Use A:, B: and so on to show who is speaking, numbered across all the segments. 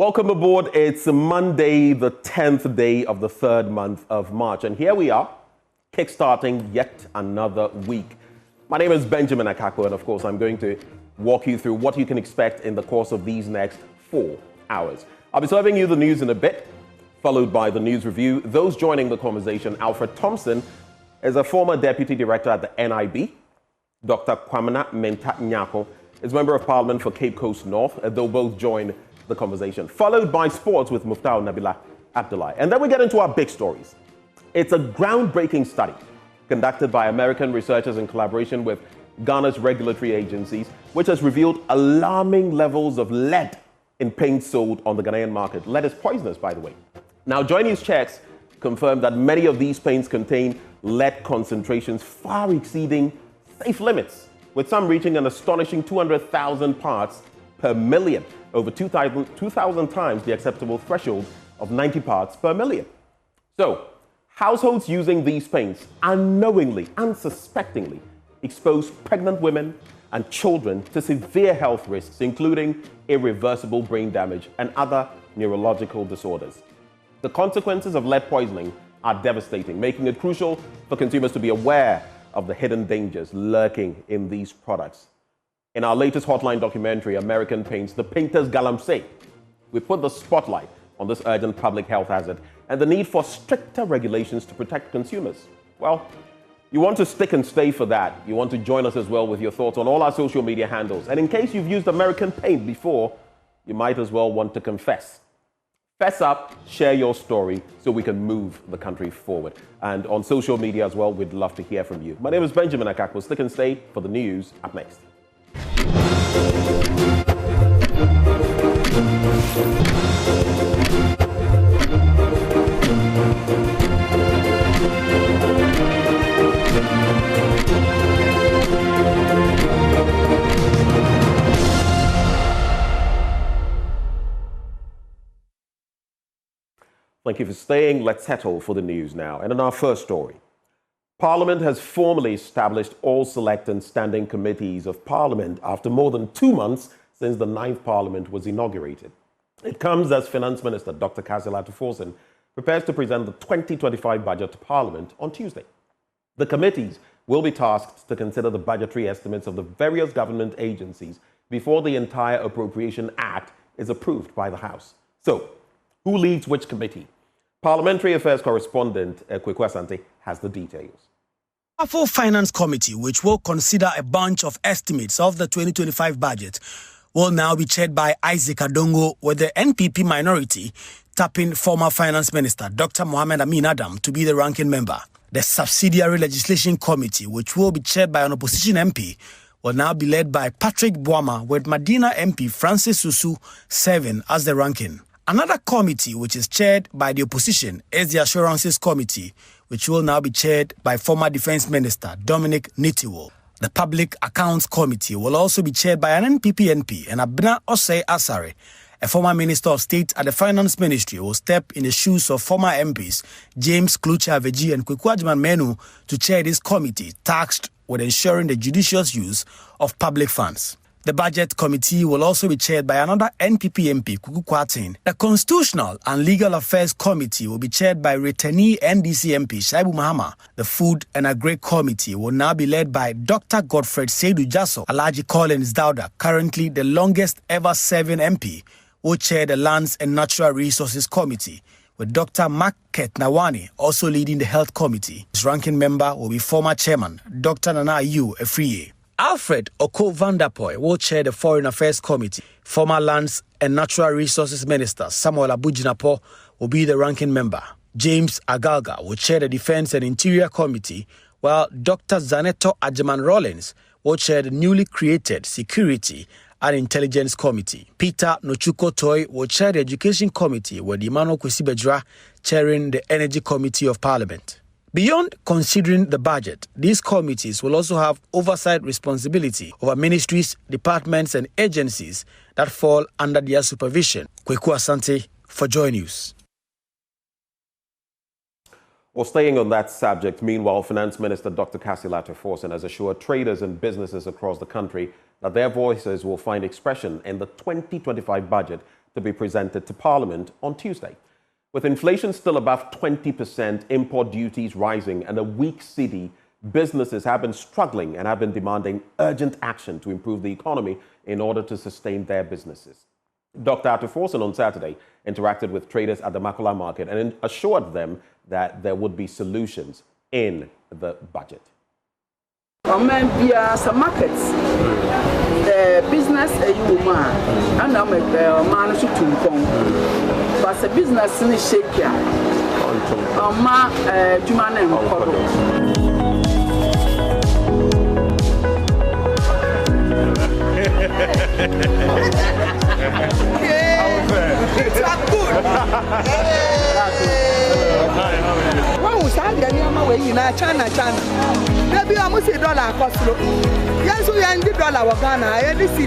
A: Welcome aboard. It's Monday, the 10th day of the third month of March. And here we are, kickstarting yet another week. My name is Benjamin Akako, and of course, I'm going to walk you through what you can expect in the course of these next 4 hours. I'll be serving you the news in a bit, followed by the news review. Those joining the conversation, Alfred Thompson is a former deputy director at the NIB. Dr. Kwamina Menta Nyako is Member of Parliament for Cape Coast North. They'll both join the conversation, followed by sports with Muftau Nabila Abdullahi. And then we get into our big stories. It's a groundbreaking study conducted by American researchers in collaboration with Ghana's regulatory agencies, which has revealed alarming levels of lead in paint sold on the Ghanaian market. Lead is poisonous, by the way. Now, Joine's checks confirm that many of these paints contain lead concentrations far exceeding safe limits, with some reaching an astonishing 200,000 parts per million, over 2,000 times the acceptable threshold of 90 parts per million. So, households using these paints unknowingly, unsuspectingly expose pregnant women and children to severe health risks, including irreversible brain damage and other neurological disorders. The consequences of lead poisoning are devastating, making it crucial for consumers to be aware of the hidden dangers lurking in these products. In our latest Hotline documentary, American Paints, The Painter's Galamsey, we put the spotlight on this urgent public health hazard and the need for stricter regulations to protect consumers. Well, you want to stick and stay for that. You want to join us as well with your thoughts on all our social media handles. And in case you've used American Paint before, you might as well want to confess. Fess up, share your story so we can move the country forward. And on social media as well, we'd love to hear from you. My name is Benjamin Akako. Stick and stay for the news up next. Thank you for staying. Let's settle for the news now. And in our first story, Parliament has formally established all select and standing committees of Parliament after more than 2 months since the 9th Parliament was inaugurated. It comes as Finance Minister Dr. Kasila Tuforsen prepares to present the 2025 budget to Parliament on Tuesday. The committees will be tasked to consider the budgetary estimates of the various government agencies before the entire Appropriation Act is approved by the House. So, who leads which committee? Parliamentary Affairs correspondent Kweku Asante has the details.
B: A full Finance Committee, which will consider a bunch of estimates of the 2025 budget, will now be chaired by Isaac Adongo, with the NPP minority tapping former Finance Minister Dr. Mohamed Amin Adam to be the ranking member. The Subsidiary Legislation Committee, which will be chaired by an opposition MP, will now be led by Patrick Boama, with Medina MP Francis Susu serving as the ranking. Another committee, which is chaired by the opposition, is the Assurances Committee, which will now be chaired by former Defence Minister Dominic Nitiwo. The Public Accounts Committee will also be chaired by an NPP MP, and Abna Osei Asare, a former Minister of State at the Finance Ministry, will step in the shoes of former MPs James Klucha Aveji and Kweku Menu to chair this committee tasked with ensuring the judicious use of public funds. The Budget Committee will also be chaired by another NPP MP, Kuku Kwatin. The Constitutional and Legal Affairs Committee will be chaired by returnee NDC MP Shaibu Mahama. The Food and Agri Committee will now be led by Dr. Godfred Seidu Jasso. Alhaji Collins Dauda, currently the longest ever serving MP, will chair the Lands and Natural Resources Committee, with Dr. Market Nawani also leading the Health Committee. His ranking member will be former Chairman Dr. Nana Ayew Afriye. Alfred Oko Vanderpoy will chair the Foreign Affairs Committee. Former Lands and Natural Resources Minister Samuel Abujinapo will be the ranking member. James Agalga will chair the Defense and Interior Committee, while Dr. Zaneto Ajaman Rollins will chair the newly created Security and Intelligence Committee. Peter Nochuko Toy will chair the Education Committee, with Emmanuel Kwesibedra chairing the Energy Committee of Parliament. Beyond considering the budget, these committees will also have oversight responsibility over ministries, departments, and agencies that fall under their supervision. Kweku Asante for Joy News.
A: Well, staying on that subject, meanwhile, Finance Minister Dr. Kasila Tuforsen has assured traders and businesses across the country that their voices will find expression in the 2025 budget to be presented to Parliament on Tuesday. With inflation still above 20%, import duties rising, and a weak cedi, businesses have been struggling and have been demanding urgent action to improve the economy in order to sustain their businesses. Dr. Atuforsen on Saturday interacted with traders at the Makola market and assured them that there would be solutions in the budget.
C: Via some markets, the business you man, and I'm a man to Tumpong, but the business in shake ya. Ma, Juman and China. Maybe I must say dollar cost. Yes, we are in the dollar Ghana. I see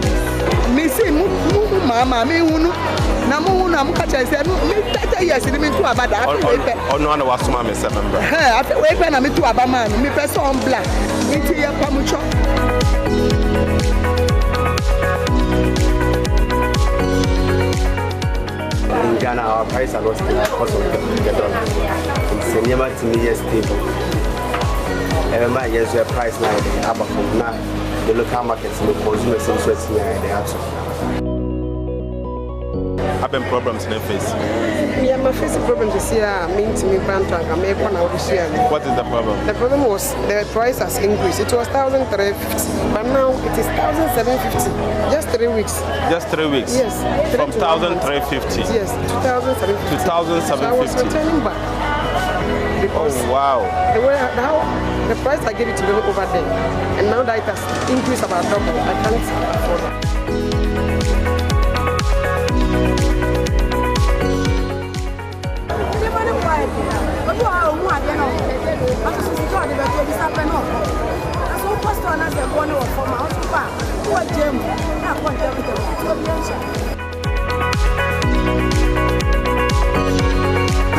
C: Missy Mama, me who Namuna Mukacha said, yes, it means to about that.
D: Oh, no, I was to my member.
C: After waiting, I'm to Abaman, me person black. Into your pamucho.
D: In Ghana, our price are not still because of the dollar. It's never to me stable. Everybody has their price now. Now, the local markets and the consumers in Switzerland, they have
E: Having problems in the face.
F: Yeah, my face problem this year means to me brand track. I make one out this year.
E: What is the problem?
F: The problem was the price has increased. It was 1,350, but now it is 1,750. Just 3 weeks.
E: Just 3 weeks?
F: Yes.
E: From 1,350?
F: Yes, 2,750.
E: 2,750.
F: So I was returning back. Because
E: wow.
F: The price I gave it to them over there, and now that it has increased about double, I can't afford it.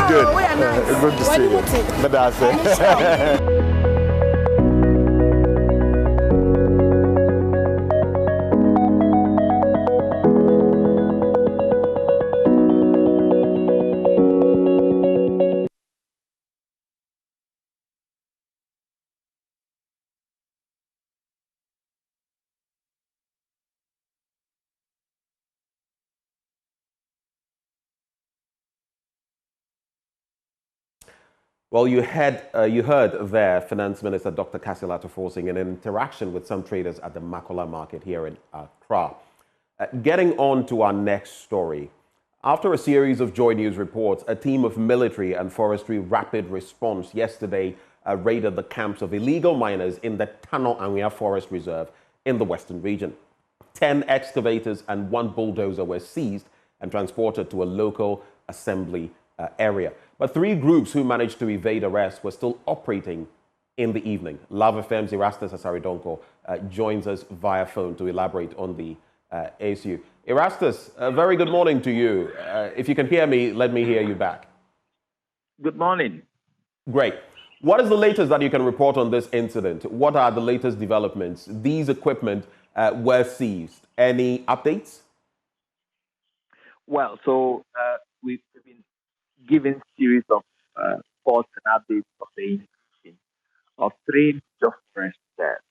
E: Good. Good to see you. But that's it.
A: Well, you heard there Finance Minister Dr. Cassiel Atuforsen in an interaction with some traders at the Makola market here in Accra. Getting on to our next story. After a series of Joy News reports, a team of military and forestry rapid response yesterday raided the camps of illegal miners in the Tano Anwea Forest Reserve in the Western region. 10 excavators and 1 bulldozer were seized and transported to a local assembly area. But 3 groups who managed to evade arrest were still operating in the evening. Love FM's Erastus Asaridonko joins us via phone to elaborate on the issue. Erastus, a very good morning to you. If you can hear me, let me hear you back.
G: Good morning.
A: Great. What is the latest that you can report on this incident? What are the latest developments? These equipment were seized. Any updates?
G: Well, so we've been given series of reports and updates of the inclusion of 3 major forests there.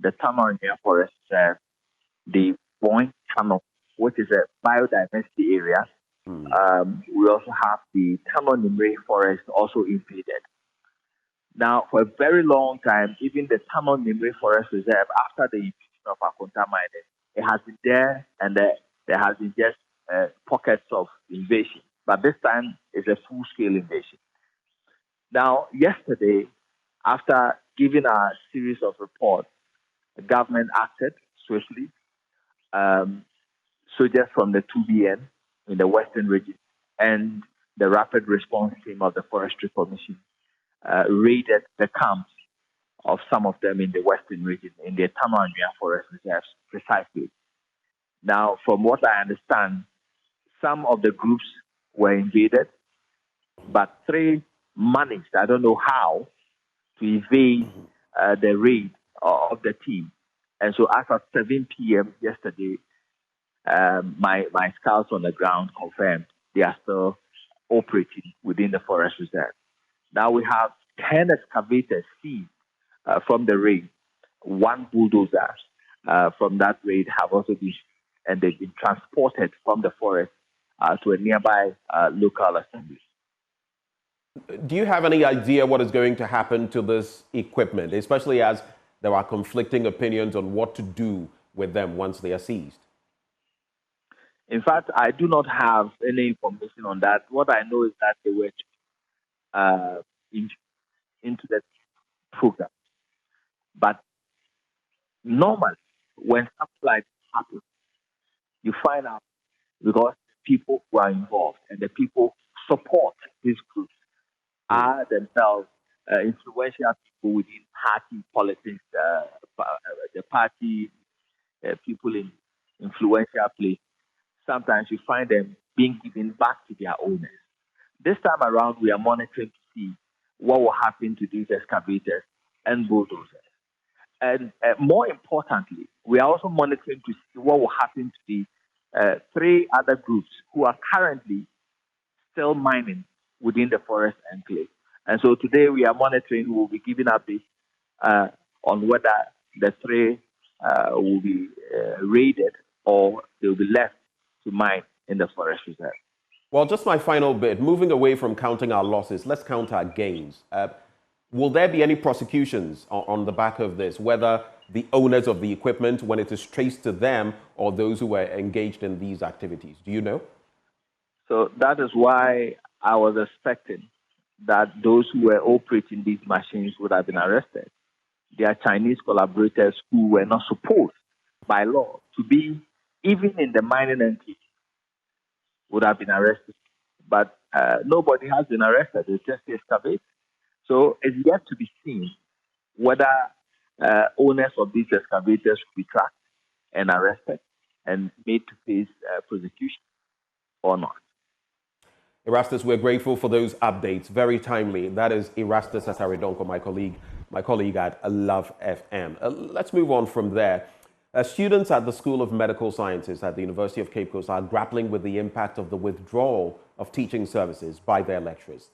G: The Tamarinea Forest Reserve, the Point Tunnel, which is a biodiversity area. We also have the Tano Nimre Forest also invaded. Now, for a very long time, even the Tano Nimre Forest Reserve, after the invasion of Akonta mining, it has been there, and there has been just pockets of invasion. But this time, it's a full-scale invasion. Now, yesterday, after giving a series of reports, the government acted swiftly. Soldiers from the 2BN in the Western region and the rapid response team of the Forestry Commission raided the camps of some of them in the Western region, in the Tamarinea Forest Reserves, precisely. Now, from what I understand, some of the groups were invaded, but 3 managed, I don't know how, to evade the raid of the team. And so as of 7 p.m. yesterday, my scouts on the ground confirmed they are still operating within the forest reserve. Now we have 10 excavators seized from the raid. 1 bulldozer from that raid have also been, and they've been transported from the forest to a nearby local assembly.
A: Do you have any idea what is going to happen to this equipment, especially as there are conflicting opinions on what to do with them once they are seized?
G: In fact, I do not have any information on that. What I know is that they were into the program. But normally, when something like this happens, you find out because people who are involved and the people who support these groups are themselves influential people within party politics, the party people in influential places. Sometimes you find them being given back to their owners. This time around, we are monitoring to see what will happen to these excavators and bulldozers. And more importantly, we are also monitoring to see what will happen to the 3 other groups who are currently still mining within the forest enclave. And so today we are monitoring, we will be giving updates on whether the 3 will be raided or they will be left to mine in the forest reserve.
A: Well, just my final bit, moving away from counting our losses, let's count our gains. Will there be any prosecutions on the back of this, whether the owners of the equipment, when it is traced to them, or those who were engaged in these activities? Do you know?
G: So that is why I was expecting that those who were operating these machines would have been arrested. They are Chinese collaborators who were not supposed by law to be even in the mining entity, would have been arrested. But nobody has been arrested. It's just excavated. So it's yet to be seen whether owners of these excavators will be tracked and arrested and made to face prosecution or not.
A: Erastus, we're grateful for those updates. Very timely. That is Erastus Asaridonko, my colleague at Love FM. Let's move on from there. Students at the School of Medical Sciences at the University of Cape Coast are grappling with the impact of the withdrawal of teaching services by their lecturers.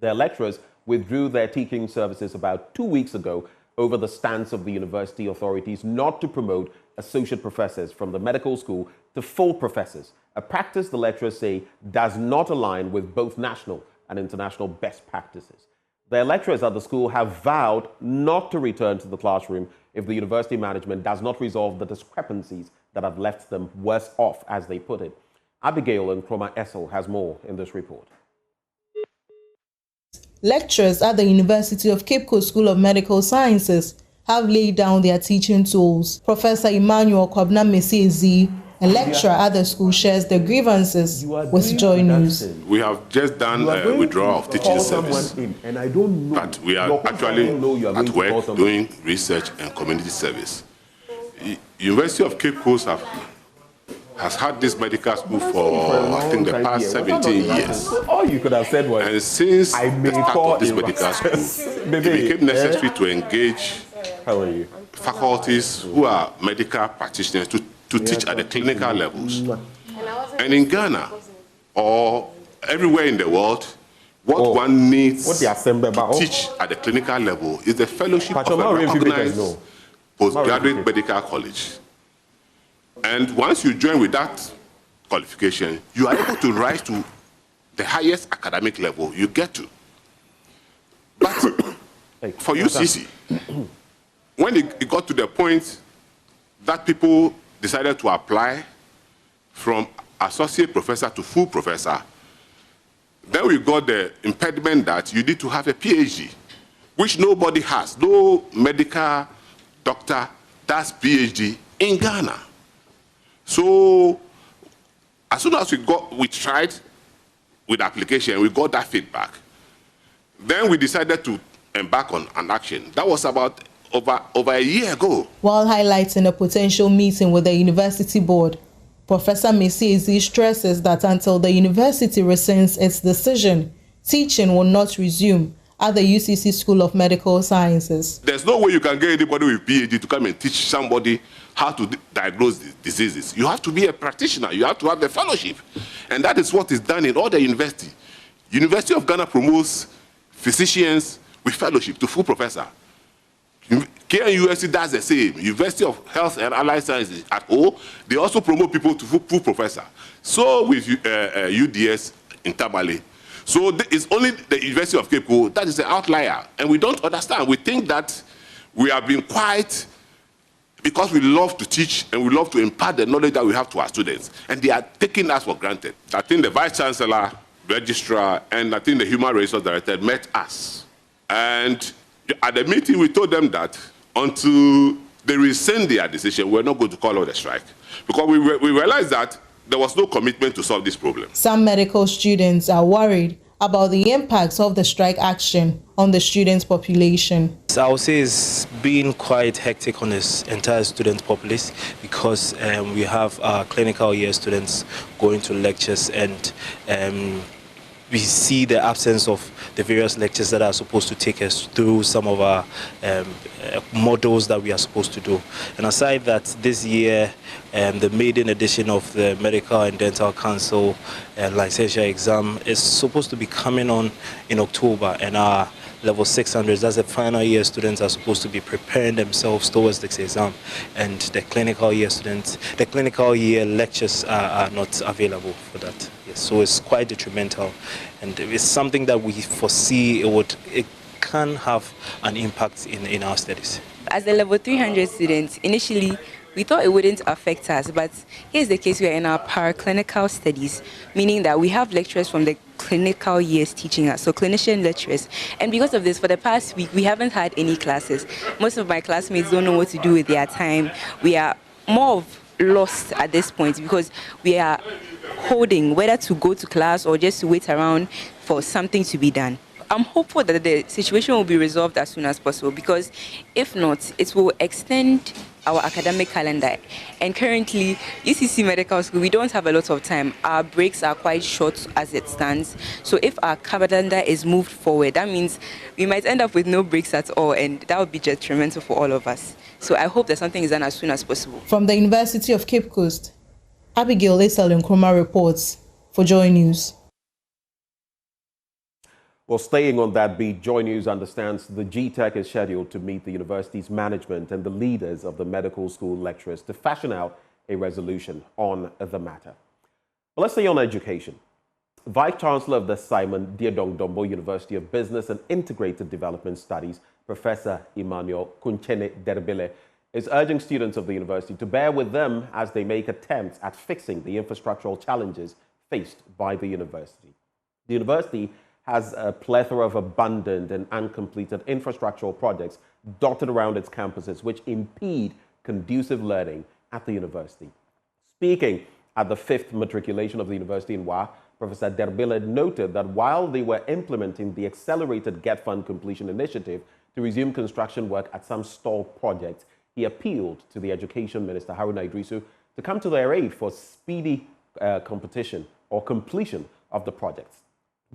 A: Their lecturers withdrew their teaching services about 2 weeks ago over the stance of the university authorities not to promote associate professors from the medical school to full professors, a practice the lecturers say does not align with both national and international best practices. Their lecturers at the school have vowed not to return to the classroom if the university management does not resolve the discrepancies that have left them worse off, as they put it. Abigail and Kroma Essel has more in this report.
H: Lecturers at the University of Cape Coast School of Medical Sciences have laid down their teaching tools. Professor Emmanuel Kwabna Mesiezi, a lecturer at the school, shares the grievances with Joy News.
I: We have just done a withdrawal of teaching service, but we are actually at work doing research and community service. University of Cape Coast has had this medical school for, I think, the past 17 years.
A: All you could have said was,
I: and since the start of this medical school, it became necessary to engage faculties who are medical practitioners to teach at the clinical levels. And in Ghana, or everywhere in the world, what one needs to teach at the clinical level is the fellowship of a recognized postgraduate medical college. And once you join with that qualification, you are able to rise to the highest academic level you get to. But for UCC, when it got to the point that people decided to apply from associate professor to full professor, then we got the impediment that you need to have a PhD, which nobody has. No medical doctor does PhD in Ghana. So as soon as we tried with application, we got that feedback. Then we decided to embark on an action. That was about over a year ago.
H: While highlighting a potential meeting with the university board, Professor Mesiezi stresses that until the university rescinds its decision, teaching will not resume at the UCC School of Medical Sciences.
I: There's no way you can get anybody with PhD to come and teach somebody how to diagnose these diseases. You have to be a practitioner. You have to have the fellowship. And that is what is done in all the university. University of Ghana promotes physicians with fellowship to full professor. KNUST does the same. University of Health and Allied Sciences at O, they also promote people to full professor. So with UDS in Tamale. So it's only the University of Cape Coast that is the outlier. And we don't understand. We think that we have been quite, because we love to teach and we love to impart the knowledge that we have to our students. And they are taking us for granted. I think the Vice Chancellor, Registrar, and I think the Human Resource Director met us. And at the meeting, we told them that until they rescind their decision, we're not going to call out a strike. Because we realized that there was no commitment to solve this problem.
H: Some medical students are worried about the impacts of the strike action on the students' population.
J: I would say it's been quite hectic on this entire student populace because we have our clinical year students going to lectures, and we see the absence of the various lectures that are supposed to take us through some of our models that we are supposed to do. And aside that, this year, the maiden edition of the Medical and Dental Council licensure exam is supposed to be coming on in October, and our level 600s, that's the final year students, are supposed to be preparing themselves towards this exam, and the clinical year students, the clinical year lectures are not available for that. Yes, so it's quite detrimental, and it's something that we foresee it can have an impact in our studies.
K: As the level 300 students, initially we thought it wouldn't affect us, but here's the case: we are in our paraclinical studies, meaning that we have lecturers from the clinical years teaching us, so clinician lecturers. And because of this, for the past week, we haven't had any classes. Most of my classmates don't know what to do with their time. We are more of lost at this point because we are holding whether to go to class or just to wait around for something to be done. I'm hopeful that the situation will be resolved as soon as possible, because if not, it will extend our academic calendar. And currently, UCC Medical School, we don't have a lot of time. Our breaks are quite short as it stands. So if our calendar is moved forward, that means we might end up with no breaks at all, and that would be detrimental for all of us. So I hope that something is done as soon as possible.
H: From the University of Cape Coast, Abigail Esel Nkrumah reports for Joy News.
A: Well, staying on that beat, Joy News understands the GTEC is scheduled to meet the university's management and the leaders of the medical school lecturers to fashion out a resolution on the matter. Well, let's stay on education. Vice Chancellor of the Simon Diedong Dombo University of Business and Integrated Development Studies, Professor Emmanuel Kunchene Derbile, is urging students of the university to bear with them as they make attempts at fixing the infrastructural challenges faced by the university. The university has a plethora of abundant and uncompleted infrastructural projects dotted around its campuses, which impede conducive learning at the university. Speaking at the 5th matriculation of the university in Wa, Professor Derbile noted that while they were implementing the accelerated Get Fund completion initiative to resume construction work at some stalled projects, he appealed to the Education Minister, Haruna Idrisu, to come to their aid for speedy completion of the projects.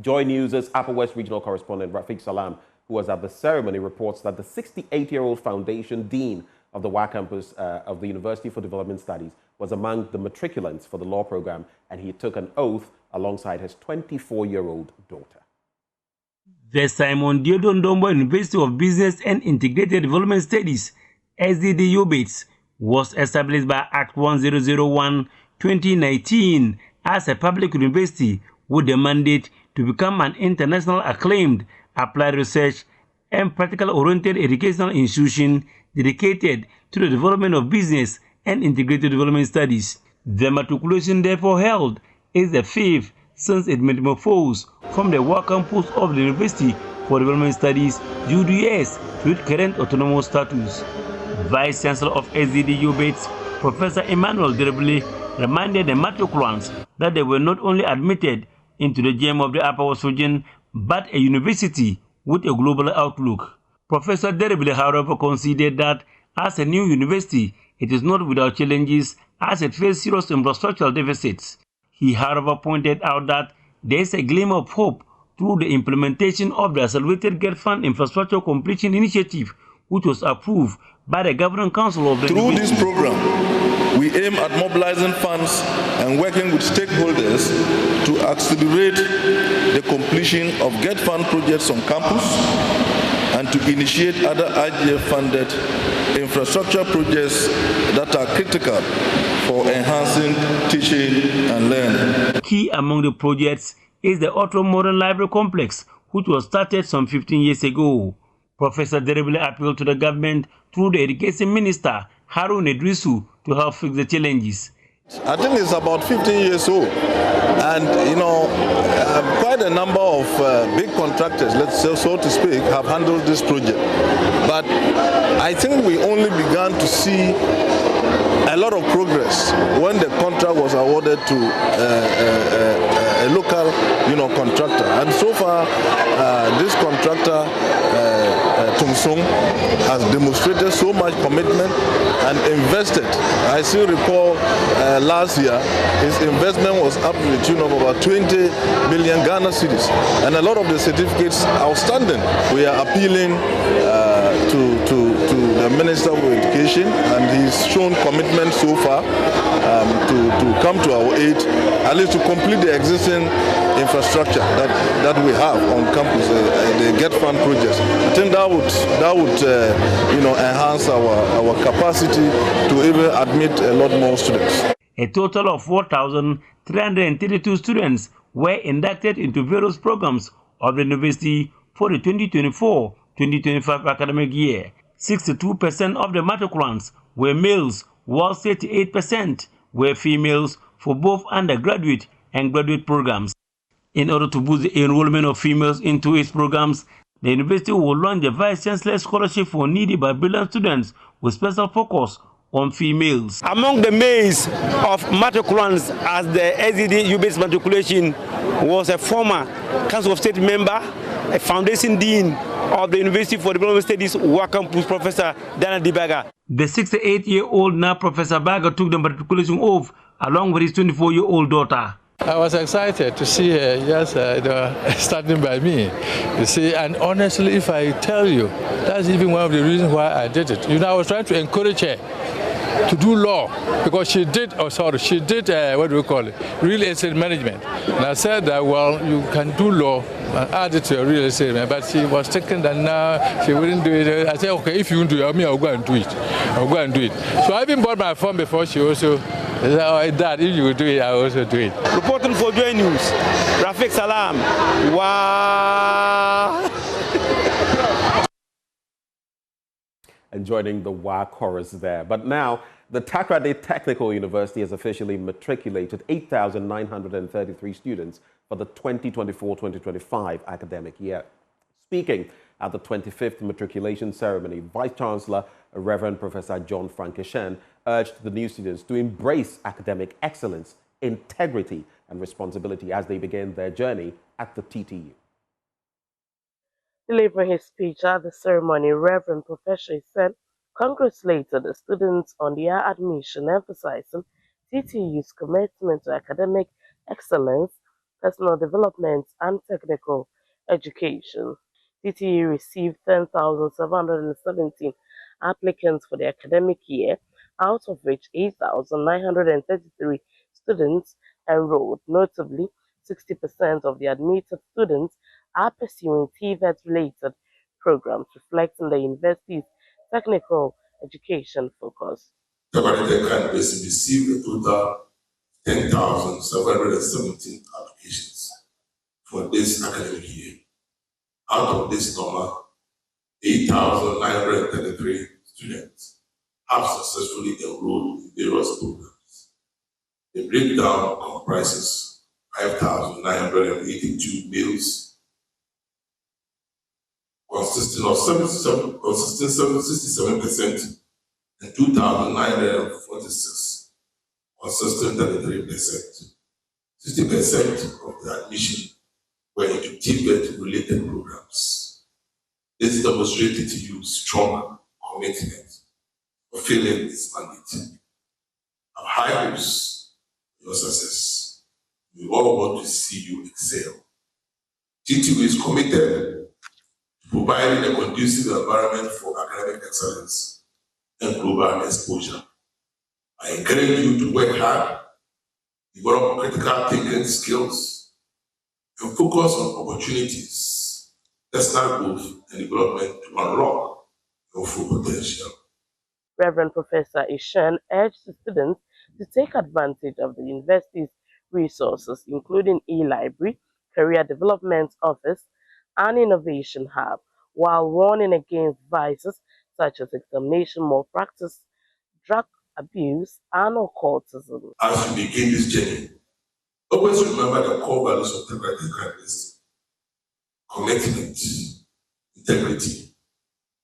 A: Joy News' Upper West Regional Correspondent Rafiq Salam, who was at the ceremony, reports that the 68-year-old foundation dean of the WA campus of the University for Development Studies was among the matriculants for the law program, and he took an oath alongside his 24-year-old daughter.
L: The Simon Diedong Dombo University of Business and Integrated Development Studies, SDDU-BITS, was established by Act 1001-2019 as a public university with the mandate to become an international acclaimed applied research and practical-oriented educational institution dedicated to the development of business and integrated development studies. The matriculation therefore held is the 5th since it metamorphosed from the WA campus of the University for Development Studies, UDS, to its current autonomous status. Vice Chancellor of SDDU-BITS, Professor Emmanuel Derbile, reminded the matriculants that they were not only admitted into the gem of the Upper West region, but a university with a global outlook. Professor Derbile, however, conceded that as a new university, it is not without challenges as it faces serious infrastructural deficits. He, however, pointed out that there is a glimmer of hope through the implementation of the Accelerated Get Fund Infrastructure Completion Initiative, which was approved by the Governing Council of the
M: Through this program, we aim at mobilizing funds and working with stakeholders to accelerate the completion of Get Fund projects on campus and to initiate other IGF-funded infrastructure projects that are critical for enhancing teaching and learning.
L: Key among the projects is the Otto Modern Library Complex, which was started some 15 years ago. Professor Derebele appealed to the government through the Education Minister, Harun Idrisu, to help fix the challenges.
M: I think it's about 15 years old, and quite a number of big contractors, let's say so to speak, have handled this project. But I think we only began to see a lot of progress when the contract was awarded to a local, contractor. And so far, this contractor, Tumsung, has demonstrated so much commitment and invested. I still recall last year, his investment was up to the tune of about 20 million Ghana cedis, and a lot of the certificates are outstanding. We are appealing to the Minister of Education, and he's shown commitment so far to come to our aid, at least to complete the existing infrastructure that we have on campus, the Get Fund projects. I think that would enhance our capacity to even admit a lot more students.
L: A total of 4,332 students were inducted into various programs of the university for the 2024-2025 academic year. 62% of the matriculants were males, while 38% were females for both undergraduate and graduate programs. In order to boost the enrollment of females into its programs, the university will launch the Vice Chancellor Scholarship for needy but brilliant students with special focus on females.
N: Among the males of matriculants as the SDU-based matriculation was a former Council of State member, a foundation dean of the University for Development Studies, Wakampus, Professor Dana Dibaga.
L: The 68-year-old now Professor Baga took the matriculation oath along with his 24-year-old daughter.
O: I was excited to see her just standing by me, you see, and honestly, if I tell you, that's even one of the reasons why I did it. I was trying to encourage her to do law, because she did real estate management. And I said that, well, you can do law and add it to your real estate, but she was thinking that now she wouldn't do it. I said, okay, if you won't do it, I'll go and do it. I'll go and do it. So I even bought my phone before she also said, oh, Dad, if you will do it, I'll also do it.
N: Reporting for Joy News, Rafiq Salam. Wow.
A: And joining the WA chorus there. But now, the Takoradi Technical University has officially matriculated 8,933 students for the 2024-2025 academic year. Speaking at the 25th matriculation ceremony, Vice-Chancellor Reverend Professor John Frankishen urged the new students to embrace academic excellence, integrity and responsibility as they begin their journey at the TTU.
P: Delivering his speech at the ceremony, Reverend Professor said, congratulated the students on their admission, emphasizing TTU's commitment to academic excellence, personal development, and technical education. TTU received 10,717 applicants for the academic year, out of which 8,933 students enrolled. Notably, 60% of the admitted students are pursuing TVET-related programs, reflecting the university's technical education focus.
Q: Takoradi received a total 10,717 applications for this academic year. Out of this number, 8,933 students have successfully enrolled in various programs. The breakdown comprises 5,982 males, consisting of 67%, and 2,946, consisting 33%. 60% of the admission were into TVET-related programs. This demonstrated to you strong commitment for fulfilling this mandate. I have high hopes for your success. We all want to see you excel. TTU is committed to providing a conducive environment for academic excellence and global exposure. I encourage you to work hard, develop critical thinking skills, and focus on opportunities, personal growth, and development to unlock your full potential.
P: Reverend Professor Ishan urged students to take advantage of the university's resources, including e-library, career development office, and innovation hub, while warning against vices such as examination malpractice, drug abuse, and occultism.
Q: As you begin this journey, always remember the core values of the Christ: commitment, integrity,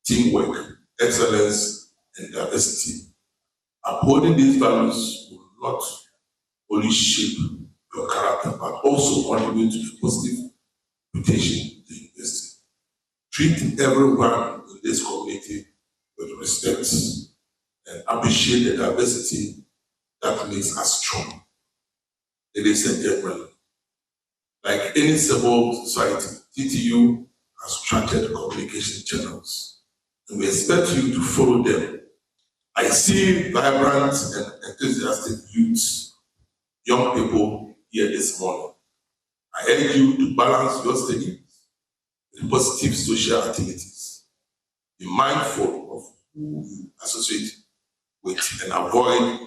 Q: teamwork, excellence, and diversity. Upholding these values will not only shape your character, but also contribute to the positive reputation of the university. Treat everyone in this community with respect and appreciate the diversity that makes us strong. Ladies and gentlemen, like any civil society, TTU has structured communication channels, and we expect you to follow them. I see vibrant and enthusiastic youths, young people here this morning. I urge you to balance your studies with positive social activities. Be mindful of who you associate with and avoid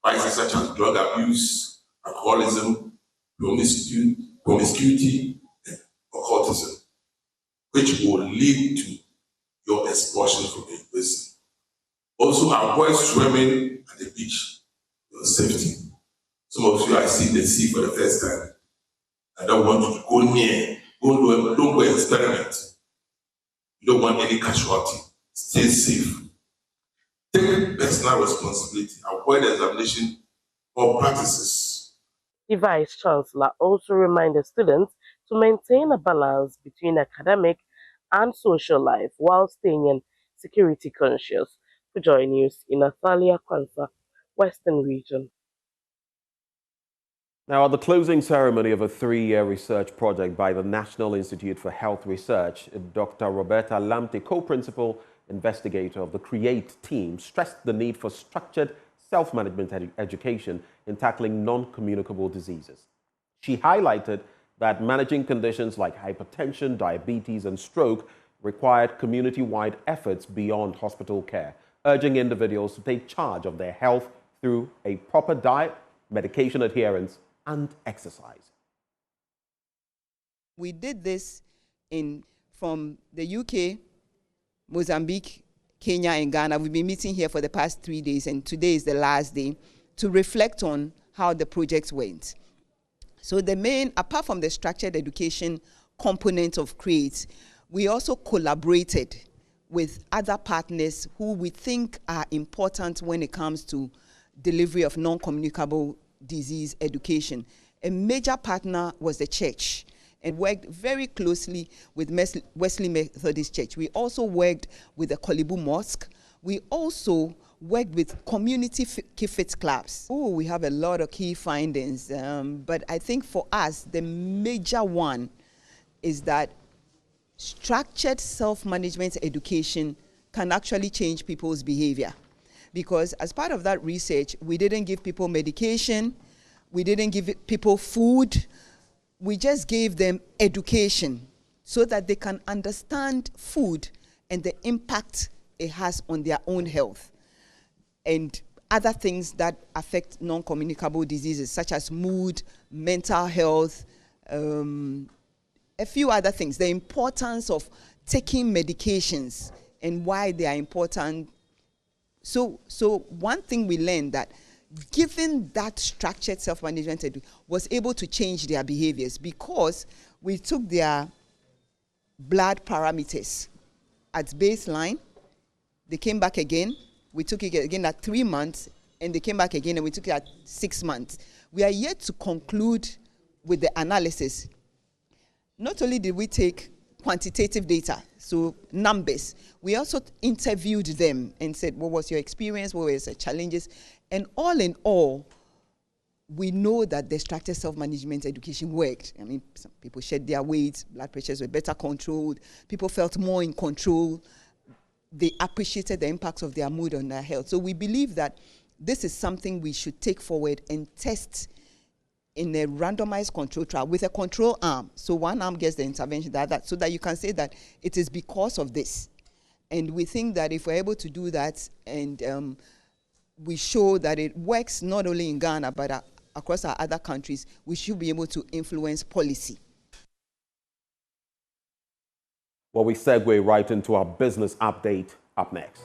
Q: vices such as drug abuse, alcoholism, promiscuity, and occultism, which will lead to your expulsion from the university. Also, avoid swimming at the beach for your safety. Some of you, I see the sea for the first time. I don't want you to go near, don't go experiment. You don't want any casualty. Stay safe. Take personal responsibility. Avoid examination or practices.
P: The Vice Chancellor also reminded students to maintain a balance between academic and social life while staying security conscious. For Joy News in Athalia Kwanza, Western Region.
A: Now, at the closing ceremony of a 3-year research project by the National Institute for Health Research, Dr. Roberta Lamte, co-principal investigator of the CREATE team, stressed the need for structured self-management education in tackling non-communicable diseases. She highlighted that managing conditions like hypertension, diabetes, and stroke required community-wide efforts beyond hospital care, urging individuals to take charge of their health through a proper diet, medication adherence, and exercise.
R: We did this from the UK, Mozambique, Kenya, and Ghana. We've been meeting here for the past 3 days, and today is the last day to reflect on how the projects went. So the main, apart from the structured education component of CREATE, we also collaborated with other partners who we think are important when it comes to delivery of non-communicable disease education. A major partner was the church and worked very closely with Wesley Methodist Church. We also worked with the Kolibu Mosque. We also worked with community fit clubs. Oh, we have a lot of key findings, but I think for us, the major one is that structured self-management education can actually change people's behavior. Because as part of that research, we didn't give people medication, we didn't give people food, we just gave them education so that they can understand food and the impact it has on their own health and other things that affect non-communicable diseases such as mood, mental health, a few other things, the importance of taking medications and why they are important. So one thing we learned that given that structured self-management was able to change their behaviors because we took their blood parameters at baseline, they came back again, we took it again at 3 months, and they came back again and we took it at 6 months. We are yet to conclude with the analysis. Not only did we take quantitative data, so numbers, we also interviewed them and said, what was your experience, what were the challenges? And all in all, we know that the structured self-management education worked. I mean, some people shed their weight, blood pressures were better controlled, people felt more in control, they appreciated the impact of their mood on their health. So we believe that this is something we should take forward and test in a randomized control trial with a control arm. So one arm gets the intervention, so that you can say that it is because of this. And we think that if we're able to do that and we show that it works not only in Ghana but across our other countries, we should be able to influence policy.
A: Well, we segue right into our business update up next.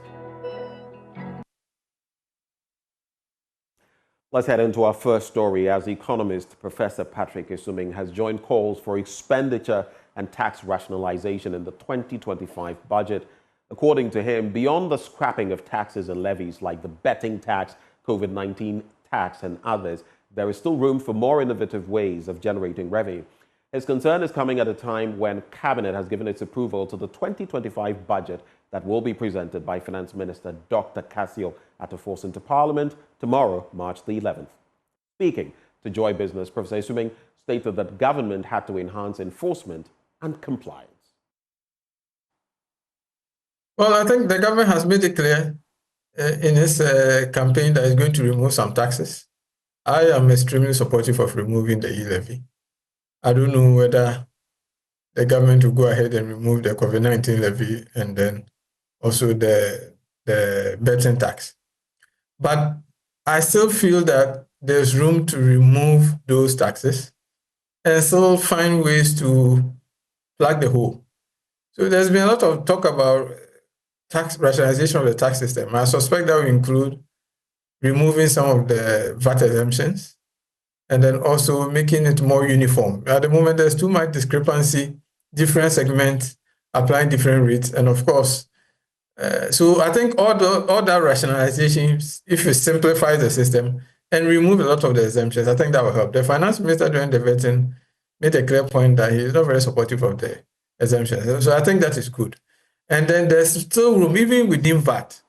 A: Let's head into our first story as economist Professor Patrick Esuming has joined calls for expenditure and tax rationalization in the 2025 budget. According to him, beyond the scrapping of taxes and levies like the betting tax, COVID-19 tax and others, there is still room for more innovative ways of generating revenue. His concern is coming at a time when Cabinet has given its approval to the 2025 budget that will be presented by Finance Minister Dr. Cassio Attoforson to Parliament tomorrow, March the 11th. Speaking to Joy Business, Professor Esuming stated that government had to enhance enforcement and compliance.
S: Well, I think the government has made it clear in its campaign that it's going to remove some taxes. I am extremely supportive of removing the e-levy. I don't know whether the government will go ahead and remove the COVID-19 levy and then also the betting tax. But I still feel that there's room to remove those taxes and still find ways to plug the hole. So there's been a lot of talk about tax rationalization of the tax system. I suspect that will include removing some of the VAT exemptions and then also making it more uniform. At the moment, there's too much discrepancy, different segments applying different rates, and of course, so I think all that rationalization, if it simplifies the system and remove a lot of the exemptions, I think that will help. The finance minister during the vetting made a clear point that he is not very supportive of the exemptions. So I think that is good. And then there's still room, even within VAT.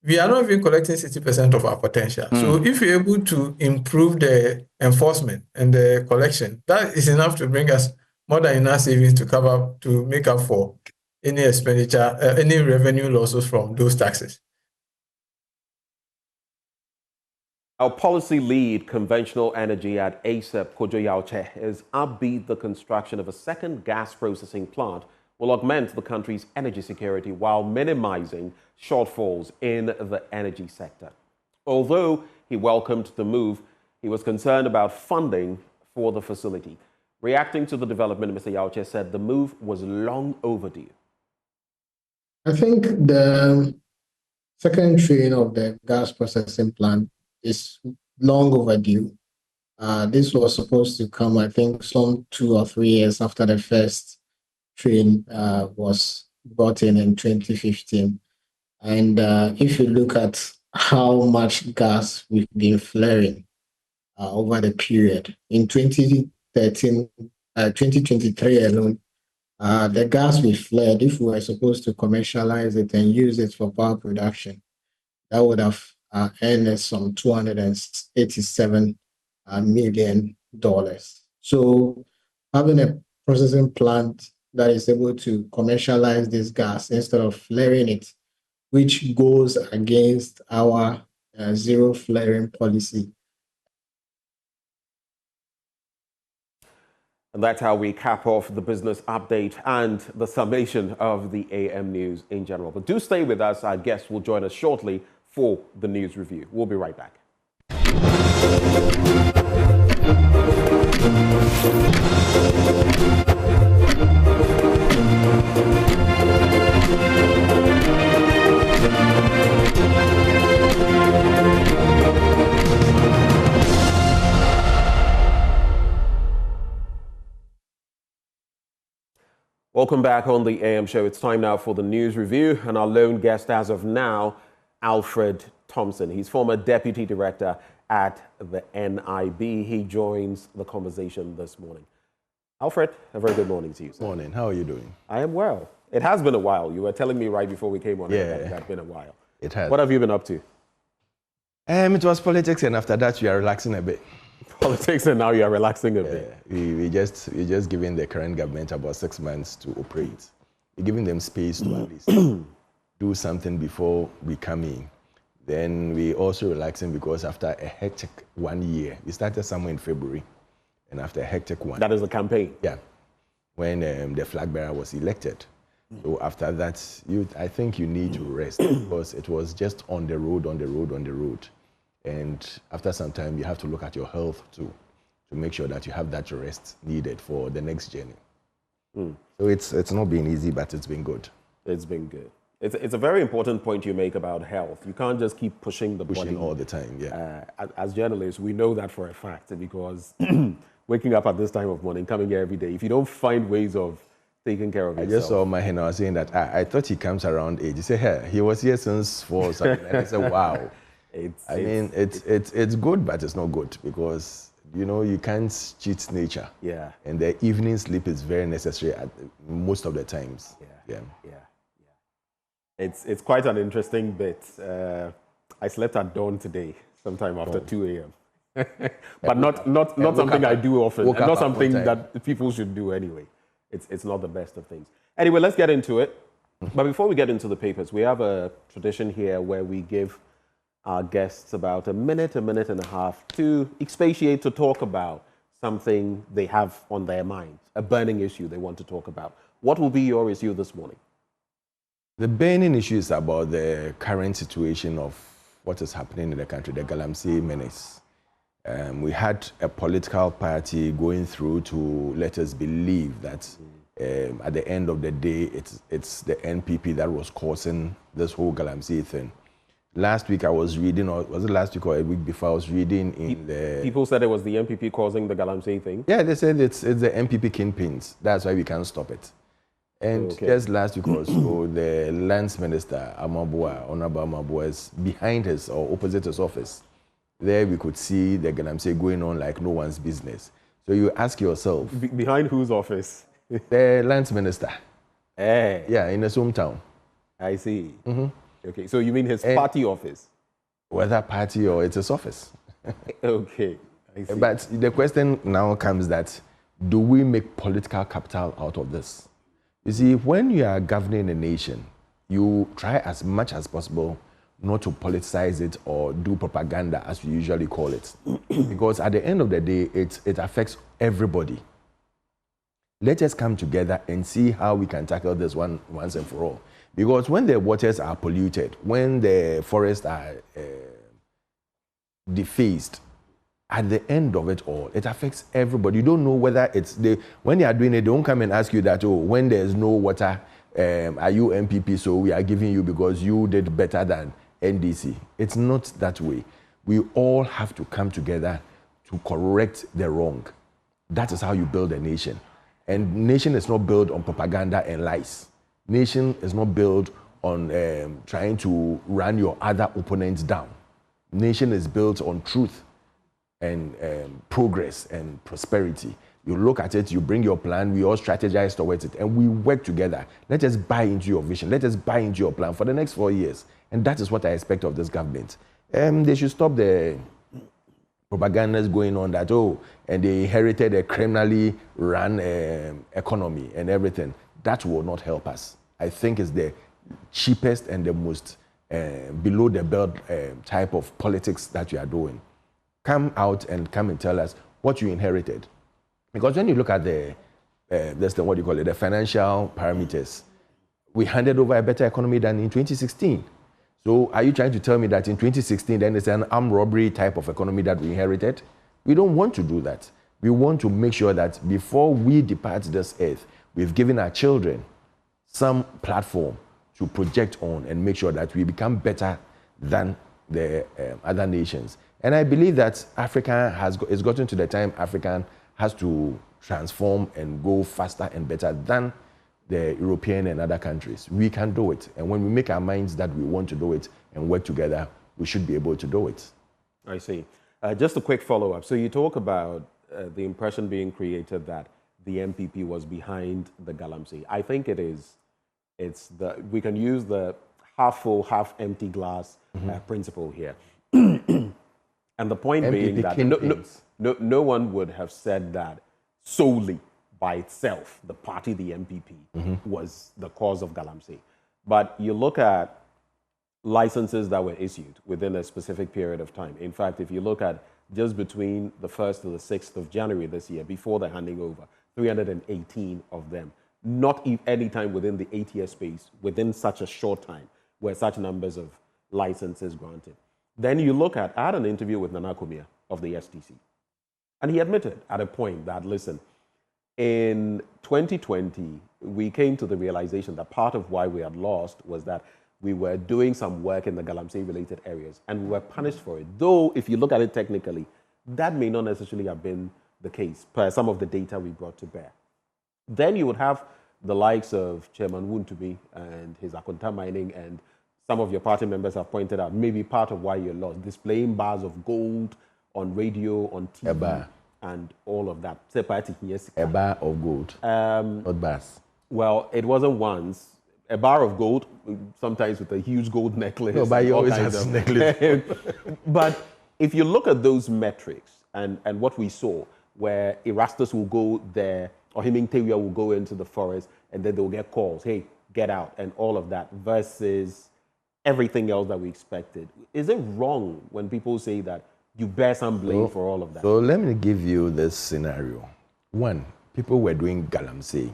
S: We are not even collecting 60% of our potential. So if we're able to improve the enforcement and the collection, that is enough to bring us more than enough savings to make up for any expenditure, any revenue losses from those taxes.
A: Our policy lead, Conventional Energy at ASEP, Kojo Yauche, is upbeat the construction of a second gas processing plant will augment the country's energy security while minimizing shortfalls in the energy sector. Although he welcomed the move, he was concerned about funding for the facility. Reacting to the development, Mr. Yauche said the move was long overdue.
T: I think the second train of the gas processing plant is long overdue. This was supposed to come, I think, some 2 or 3 years after the first train was brought in 2015. And if you look at how much gas we've been flaring over the period, in 2023 alone, the gas we flared, if we were supposed to commercialize it and use it for power production, that would have earned us some $287 million. So having a processing plant that is able to commercialize this gas instead of flaring it, which goes against our zero flaring policy.
A: And that's how we cap off the business update and the summation of the AM news in general. But do stay with us. Our guests will join us shortly for the news review. We'll be right back. Welcome back on the AM show. It's time now for the news review, and our lone guest as of now, Alfred Thompson. He's former deputy director at the NIB. He joins the conversation this morning. Alfred, a very good morning to you, sir.
U: Morning. How are you doing?
A: I am well. It has been a while. You were telling me right before we came on that it had been a while.
U: It has.
A: What have you been up to?
U: It was politics, and after that, we are relaxing a bit.
A: politics and now you are relaxing a bit.
U: We're just giving the current government about 6 months to operate. We're giving them space to at least do something before we come in. Then we're also relaxing because after a hectic 1 year, we started somewhere in February, and after a hectic one.
A: That is the campaign?
U: Yeah, when the flag bearer was elected. So after that, I think you need to rest because it was just on the road. And after some time, you have to look at your health too, to make sure that you have that rest needed for the next journey. So it's not been easy, but it's been good.
A: It's been good. It's a very important point you make about health. You can't just keep pushing the body
U: all the time. Yeah.
A: As journalists, we know that for a fact because waking up at this time of morning, coming here every day, if you don't find ways of taking care of yourself.
U: I just saw my henna saying that I thought he comes around age. He said, hey, he was here since 4 or something. And I said, wow. It's good, but it's not good because you can't cheat nature.
A: Yeah.
U: And the evening sleep is very necessary at most of the times.
A: Yeah. It's quite an interesting bit. I slept at dawn today, sometime after 2 a.m. But not something I do often, and not something that people should do anyway. It's not the best of things. Anyway, let's get into it. But before we get into the papers, we have a tradition here where we give our guests about a minute and a half to expatiate, to talk about something they have on their mind, a burning issue they want to talk about. What will be your issue this morning?
U: The burning issue is about the current situation of what is happening in the country, the Galamsey menace. We had a political party going through to let us believe that at the end of the day, it's the NPP that was causing this whole Galamsey thing. Last week I was reading, or was it last week or a week before, I was reading in the...
A: People said it was the NPP causing the Galamsey thing?
U: Yeah, they said it's the NPP kingpins. That's why we can't stop it. And just last week or so, the lands minister, Honorable Amabua, is behind his or opposite his office. There we could see the Galamsey going on like no one's business. So you ask yourself...
A: Behind whose office?
U: The lands minister.
A: Hey.
U: Yeah, in his hometown.
A: I see. Okay, so you mean his party office?
U: Whether party or it's his office.
A: Okay, I see.
U: But the question now comes that, do we make political capital out of this? You see, when you are governing a nation, you try as much as possible not to politicize it or do propaganda, as we usually call it. Because at the end of the day, it affects everybody. Let us come together and see how we can tackle this once and for all. Because when the waters are polluted, when the forests are defaced, at the end of it all, it affects everybody. You don't know whether it's when they are doing it, they don't come and ask you that, when there's no water, are you MPP, so we are giving you because you did better than NDC. It's not that way. We all have to come together to correct the wrong. That is how you build a nation. And nation is not built on propaganda and lies. Nation is not built on trying to run your other opponents down. Nation is built on truth and progress and prosperity. You look at it, you bring your plan, we all strategize towards it, and we work together. Let us buy into your vision. Let us buy into your plan for the next 4 years. And that is what I expect of this government. They should stop the propagandas going on that, and they inherited a criminally run economy and everything. That will not help us. I think it's the cheapest and the most below the belt type of politics that you are doing. Come out and come and tell us what you inherited. Because when you look at the financial parameters, we handed over a better economy than in 2016. So are you trying to tell me that in 2016, then it's an armed robbery type of economy that we inherited? We don't want to do that. We want to make sure that before we depart this earth, we've given our children some platform to project on and make sure that we become better than the other nations. And I believe that Africa it's gotten to the time African has to transform and go faster and better than the European and other countries. We can do it. And when we make our minds that we want to do it and work together, we should be able to do it.
A: I see. Just a quick follow-up. So you talk about the impression being created that the MPP was behind the Galamsey. I think we can use the half full, half empty glass principle here. And the point
U: MPP
A: being that no one would have said that solely by itself, the party, the MPP, was the cause of Galamsey. But you look at licenses that were issued within a specific period of time. In fact, if you look at just between the 1st to the 6th of January this year, before the handing over, 318 of them. Not any time within the 8-year space, within such a short time, were such numbers of licenses granted. Then you look at, I had an interview with Nana Kumia of the STC, and he admitted at a point that, listen, in 2020, we came to the realization that part of why we had lost was that we were doing some work in the Galamsey-related areas, and we were punished for it. Though, if you look at it technically, that may not necessarily have been the case, per some of the data we brought to bear. Then you would have the likes of Chairman Wuntubi and his Akunta mining, and some of your party members have pointed out maybe part of why you're lost, displaying bars of gold on radio, on TV, and all of that. A
U: bar of gold, not bars.
A: Well, it wasn't once. A bar of gold, sometimes with a huge gold necklace.
U: No, but he always has necklace.
A: But if you look at those metrics and what we saw, where Erastus will go there, or Hemingway will go into the forest, and then they'll get calls, hey, get out, and all of that, versus everything else that we expected. Is it wrong when people say that you bear some blame for all of that?
U: So let me give you this scenario. One, people were doing Galamsey.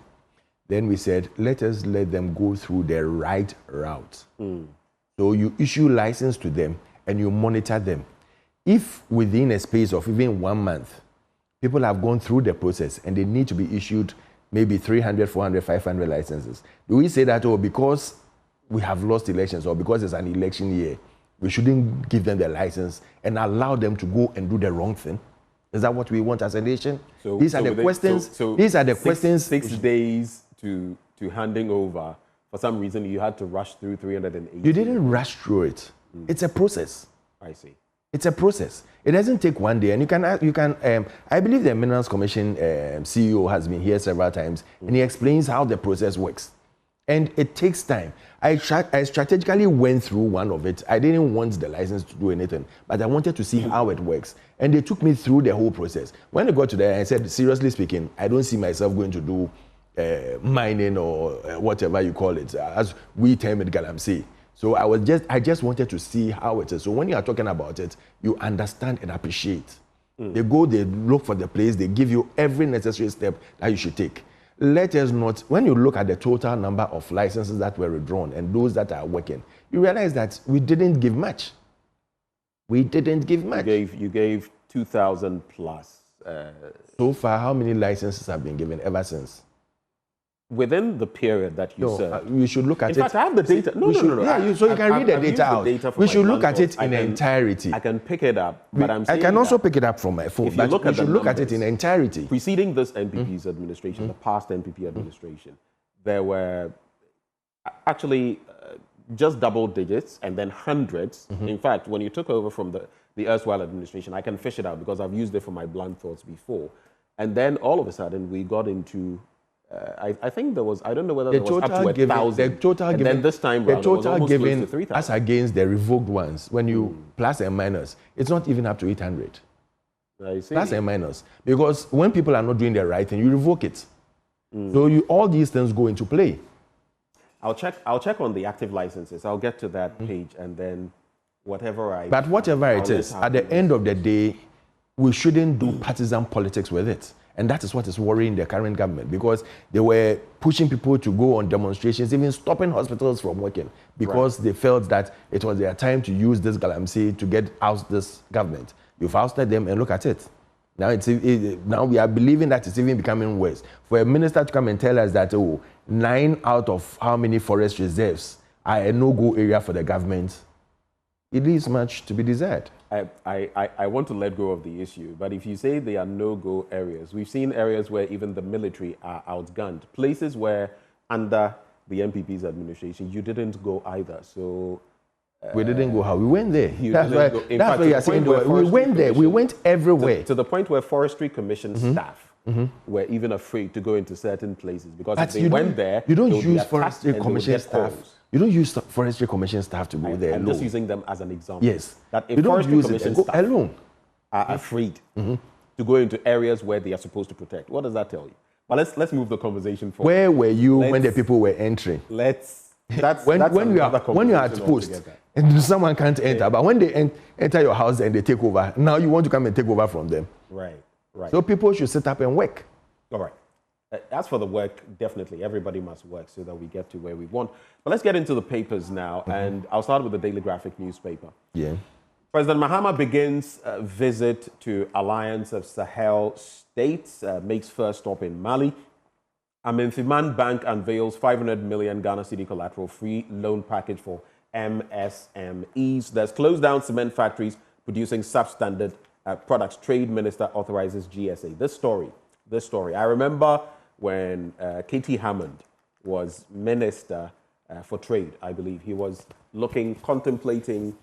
U: Then we said, let them go through the right route. So you issue license to them and you monitor them. If within a space of even 1 month, people have gone through the process and they need to be issued maybe 300, 400, 500 licenses, do we say that, oh, because we have lost elections or because it's an election year, we shouldn't give them the license and allow them to go and do the wrong thing? Is that what we want as a nation? These are the questions. These are the questions.
A: 6 days to handing over. For some reason, you had to rush through 380.
U: You didn't rush through it. It's a process.
A: I see.
U: It's a process. It doesn't take one day. And you can. I believe the Minerals Commission CEO has been here several times, and he explains how the process works. And it takes time. I strategically went through one of it. I didn't want the license to do anything, but I wanted to see how it works. And they took me through the whole process. When I got to there, I said, seriously speaking, I don't see myself going to do mining or whatever you call it, as we term it, Galamsey. So I just wanted to see how it is. So when you are talking about it, you understand and appreciate. They go, they look for the place, they give you every necessary step that you should take. Let us not, when you look at the total number of licenses that were withdrawn and those that are working, you realize that we didn't give much. We didn't give much.
A: You gave 2,000 plus.
U: So far, how many licenses have been given ever since?
A: Within the period that you said.
U: We should look at it.
A: In fact, I have the data. No.
U: Yeah, so you can read the data out. We should look at it in entirety.
A: I can pick it up, but I'm saying
U: I can also pick it up from my phone, but we should look at it in entirety.
A: Preceding this NPP's administration, the past NPP administration, there were actually just double digits and then hundreds. In fact, when you took over from the erstwhile administration, I can fish it out because I've used it for my blunt thoughts before. And then all of a sudden, we got into I think there was, I don't know whether there was up to 1,000.
U: The total
A: and
U: given,
A: then this time
U: the
A: round,
U: total
A: it was
U: given
A: close to 3,000.
U: as against the revoked ones, when you plus and minus, it's not even up to 800.
A: I see.
U: Plus and minus. Because when people are not doing the right thing, you revoke it. So all these things go into play.
A: I'll check on the active licenses. I'll get to that page and then whatever
U: But whatever it is, at the end of the day, we shouldn't do partisan politics with it. And that is what is worrying the current government, because they were pushing people to go on demonstrations, even stopping hospitals from working, because they felt that it was their time to use this Galamsey to get out this government. You've ousted them, and look at it. Now, now we are believing that it's even becoming worse. For a minister to come and tell us that, 9 out of how many forest reserves are a no-go area for the government, it leaves much to be desired.
A: I want to let go of the issue, but if you say they are no-go areas, we've seen areas where even the military are outgunned, places where under the MPP's administration, you didn't go either. So
U: we didn't go how? We went there. That's why you are saying we went there. We went everywhere.
A: To the point where Forestry Commission staff were even afraid to go into certain places, because if they went there,
U: you don't use Forestry Commission staff. You don't use Forestry Commission staff to go there.
A: I'm just using them as an example.
U: Yes.
A: That if Forestry Commission staff
U: alone
A: are afraid to go into areas where they are supposed to protect. What does that tell you? But let's move the conversation forward.
U: Where were you when the people were entering? When you are at post and someone can't enter, but when they enter your house and they take over, now you want to come and take over from them.
A: Right.
U: So people should sit up and work.
A: All right. As for the work, definitely everybody must work so that we get to where we want. But let's get into the papers now, and I'll start with the Daily Graphic newspaper.
U: Yeah.
A: President Mahama begins a visit to Alliance of Sahel States, makes first stop in Mali. Aminfiman Bank unveils 500 million Ghana cedi collateral-free loan package for MSMEs. There's closed down cement factories producing substandard products. Trade Minister authorizes GSA. This story. I remember when K.T. Hammond was Minister for Trade, I believe. He was contemplating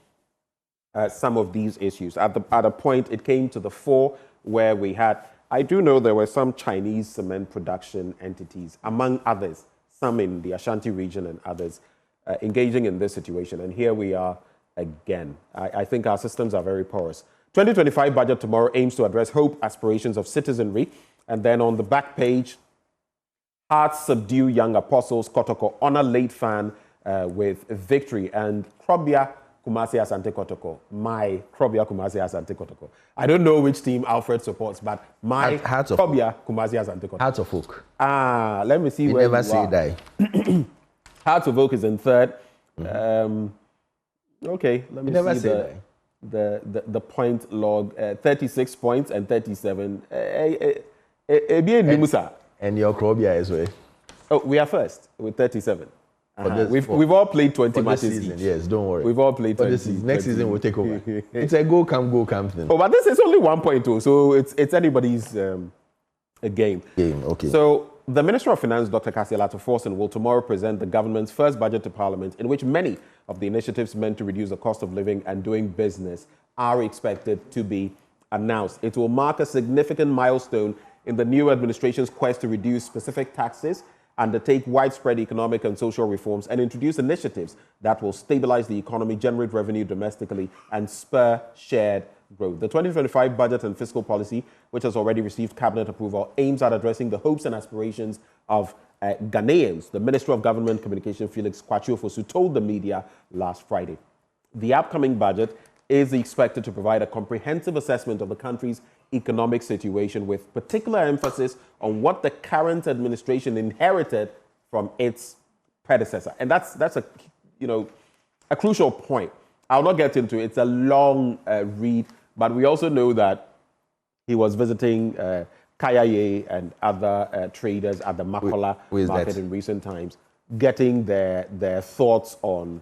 A: some of these issues. At a point, it came to the fore where we had, I do know there were some Chinese cement production entities, among others, some in the Ashanti region and others, engaging in this situation. And here we are again. I think our systems are very porous. 2025 budget tomorrow aims to address hope, aspirations of citizenry. And then on the back page, hearts subdue young apostles, Kotoko honor late fan with victory. And Krobia Kumasi Asante Kotoko, my Krobia Kumasi Asante Kotoko. I don't know which team Alfred supports, but my Krobia Kumasi Asante Kotoko.
U: Hearts of Oak.
A: Let me see where you
U: never say die.
A: Hearts of Oak is in third. Okay, let me see the point log. 36 points and 37.
U: And your Krobia as well.
A: Oh, we are first with 37. We've all played 20 matches
U: season,
A: each.
U: yes, don't worry.
A: We've all played 20.
U: Next season we'll take over. It's a go come thing.
A: Oh, but this is only 1 point, so it's anybody's game.
U: Okay.
A: So the Minister of Finance, Dr. Kasielato Forson, will tomorrow present the government's first budget to Parliament, in which many of the initiatives meant to reduce the cost of living and doing business are expected to be announced. It will mark a significant milestone in the new administration's quest to reduce specific taxes, undertake widespread economic and social reforms, and introduce initiatives that will stabilize the economy, generate revenue domestically, and spur shared growth. The 2025 budget and fiscal policy, which has already received cabinet approval, aims at addressing the hopes and aspirations of Ghanaians. The Minister of Government Communication, Felix Kwachiofosu, told the media last Friday. The upcoming budget is expected to provide a comprehensive assessment of the country's economic situation, with particular emphasis on what the current administration inherited from its predecessor. And that's a crucial point. I'll not get into it. It's a long read, but we also know that he was visiting Kayaye and other traders at the Makola market in recent times, getting their thoughts on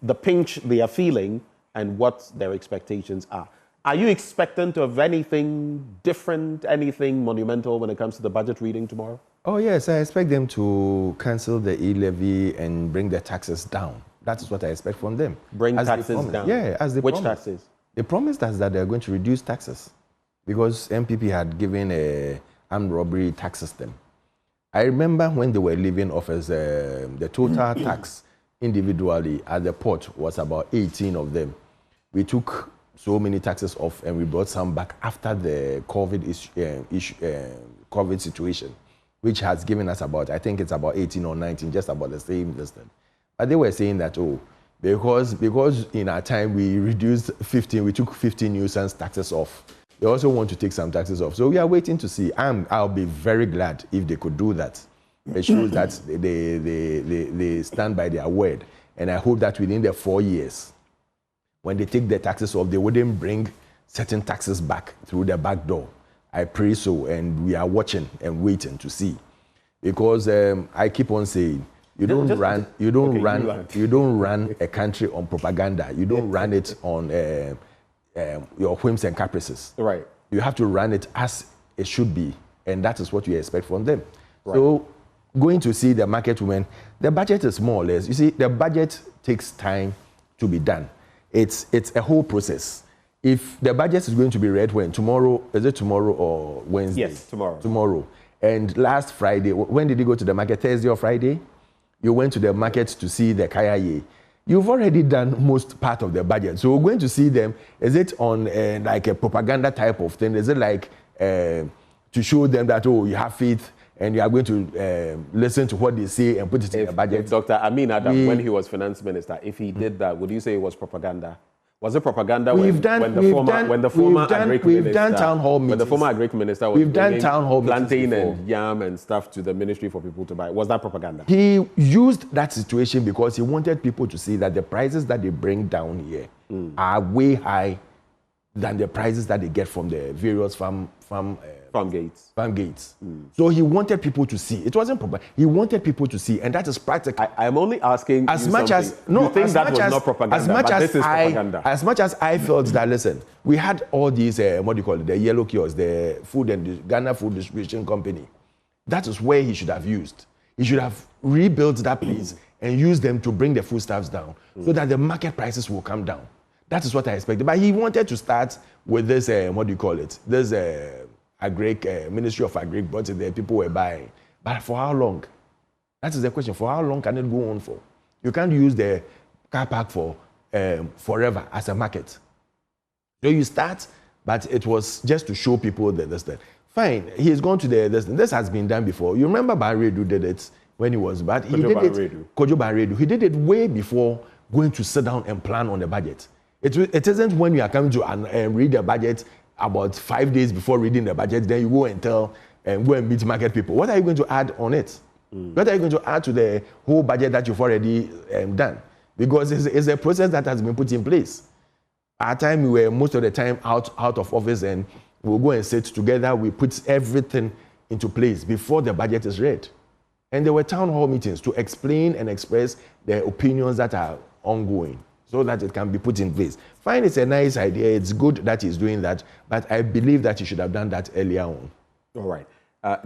A: the pinch they are feeling and what their expectations are. Are you expectant of anything different, anything monumental when it comes to the budget reading tomorrow?
U: Oh, yes. I expect them to cancel the e-levy and bring the taxes down. That is what I expect from them.
A: Bring taxes down?
U: Yeah, as they
A: promised. Which taxes?
U: They promised us that they're going to reduce taxes because MPP had given a armed robbery tax system. I remember when they were leaving office, the total tax individually at the port was about 18 of them. We took so many taxes off and we brought some back after the COVID situation, which has given us about, I think it's about 18 or 19, just about the same distance. But they were saying that, because in our time we reduced 15, we took 15 nuisance taxes off. They also want to take some taxes off. So we are waiting to see. I'll be very glad if they could do that. It shows that they stand by their word. And I hope that within the 4 years, when they take the taxes off, they wouldn't bring certain taxes back through the back door. I pray so, and we are watching and waiting to see. Because I keep on saying, you don't run a country on propaganda. You don't run it on your whims and caprices.
A: Right.
U: You have to run it as it should be, and that is what you expect from them. Right. So, going to see the market women, the budget is more or less. You see, the budget takes time to be done. It's a whole process. If the budget is going to be read when? Tomorrow, is it tomorrow or Wednesday?
A: Yes, tomorrow.
U: Tomorrow. And last Friday, when did you go to the market? Thursday or Friday? You went to the market to see the Kayaye. You've already done most part of the budget. So we're going to see them. Is it on like a propaganda type of thing? Is it like to show them that, oh, you have faith and you are going to listen to what they say and put it in the budget.
A: If Dr. Amin Adam, when he was finance minister, if he did that, would you say it was propaganda? Was it propaganda when the former agric minister was bringing plantain and yam and stuff to the ministry for people to buy? Was that propaganda?
U: He used that situation because he wanted people to see that the prices that they bring down here are way high than the prices that they get from the various farm gates. So he wanted people to see. It wasn't propaganda. He wanted people to see, and that is practical.
A: I'm only asking as much as no. This is propaganda.
U: As much as I felt that, listen, we had all these what do you call it? The yellow kiosks, the food and the Ghana Food Distribution Company. That is where he should have used. He should have rebuilt that place and used them to bring the foodstuffs down, so that the market prices will come down. That is what I expected. But he wanted to start with this, what do you call it? This Ministry of Agric brought it there, people were buying. But for how long? That is the question. For how long can it go on for? You can't use the car park for forever as a market. So you start, but it was just to show people that. Fine, he's gone to this has been done before. You remember Barredu did it when he was bad. Kojo Barredu. He did it way before going to sit down and plan on the budget. It isn't when you are coming to read the budget about 5 days before reading the budget, then you go and go and meet market people. What are you going to add on it? What are you going to add to the whole budget that you've already done? Because it's a process that has been put in place. At time we were most of the time out of office, and we'll go and sit together. We put everything into place before the budget is read. And there were town hall meetings to explain and express the opinions that are ongoing, so that it can be put in place. Fine, it's a nice idea. It's good that he's doing that, but I believe that he should have done that earlier on.
A: All right.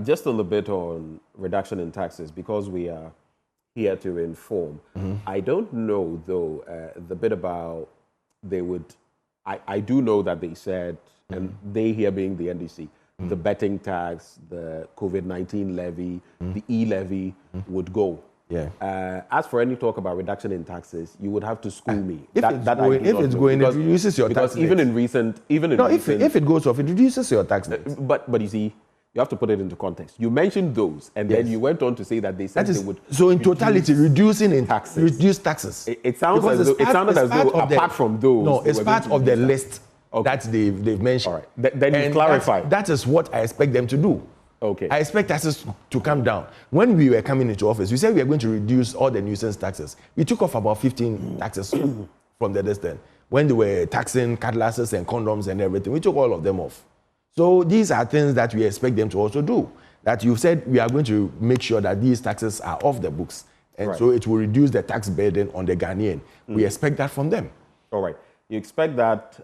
A: Just a little bit on reduction in taxes, because we are here to inform. I don't know, though, the bit about they would... I do know that they said, and they here being the NDC, the betting tax, the COVID-19 levy, the e-levy would go.
U: Yeah.
A: As for any talk about reduction in taxes, you would have to school me.
U: If it's going, it reduces your tax.
A: Because
U: if it goes off, it reduces your tax.
A: But you see, you have to put it into context. You mentioned those, and then you went on to say that they said they would.
U: So in totality, reducing in taxes, reduce taxes.
A: It sounded as though apart from those,
U: no, it's part of the list that they've mentioned.
A: All right. Then you clarify.
U: That is what I expect them to do.
A: Okay.
U: I expect taxes to come down. When we were coming into office, we said we are going to reduce all the nuisance taxes. We took off about 15 taxes from the distance. When they were taxing cutlasses and condoms and everything, we took all of them off. So these are things that we expect them to also do. That you said we are going to make sure that these taxes are off the books. And so it will reduce the tax burden on the Ghanaian. We expect that from them.
A: All right. You expect that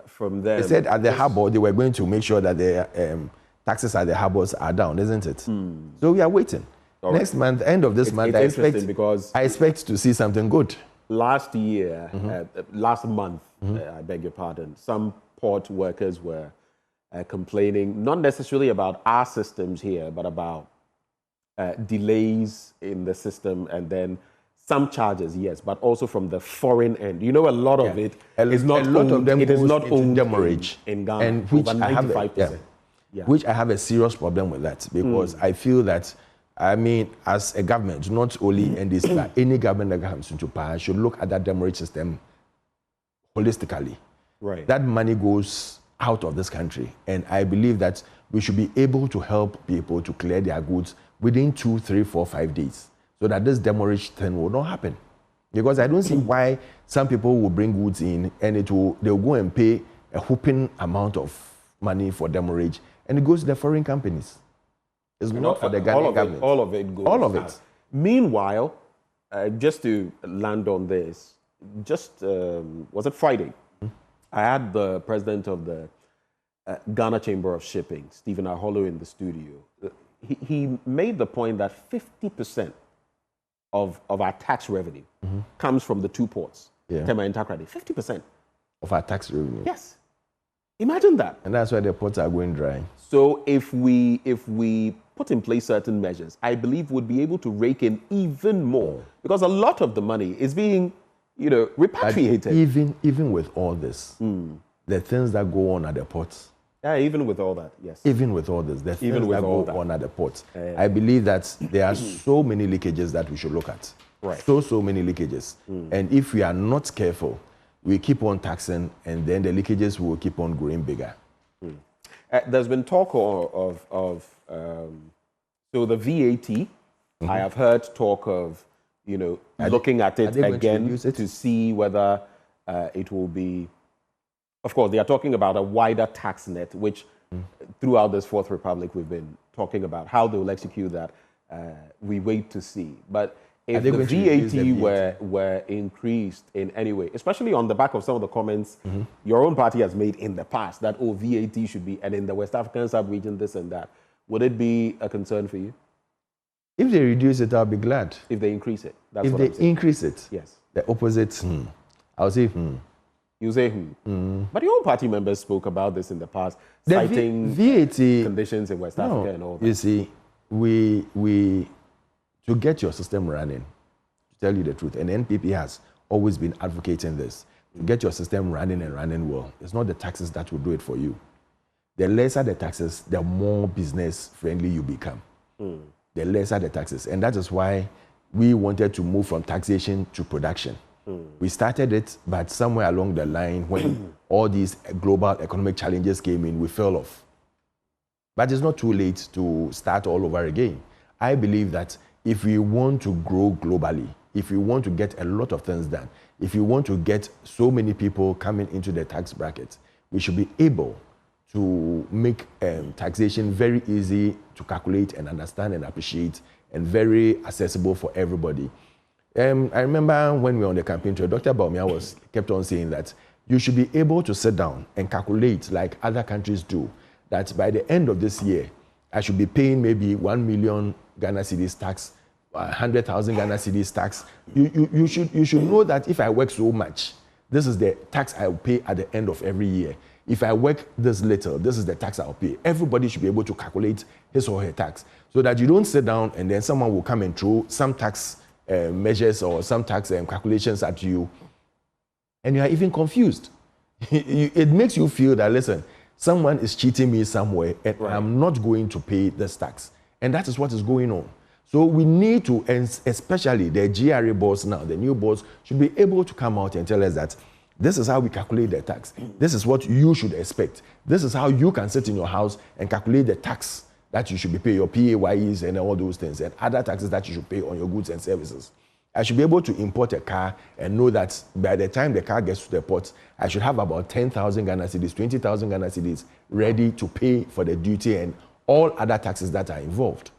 A: from them.
U: They said at the harbour, they were going to make sure that the taxes at the harbours are down, isn't it? So we are waiting. Next month, end of this month, I expect to see something good.
A: Last year, last month, I beg your pardon, some port workers were complaining, not necessarily about our systems here, but about delays in the system, and then some charges, yes, but also from the foreign end. You know, a lot of it is not owned. It is not owned demurrage in Ghana,
U: and which
A: over 95%.
U: Which I have a serious problem with that, because I feel that, I mean, as a government, not only NDC, but any government that comes into power should look at that demurrage system holistically.
A: Right.
U: That money goes out of this country, and I believe that we should be able to help people to clear their goods within 2, 3, 4, 5 days, so that this demurrage thing will not happen. Because I don't see why some people will bring goods in and they'll go and pay a whooping amount of money for demurrage, and it goes to the foreign companies. It's not for the Ghanaian government.
A: All of it goes.
U: All of it.
A: Meanwhile, just to land on this, was it Friday? I had the president of the Ghana Chamber of Shipping, Stephen Aholo, in the studio. He made the point that 50% of our tax revenue comes from the two ports, Tema and Takoradi. 50%
U: of our tax revenue.
A: Yes. Imagine that.
U: And that's why the ports are going dry.
A: So if we put in place certain measures, I believe we'd be able to rake in even more, because a lot of the money is being, repatriated.
U: But even with all this, the things that go on at the ports,
A: Yeah, even with all that, yes.
U: Even with all this, the things
A: Even with
U: that
A: all
U: go
A: that.
U: on at the port. I believe that there are so many leakages that we should look at.
A: Right.
U: So many leakages. And if we are not careful, we keep on taxing, and then the leakages will keep on growing bigger.
A: There's been talk so the VAT, I have heard talk of, looking at it again to see whether it will be, of course, they are talking about a wider tax net, which throughout this Fourth Republic we've been talking about. How they will execute that, we wait to see. But if the VAT were increased in any way, especially on the back of some of the comments your own party has made in the past, that, VAT should be, and in the West African sub-region, this and that, would it be a concern for you?
U: If they reduce it, I'll be glad.
A: If they increase it, that's
U: if
A: what
U: they
A: I'm saying.
U: increase it,
A: yes.
U: The opposite, I'll say,
A: You say, But your own party members spoke about this in the past,
U: the
A: citing
U: VAT
A: conditions in West Africa and all that.
U: You see, we to get your system running, to tell you the truth, and NPP has always been advocating this, to get your system running and running well, it's not the taxes that will do it for you. The lesser the taxes, the more business friendly you become. The lesser the taxes. And that is why we wanted to move from taxation to production. We started it, but somewhere along the line, when all these global economic challenges came in, we fell off. But it's not too late to start all over again. I believe that if we want to grow globally, if we want to get a lot of things done, if we want to get so many people coming into the tax bracket, we should be able to make taxation very easy to calculate and understand and appreciate, and very accessible for everybody. I remember when we were on the campaign trail, Dr. Baumia kept on saying that you should be able to sit down and calculate like other countries do, that by the end of this year, I should be paying maybe 1 million Ghana cedis tax, 100,000 Ghana cedis tax. You should know that if I work so much, this is the tax I will pay at the end of every year. If I work this little, this is the tax I'll pay. Everybody should be able to calculate his or her tax, so that you don't sit down and then someone will come and throw some tax measures or some tax calculations at you, and you are even confused. It makes you feel that, listen, someone is cheating me somewhere, and I'm not going to pay this tax. And that is what is going on. So we need to, and especially the GRA boards now, the new boards, should be able to come out and tell us that this is how we calculate the tax. This is what you should expect. This is how you can sit in your house and calculate the tax that you should be paying, your PAYEs and all those things, and other taxes that you should pay on your goods and services. I should be able to import a car and know that by the time the car gets to the port, I should have about 10,000 Ghana cedis, 20,000 Ghana cedis ready to pay for the duty and all other taxes that are involved.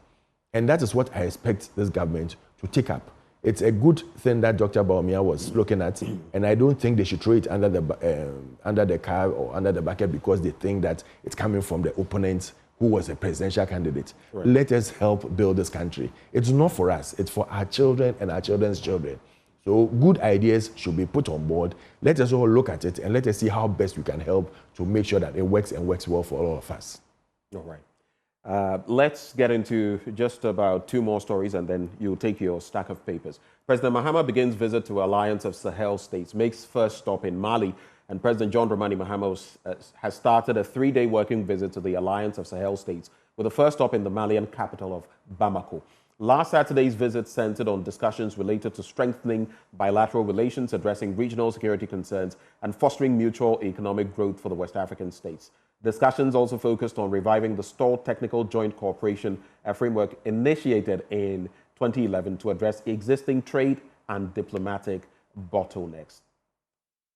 U: And that is what I expect this government to take up. It's a good thing that Dr. Baumia was looking at, and I don't think they should throw it under the car or under the bucket because they think that it's coming from the opponent who was a presidential candidate. Right. Let us help build this country. It's not for us, it's for our children and our children's children. So good ideas should be put on board. Let us all look at it and let us see how best we can help to make sure that it works and works well for all of us.
A: All right. Let's get into just about two more stories and then you'll take your stack of papers. President Mahama begins visit to Alliance of Sahel States, makes first stop in Mali, and President John Dramani Mahama has started a 3-day working visit to the Alliance of Sahel States, with the first stop in the Malian capital of Bamako. Last Saturday's visit centered on discussions related to strengthening bilateral relations, addressing regional security concerns, and fostering mutual economic growth for the West African states. Discussions also focused on reviving the stalled technical joint cooperation, a framework initiated in 2011 to address existing trade and diplomatic bottlenecks.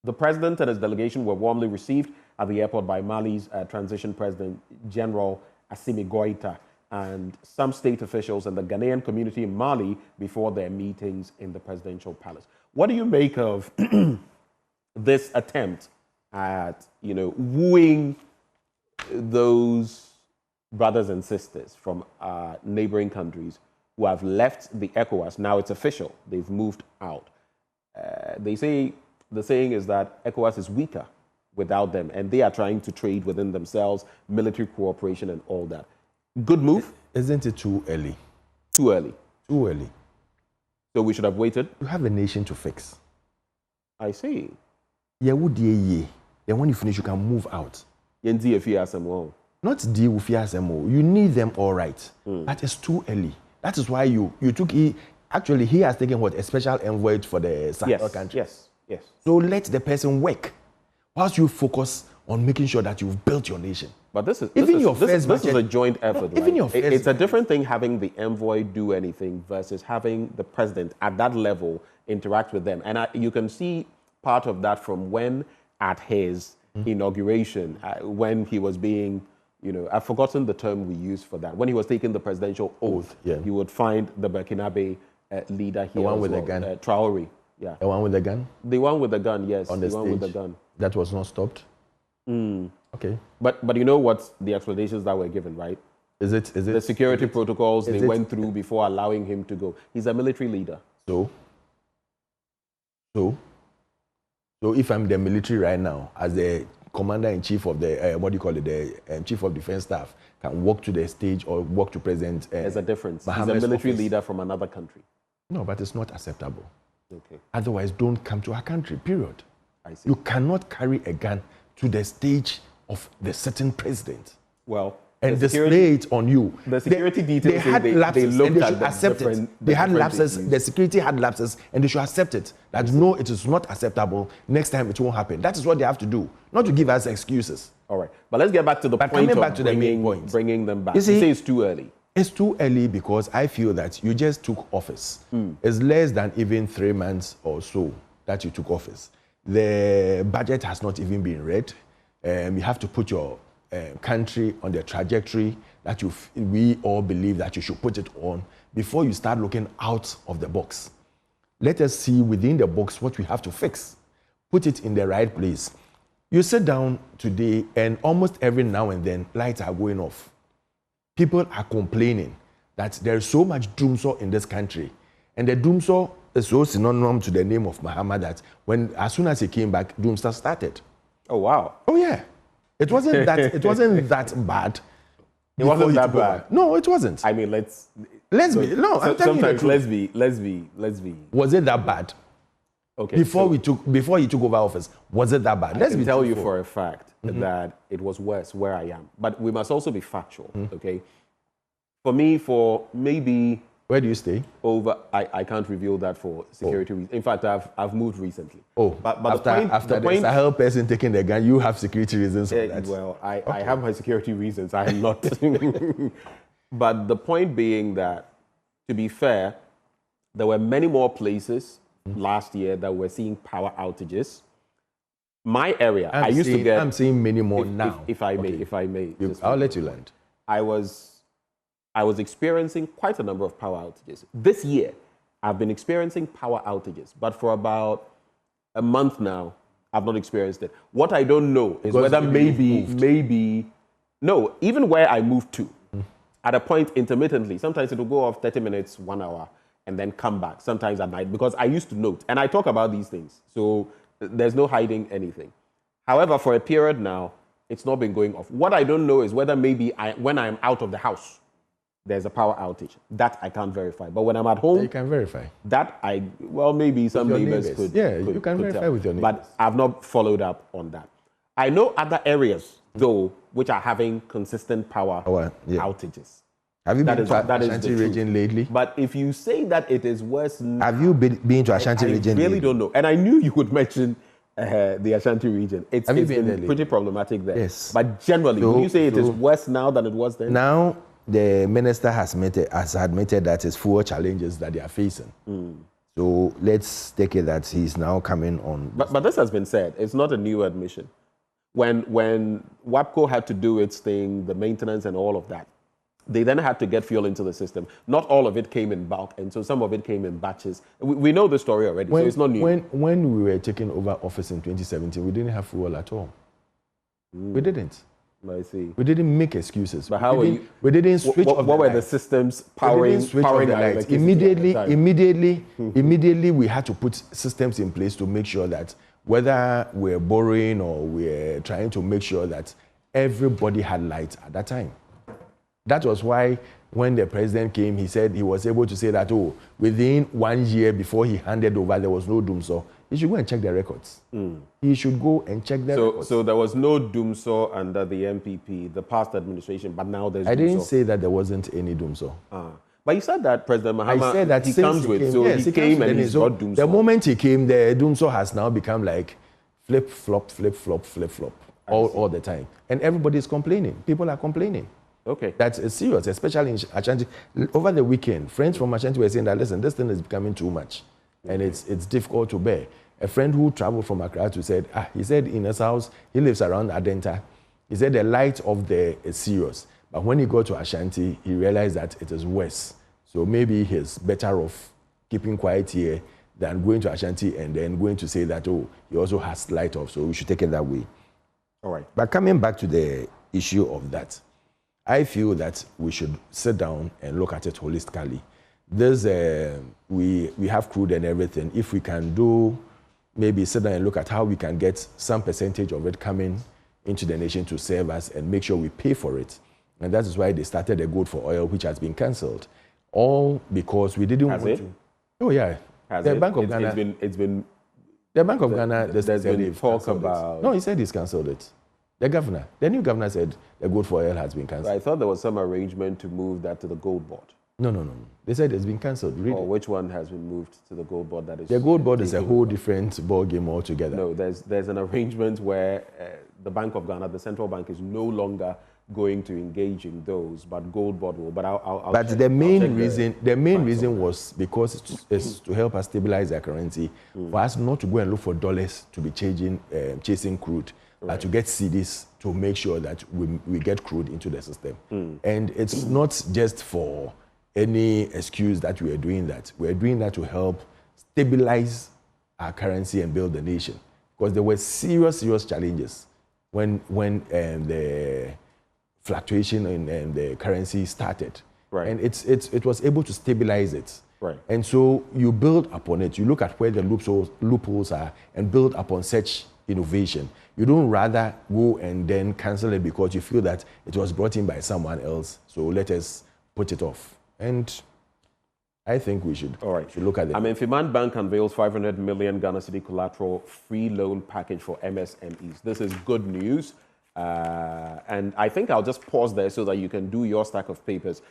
A: The president and his delegation were warmly received at the airport by Mali's transition president, General Assimi Goïta, and some state officials and the Ghanaian community in Mali before their meetings in the presidential palace. What do you make of this attempt at, wooing those brothers and sisters from neighboring countries who have left the ECOWAS? Now it's official, they've moved out. They say, the saying is that ECOWAS is weaker without them, and they are trying to trade within themselves, military cooperation and all that. Good move?
U: Isn't it too early?
A: Too early?
U: Too early.
A: So we should have waited?
U: You have a nation to fix.
A: I see.
U: Yeah, then when you finish, you can move out. Not deal with FSMO. You need them all right. But it's too early. That is why you took actually he has taken what, a special envoy for the Sahel country.
A: Yes.
U: So let the person work whilst you focus on making sure that you've built your nation.
A: But this is
U: a
A: joint effort.
U: Even
A: right?
U: your first
A: It's a different thing having the envoy do anything versus having the president at that level interact with them. And you can see part of that from when at his inauguration, when he was being, I've forgotten the term we use for that. When he was taking the presidential oath, you would find the Burkinabe leader here.
U: The one with the gun.
A: Traore. Yeah.
U: The one with the gun?
A: The one with the gun, yes.
U: On the
A: one with the gun.
U: That was not stopped? Okay.
A: But you know what the explanations that were given, right?
U: Is it
A: the security protocols they went through before allowing him to go? He's a military leader.
U: So if I'm the military right now, as the commander-in-chief of the, the chief of defense staff, can walk to the stage or walk to President
A: There's a difference.
U: Mohammed's
A: He's a military
U: office.
A: leader from another country.
U: No, but it's not acceptable.
A: Okay.
U: Otherwise, don't come to our country, period.
A: I see.
U: You cannot carry a gun to the stage of the sitting president.
A: Well,
U: and display it on you.
A: The security details,
U: they had lapses
A: looked
U: and they
A: at
U: should
A: the
U: accept it.
A: different-
U: They had
A: different
U: lapses,
A: issues.
U: the security had lapses, and they should accept it. That no, it is not acceptable. Next time it won't happen. That is what they have to do, not to give us excuses.
A: All right. But let's get back to the point
U: coming
A: of
U: back to the main point.
A: bringing them back.
U: You see,
A: say it's too early.
U: It's too early because I feel that you just took office. It's less than even 3 months or so that you took office. The budget has not even been read. You have to put your country on the trajectory that we all believe that you should put it on before you start looking out of the box. Let us see within the box what we have to fix. Put it in the right place. You sit down today and almost every now and then lights are going off. People are complaining that there's so much doomsaw in this country. And the doomsaw is so synonymous to the name of Muhammad that as soon as he came back, doomsday started.
A: Oh, wow.
U: Oh, yeah. It wasn't that bad.
A: It wasn't that bad.
U: No, it wasn't.
A: I mean, let's be.
U: No, I'm telling you the
A: sometimes
U: truth.
A: let's be.
U: Was it that bad?
A: Okay.
U: Before he took over office, was it that bad?
A: I can tell you for a fact that it was worse where I am. But we must also be factual, okay? For me, for maybe...
U: Where do you stay?
A: I can't reveal that for security reasons. In fact, I've moved recently.
U: Oh,
A: but
U: after the Sahel person taking the gun, you have security reasons for that.
A: Well, I have my security reasons. I am not. But the point being that, to be fair, there were many more places last year that were seeing power outages. My area, I'm
U: seeing many more now.
A: If I may.
U: I'll let you land.
A: I was experiencing quite a number of power outages. This year, I've been experiencing power outages, but for about a month now, I've not experienced it. What I don't know is whether no, even where I moved to, at a point intermittently, sometimes it will go off 30 minutes, 1 hour, and then come back, sometimes at night, because I used to note, and I talk about these things, so there's no hiding anything. However, for a period now, it's not been going off. What I don't know is whether maybe when I'm out of the house, there's a power outage. That I can't verify. But when I'm at home...
U: You can verify.
A: Maybe some neighbors could.
U: Yeah, you can verify
A: tell.
U: with your neighbors.
A: But I've not followed up on that. I know other areas, though, which are having consistent power outages.
U: Have you been to Ashanti region lately?
A: But if you say that it is worse...
U: Have you been to Ashanti region
A: I really
U: lately?
A: don't know. And I knew you would mention the Ashanti region. It's
U: been
A: been pretty problematic there.
U: Yes.
A: But generally, would you say it is worse now than it was then?
U: Now, the minister has admitted that it's full challenges that they are facing. So let's take it that he's now coming on.
A: But this has been said. It's not a new admission. When WAPCO had to do its thing, the maintenance and all of that, they then had to get fuel into the system. Not all of it came in bulk, and so some of it came in batches. We know the story already, so it's not new.
U: When we were taking over office in 2017, we didn't have fuel at all. We didn't.
A: I see.
U: We didn't make excuses.
A: But how
U: we didn't switch off the lights.
A: What were the systems powering
U: the lights? Immediately, we had to put systems in place to make sure that whether we're borrowing or we're trying to make sure that everybody had lights at that time. That was why when the president came, he said he was able to say that, within 1 year before he handed over, there was no doomsaw. he should go and check their records. He should go and check their records.
A: So there was no Dumso under the MPP, the past administration, but now there's
U: I
A: Dumso.
U: didn't say that there wasn't any Dumso.
A: But you said that President Mahama,
U: I said that
A: he
U: since
A: comes
U: he
A: with,
U: came,
A: so
U: yes,
A: he came and he's
U: so
A: got Dumso.
U: The moment he came, the Dumso has now become like flip-flop, flip-flop, flip-flop all the time. And everybody's complaining. People are complaining.
A: Okay.
U: That's serious, especially in Ashanti. Over the weekend, friends from Ashanti were saying that, listen, this thing is becoming too much. And it's difficult to bear. A friend who traveled from Accra to said, he said in his house, he lives around Adenta. He said the light of there is serious. But when he got to Ashanti, he realized that it is worse. So maybe he's better off keeping quiet here than going to Ashanti and then going to say that, oh, he also has light off, so we should take it that way.
A: All right.
U: But coming back to the issue of that, I feel that we should sit down and look at it holistically. There's we have crude and everything. If we can do, maybe sit down and look at how we can get some percentage of it coming into the nation to serve us and make sure we pay for it. And that is why they started a gold for oil, which has been cancelled. All because we didn't want to. Oh, yeah. The Bank of Ghana.
A: It's been.
U: The Bank of Ghana.
A: There's been talk about.
U: No, he said he's cancelled it. The new governor said the gold for oil has been cancelled.
A: I thought there was some arrangement to move that to the gold board.
U: No. They said it's been cancelled. Really?
A: Or which one has been moved to the gold board? That is.
U: The gold board is a whole different ball game altogether.
A: No, there's an arrangement where the Bank of Ghana, the central bank, is no longer going to engage in those, but gold board will. But I'll check,
U: the main reason was because it's to help us stabilize our currency, for us not to go and look for dollars to be chasing crude, but to get cedis to make sure that we get crude into the system. And it's not just for any excuse that we are doing that. We're doing that to help stabilize our currency and build the nation, because there were serious challenges when the fluctuation in the currency started.
A: Right.
U: And it was able to stabilize it.
A: Right.
U: And so you build upon it. You look at where the loopholes are and build upon such innovation. You don't rather go and then cancel it because you feel that it was brought in by someone else, so let us put it off. And I think we should, should look at it.
A: Fiman Bank unveils 500 million Ghana Cedi collateral free loan package for MSMEs. This is good news. And I think I'll just pause there so that you can do your stack of papers.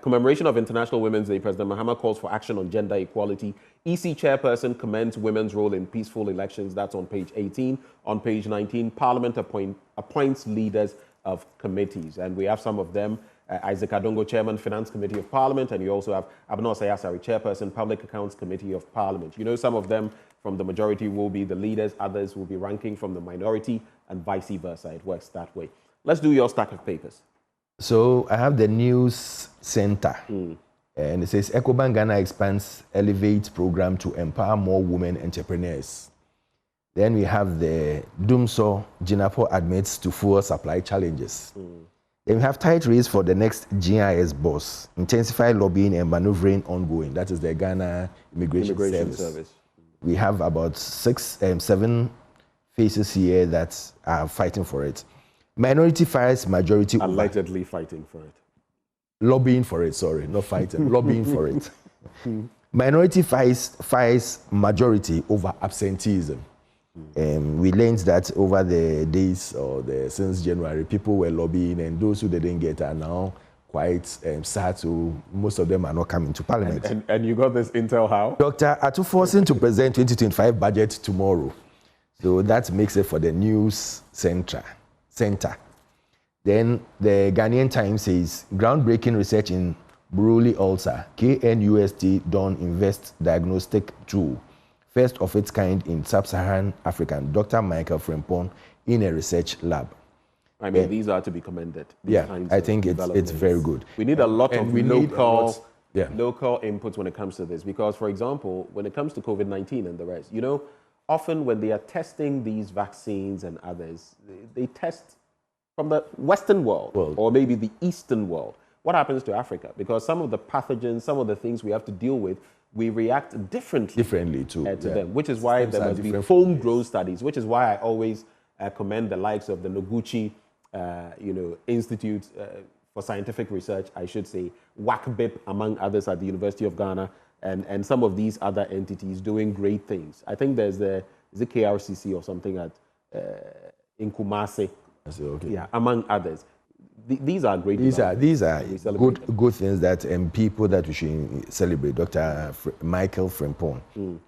A: Commemoration of International Women's Day, President Mahama calls for action on gender equality. EC chairperson commends women's role in peaceful elections. That's on page 18. On page 19, Parliament appoints leaders of committees. And we have some of them. Isaac Adongo, Chairman, Finance Committee of Parliament. And you also have Abno Sayasari, Chairperson, Public Accounts Committee of Parliament. You know, some of them from the majority will be the leaders. Others will be ranking from the minority, and vice versa. It works that way. Let's do your stack of papers.
U: So I have the news center. And it says, EcoBank Ghana expands Elevate program to empower more women entrepreneurs. Then we have the Dumso, Jinapo admits to fuel supply challenges. Then we have tight race for the next GIS boss, intensify lobbying and maneuvering ongoing. That is the Ghana Immigration Service. We have about 7 faces here that are fighting for it. Minority fights majority.
A: Allegedly fighting for it.
U: Lobbying for it, sorry, not fighting, lobbying for it. Minority fights majority over absenteeism. We learned that over the days or since January, people were lobbying, and those who didn't get are now quite sad. So most of them are not coming to Parliament.
A: And you got this intel how?
U: Dr. Atuforsen to present 2025 budget tomorrow. So that makes it for the news center. Then the Ghanaian Times says, groundbreaking research in Buruli ulcer, KNUST Dawn Invest Diagnostic Tool. First of its kind in sub-Saharan Africa. Dr. Michael Frempong in a research lab.
A: These are to be commended.
U: I think it's very good.
A: We need a lot of local inputs when it comes to this, because, for example, when it comes to COVID-19 and the rest, you know, often when they are testing these vaccines and others, they test from the Western world or maybe the Eastern world. What happens to Africa? Because some of the pathogens, some of the things we have to deal with, we react differently to them, which is why there must be homegrown studies, which is why I always commend the likes of the Noguchi Institute for Scientific Research, I should say, WACBIP, among others, at the University of Ghana, and some of these other entities doing great things. I think there's the KRCC or something at in Kumasi,
U: okay.
A: Yeah, among others. These are great.
U: These are good things that people that we should celebrate. Dr. Michael Frimpong,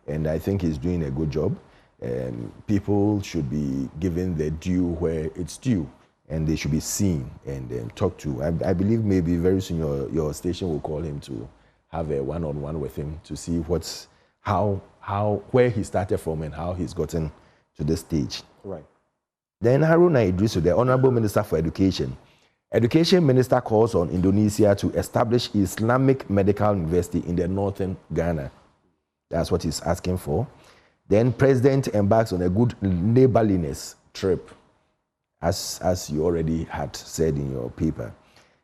U: and I think he's doing a good job. People should be given the due where it's due, and they should be seen and talked to. I believe maybe very soon your station will call him to have a one-on-one with him to see where he started from and how he's gotten to this stage.
A: Right.
U: Then Haruna Idrisu, the Honorable Minister for Education. Education Minister calls on Indonesia to establish Islamic Medical University in the northern Ghana. That's what he's asking for. Then President embarks on a good neighborliness trip, as you already had said in your paper.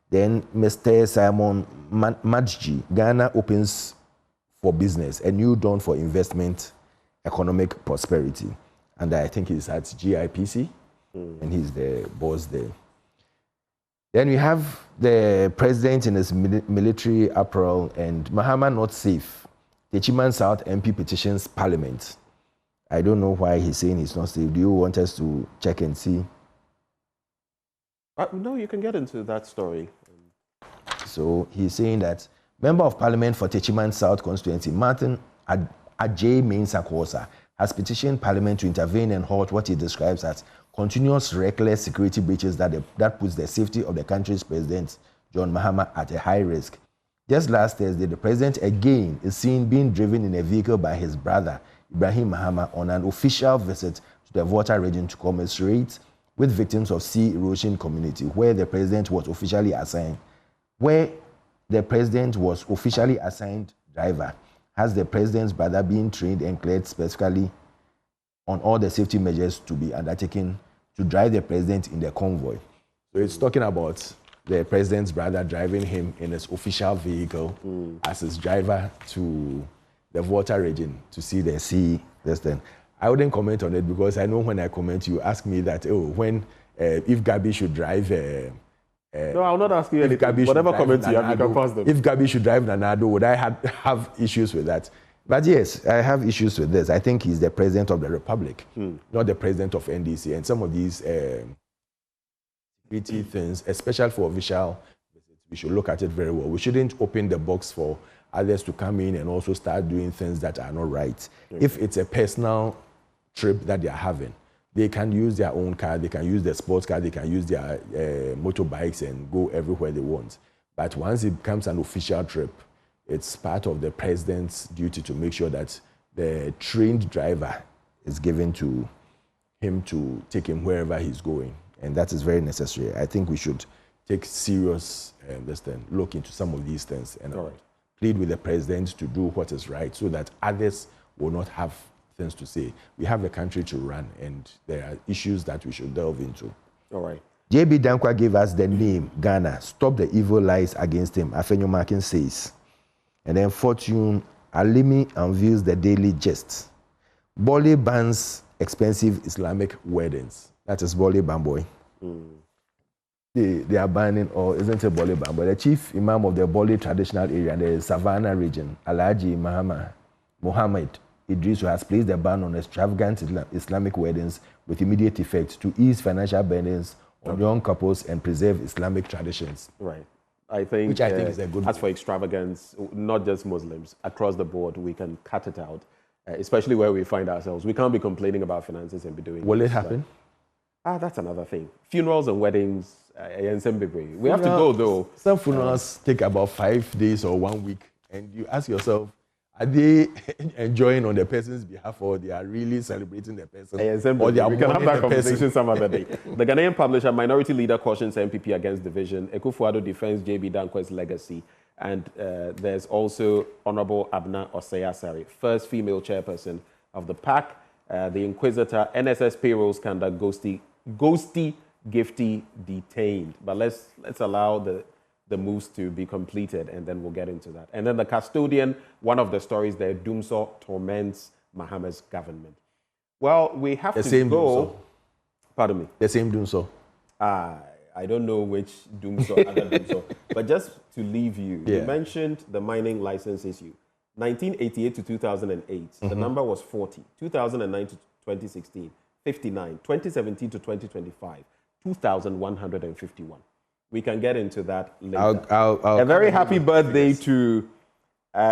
U: Then Mr. Simon Madji, Ghana opens for business, a new dawn for investment, economic prosperity. And I think he's at GIPC, and he's the boss there. Then we have the president in his military apparel, and Mahama not safe. The Chiman South MP petitions Parliament. I don't know why he's saying he's not safe. Do you want us to check and see?
A: No, you can get into that story.
U: So he's saying that Member of Parliament for Techiman South constituency, Martin Ajay Mensah, has petitioned Parliament to intervene and halt what he describes as continuous reckless security breaches that puts the safety of the country's president, John Mahama, at a high risk. Just last Thursday, the president again is seen being driven in a vehicle by his brother, Ibrahim Mahama, on an official visit to the Volta region to commiserate with victims of sea erosion community, where the president was officially assigned. Driver. Has the president's brother been trained and cleared specifically on all the safety measures to be undertaken to drive the president in the convoy?
A: So it's talking about the president's brother driving him in his official vehicle as his driver to the Volta region to see the sea. I wouldn't comment on it because I know when I comment, you ask me that, if Gabi should drive.
U: No, I'll not ask you anything. Whatever comments you have, you can pass them. If Gabi should drive Nanado, would I have issues with that? But yes, I have issues with this. I think he's the president of the Republic, not the president of NDC. And some of these security things, especially for official visits, we should look at it very well. We shouldn't open the box for others to come in and also start doing things that are not right. If it's a personal trip that they are having, they can use their own car, they can use their sports car, they can use their motorbikes and go everywhere they want. But once it becomes an official trip, it's part of the president's duty to make sure that the trained driver is given to him to take him wherever he's going. And that is very necessary. I think we should take serious look into some of these things and plead with the president to do what is right so that others will not have things to say. We have a country to run and there are issues that we should delve into.
A: All right.
U: JB Dankwa gave us the name Ghana. Stop the evil lies against him. Afenyo Markin says. And then Fortune Alimi unveils the daily gist. Bole bans expensive Islamic weddings. That is Bole Bamboy. They are banning, or isn't it Bole Bamboy? The chief imam of the Bole traditional area, the Savannah region, Alhaji Muhammad Idris, has placed a ban on extravagant Islamic weddings with immediate effect to ease financial burdens on young couples and preserve Islamic traditions.
A: Right. I think,
U: which I think is a good.
A: As for extravagance, not just Muslims, across the board, we can cut it out, especially where we find ourselves. We can't be complaining about finances and be doing.
U: Will it happen?
A: That's another thing. Funerals and weddings, we have to go though.
U: Some funerals take about 5 days or 1 week, and you ask yourself, are they enjoying on the person's behalf, or they are really celebrating the person?
A: Or they are we can have that conversation some other day. The Ghanaian publisher, Minority Leader cautions MPP against division. Ekufuado defends JB Dankwa's legacy. And there's also Honorable Abna Osei-Asare, first female chairperson of the PAC. The Inquisitor, NSS payroll scandal, ghosty Gifty detained. But let's allow the moves to be completed, and then we'll get into that. And then the custodian, one of the stories there, Dumso torments Mahama's government. Well, we have
U: the
A: to
U: same
A: go.
U: Dumso.
A: Pardon me?
U: The same Dumso.
A: I don't know which Dumso, other Dumso. But just to leave you, you mentioned the mining license issue. 1988 to 2008, the number was 40. 2009 to 2016, 59. 2017 to 2025, 2,151. We can get into that later. A very happy birthday to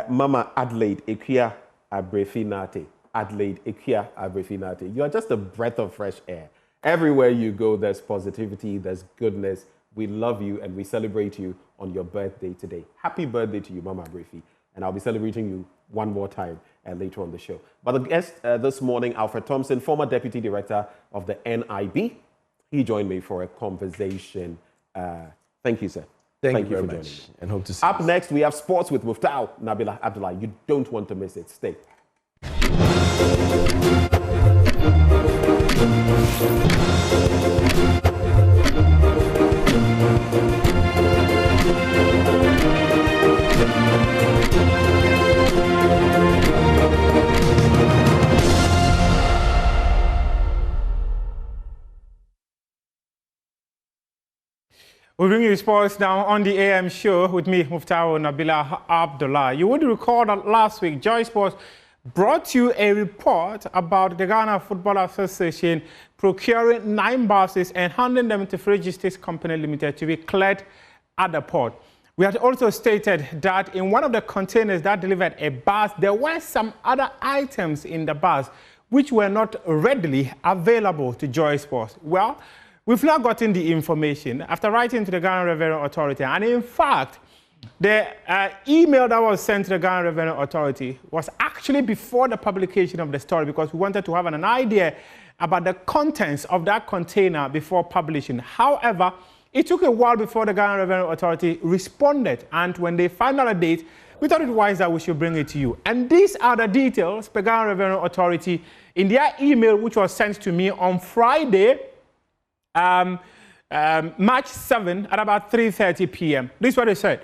A: Mama Adelaide Ekia Abrefinate. Adelaide Ekia Abrefinate. You are just a breath of fresh air. Everywhere you go, there's positivity, there's goodness. We love you and we celebrate you on your birthday today. Happy birthday to you, Mama Abrefi. And I'll be celebrating you one more time later on the show. But the guest this morning, Alfred Thompson, former Deputy Director of the NIB, he joined me for a conversation. Thank you, sir.
U: Thank you
A: for
U: very
A: joining
U: much.
A: me.
U: And hope to see you.
A: Up next, we have sports with Muftau Nabila Abdullah. You don't want to miss it. Stay.
B: We bring you sports now on the AM show with me, Muftau Nabila Abdullah. You would recall that last week, Joy Sports brought you a report about the Ghana Football Association procuring 9 buses and handing them to Logistics Company Limited to be cleared at the port. We had also stated that in one of the containers that delivered a bus, there were some other items in the bus which were not readily available to Joy Sports. Well, we've now gotten the information after writing to the Ghana Revenue Authority, and in fact, the email that was sent to the Ghana Revenue Authority was actually before the publication of the story, because we wanted to have an idea about the contents of that container before publishing. However, it took a while before the Ghana Revenue Authority responded, and when they found out a date, we thought it wise that we should bring it to you. And these are the details per Ghana Revenue Authority in their email, which was sent to me on Friday, March 7 at about 3:30 p.m. This is what they said.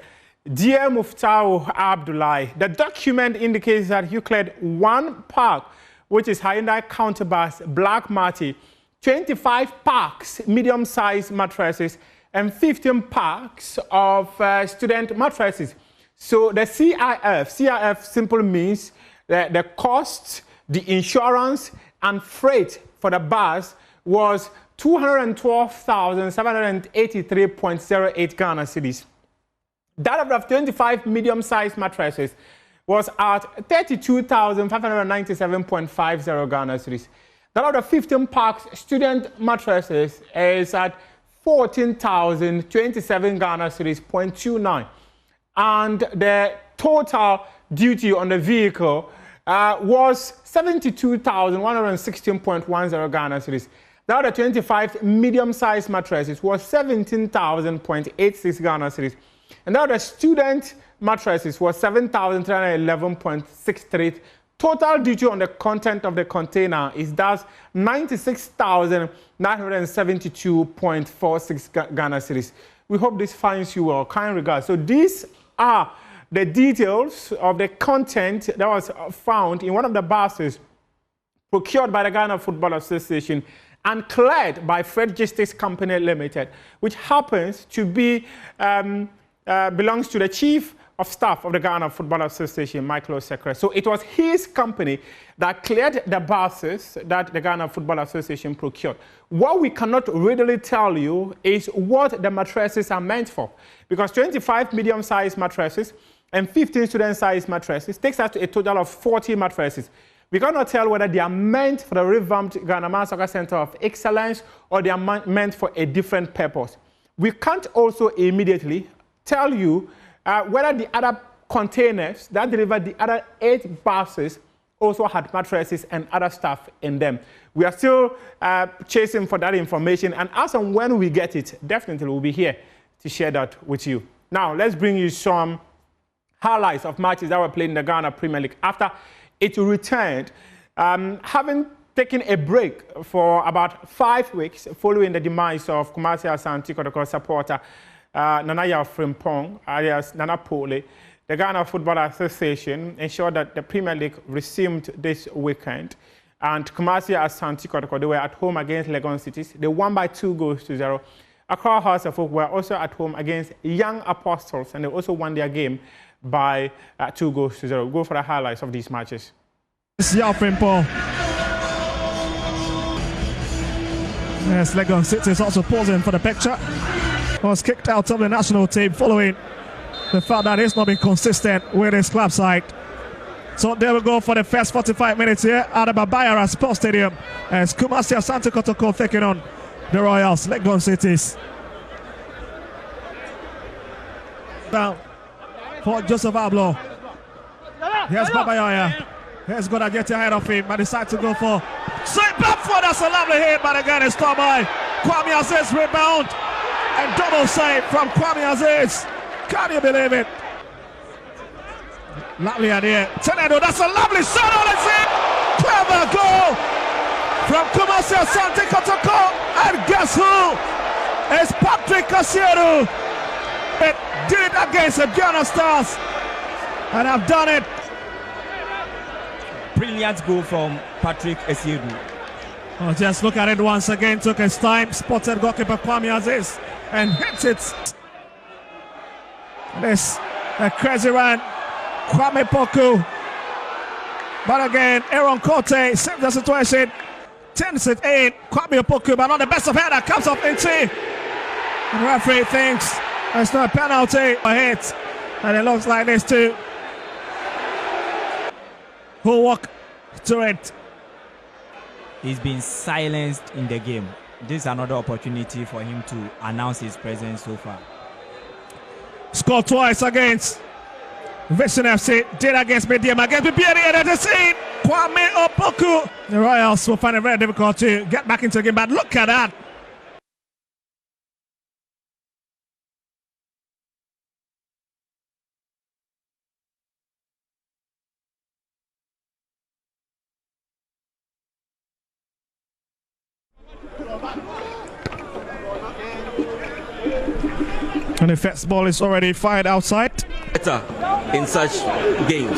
B: Dear Muftau Abdullah, the document indicates that you cleared 1 pack, which is Hyundai Counterbus Black Marty, 25 packs medium-sized mattresses, and 15 packs of student mattresses. So the CIF simply means that the cost, the insurance, and freight for the bus was 212,783.08 Ghana cedis. That of 25 medium-sized mattresses was at 32,597.50 Ghana cedis. That of the 15 packs student mattresses is at 14,027 Ghana cedis, 0.29. And the total duty on the vehicle was 72,116.10 Ghana cedis. Now the 25 medium-sized mattresses was 17,000.86 Ghana cedis. And now the student mattresses was 7,311.63. Total duty on the content of the container is thus 96,972.46 Ghana cedis. We hope this finds you well. Kind regards. So these are the details of the content that was found in one of the buses procured by the Ghana Football Association and cleared by Logistics Company Limited, which happens to be belongs to the Chief of Staff of the Ghana Football Association, Michael Osekre. So it was his company that cleared the buses that the Ghana Football Association procured. What we cannot readily tell you is what the mattresses are meant for, because 25 medium-sized mattresses and 15 student-sized mattresses takes us to a total of 40 mattresses. We cannot tell whether they are meant for the revamped Ghana Man Soccer Center of Excellence or they are meant for a different purpose. We can't also immediately tell you whether the other containers that delivered the other 8 buses also had mattresses and other stuff in them. We are still chasing for that information, and as and when we get it, definitely we'll be here to share that with you. Now, let's bring you some highlights of matches that were played in the Ghana Premier League after it returned, having taken a break for about 5 weeks following the demise of Kumasi Asante Kotoko supporter Nanaya Frimpong, alias Nana Pole. The Ghana Football Association ensured that the Premier League resumed this weekend, and Kumasi Asante Kotoko, they were at home against Legon Cities. They won by 2-0. Accra House of Folk were also at home against Young Apostles, and they also won their game by 2-0. Go for the highlights of these matches.
C: It's Yao Frimpong. Yes, Legon City is also posing for the picture. Was kicked out of the national team following the fact that he's not been consistent with his club side. So there we go for the first 45 minutes here at the Babayara Sports Stadium as Kumasi Asante Kotoko taking on the Royals, Legon Cities. Down for Joseph Ablo. Here's Babayara. He's going to get ahead of him, but decides to go for straight back for. That's a lovely hit, but again it's stopped by Kwame Aziz. Rebound and double save from Kwame Aziz. Can you believe it? Lovely idea. Tenedo, that's a lovely shot on it. Clever goal from Kumasi Asante Kotoko. And guess who? It's Patrick Kasieru. It did it against the Ghana Stars. And I've done it.
V: Brilliant goal from Patrick Kasieru.
C: Oh, just look at it once again. Took his time. Spotted goalkeeper Kwame Aziz and hits it. This a crazy run. Kwame Poku. But again, Aaron Cote saves the situation. 10-8. Kwame Poku, but not the best of header. Comes up into. The referee thinks it's not a penalty. A hit. And it looks like this too. Who walk to it?
V: He's been silenced in the game. This is another opportunity for him to announce his presence so far.
C: Scored twice against Vision FC, did against Medium, against BBN at the scene. Kwame Opoku. The Royals will find it very difficult to get back into the game, but look at that. And the first ball is already fired outside.
W: Better in such games.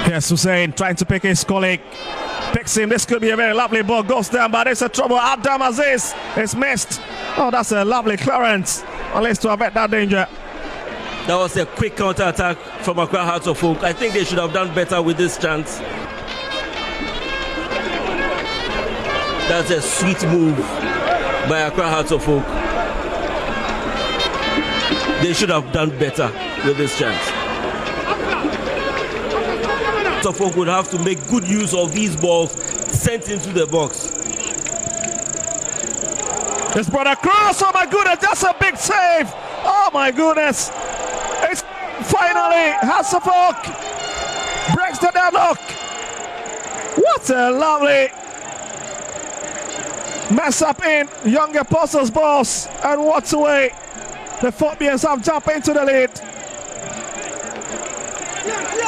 C: Yes, Hussein trying to pick his colleague. Picks him. This could be a very lovely ball. Goes down, but it's a trouble. Adam Aziz is missed. Oh, that's a lovely clearance. At least to avert that danger.
W: That was a quick counter-attack from Accra Hearts of Oak. I think they should have done better with this chance. That's a sweet move by Accra Hearts of Oak. They should have done better with this chance. Suffolk would have to make good use of these balls sent into the box.
C: It's brought across. Oh my goodness, that's a big save. Oh my goodness. It's finally Suffolk breaks the deadlock. What a lovely mess up in Young Apostles' balls. And what a way. The Phobians have jumped into the lead.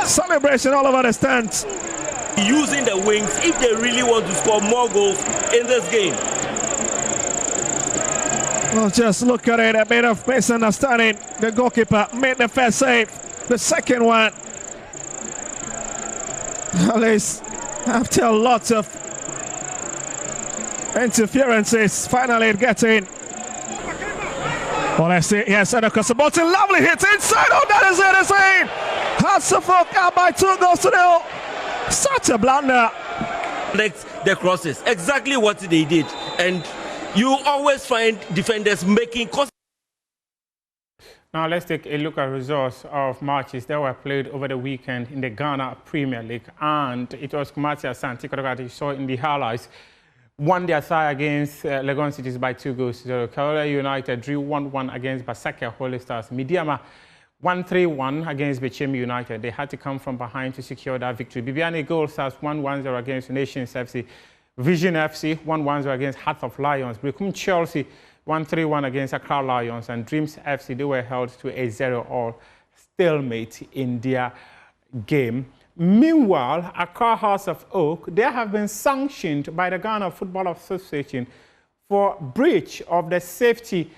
C: Celebration all over the stands.
W: Using the wings if they really want to score more goals in this game.
C: Well, just look at it, a bit of misunderstanding. The goalkeeper made the first save. The second one, at least after lots of interferences, finally it gets in. Well, let's see. Yes, and across the bottom, lovely hit inside. Oh, that is it. It's in. Suffolk out by 2-0. Such a blunder.
W: The crosses, exactly what they did, and you always find defenders making.
B: Now let's take a look at results of matches that were played over the weekend in the Ghana Premier League, and it was Kumasi Asante Kotoko you saw in the highlights. Won their side against Legon Cities by 2-0. Kaola United drew 1-1 against Basaka Holy Stars. Midiama 1-3-1 against Bechem United. They had to come from behind to secure that victory. Bibiani Gold Stars 1-1-0 against Nations FC. Vision FC 1-1-0 against Hearts of Lions. Brekum Chelsea 1-3-1 against Accra Lions. And Dreams FC, they were held to a 0-all stalemate in their game. Meanwhile, Accra Hearts of Oak, they have been sanctioned by the Ghana Football Association for breach of the safety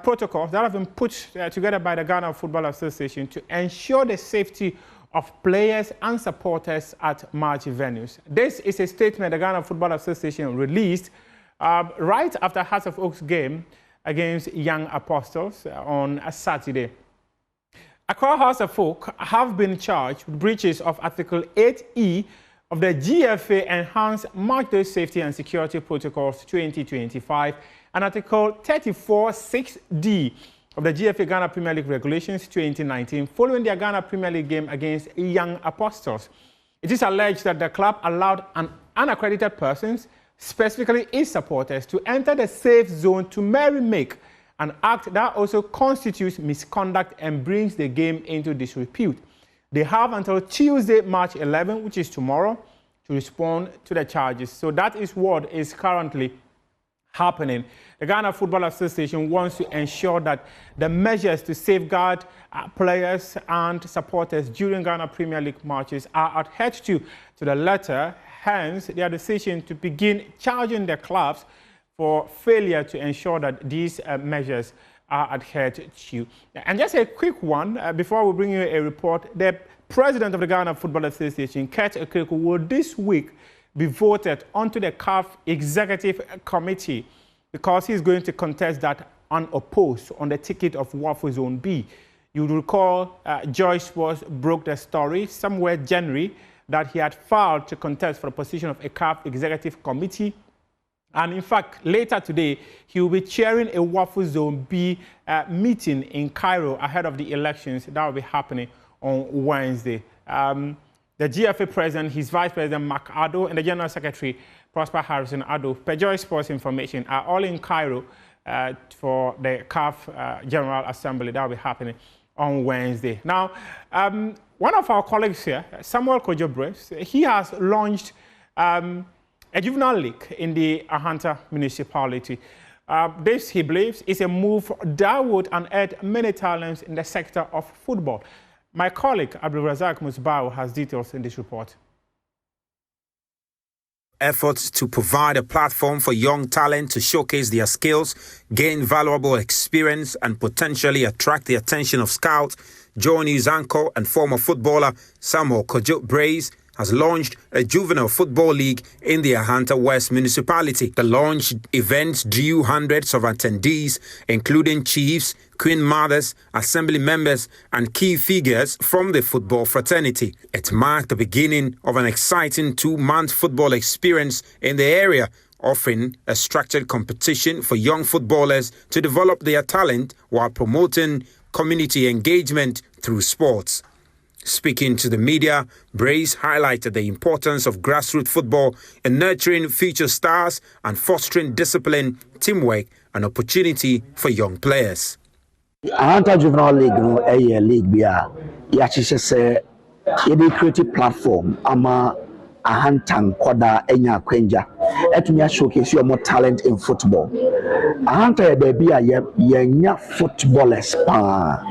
B: protocols that have been put together by the Ghana Football Association to ensure the safety of players and supporters at match venues. This is a statement the Ghana Football Association released right after Hearts of Oak's game against Young Apostles on a Saturday. Accra House of Folk have been charged with breaches of Article 8E of the GFA Enhanced Matchday Safety and Security Protocols 2025 and Article 34(6)D of the GFA Ghana Premier League Regulations 2019 following their Ghana Premier League game against Young Apostles. It is alleged that the club allowed unaccredited persons, specifically its supporters, to enter the safe zone to merry-make, an act that also constitutes misconduct and brings the game into disrepute. They have until Tuesday, March 11, which is tomorrow, to respond to the charges. So that is what is currently happening. The Ghana Football Association wants to ensure that the measures to safeguard players and supporters during Ghana Premier League matches are adhered to the letter. Hence, their decision to begin charging the clubs for failure to ensure that these measures are adhered to. And just a quick one, before we bring you a report, the president of the Ghana Football Association, Kurt Ekreku, will this week be voted onto the CAF Executive Committee because he's going to contest that unopposed on the ticket of Waffle Zone B. You recall Joy Sports broke the story somewhere January that he had filed to contest for the position of a CAF Executive Committee. And in fact, later today, he will be chairing a Waffle Zone B meeting in Cairo ahead of the elections that will be happening on Wednesday. The GFA president, his vice president, Mark Addo, and the general secretary, Prosper Harrison Addo, per Joy Sports information, are all in Cairo for the CAF General Assembly that will be happening on Wednesday. Now, one of our colleagues here, Samuel Kojo, he has launched a juvenile league in the Ahanta municipality. This, he believes, is a move that would unearth many talents in the sector of football. My colleague, Abdulrazak Musbao, has details in this report.
D: Efforts to provide a platform for young talent to showcase their skills, gain valuable experience, and potentially attract the attention of scouts, Johnny's uncle and former footballer Samuel Kojo Brace has launched a juvenile football league in the Ahanta West municipality. The launch event drew hundreds of attendees, including chiefs, queen mothers, assembly members, and key figures from the football fraternity. It marked the beginning of an exciting 2-month football experience in the area, offering a structured competition for young footballers to develop their talent while promoting community engagement through sports. Speaking to the media, Brace highlighted the importance of grassroots football in nurturing future stars and fostering discipline, teamwork, and opportunity for young players.
E: Ahanta Juvenile League no a league bia ya chise se ye creative platform ama Ahanta nkoda enya kwenja etumi showcase your more talent in football. Ahanta e baby ye nya footballers pa.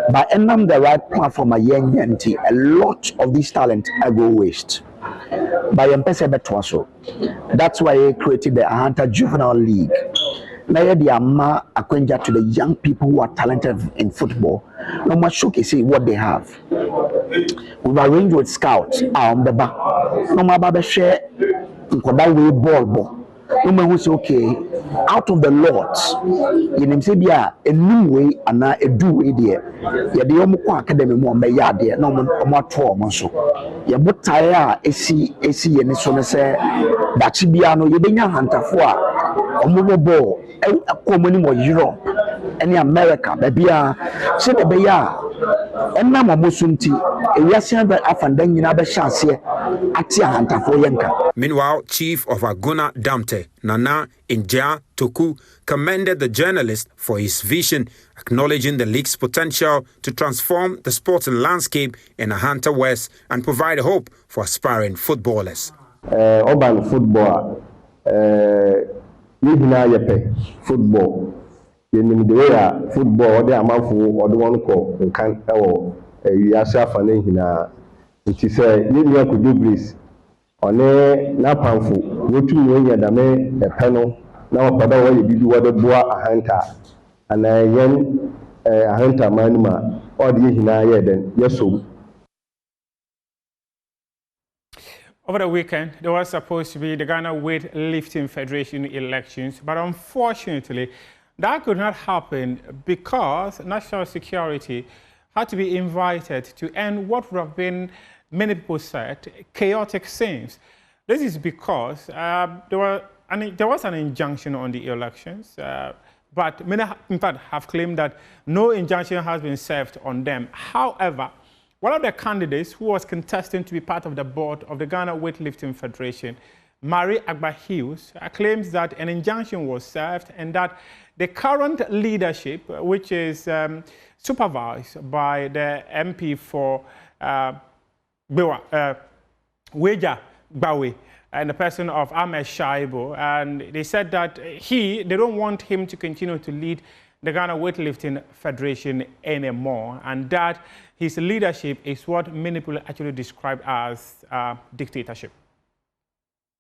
E: But enam the right platform a lot of this talent go waste. By that's why I created the Ahanta Juvenile League. Now the ama akwenja to the young people who are talented in football. No more showcase what they have. We've arranged with scouts beba. No more share way ball. No man who say okay, out of the lots, you say bia a new way and a do way there. Ya the omo academy mo me ya there. No mo to mo so. Ya botaya esi ye so ne say that bia no ye benya hantafo a omo ball e komoni mo Europe any America bia say be ya enna mo sunti e wiase ba afanda nyina be chance ati hantafo yenka.
D: Meanwhile, Chief of Aguna Damte, Nana Inja Toku, commended the journalist for his vision, acknowledging the league's potential to transform the sporting landscape in Ahanta West and provide hope for aspiring footballers.
F: Urban football, football. The football, the amount for the one call can yourself and it is a could do this. On a napamfo, what you know, Yadame, a panel, now a pada way you do what a boa a hunter, and a young a hunter manima, or the Hina then, yes, so.
B: Over the weekend, there was supposed to be the Ghana Weightlifting Federation elections, but unfortunately, that could not happen because national security had to be invited to end what would have been, many people said, chaotic scenes. This is because there was an injunction on the elections, but many, in fact, have claimed that no injunction has been served on them. However, one of the candidates who was contesting to be part of the board of the Ghana Weightlifting Federation, Mary Agba Hughes, claims that an injunction was served and that the current leadership, which is supervised by the MP for Weja Bawe, and the person of Ahmed Shaibu, and they said that they don't want him to continue to lead the Ghana Weightlifting Federation anymore, and that his leadership is what many people actually describe as dictatorship.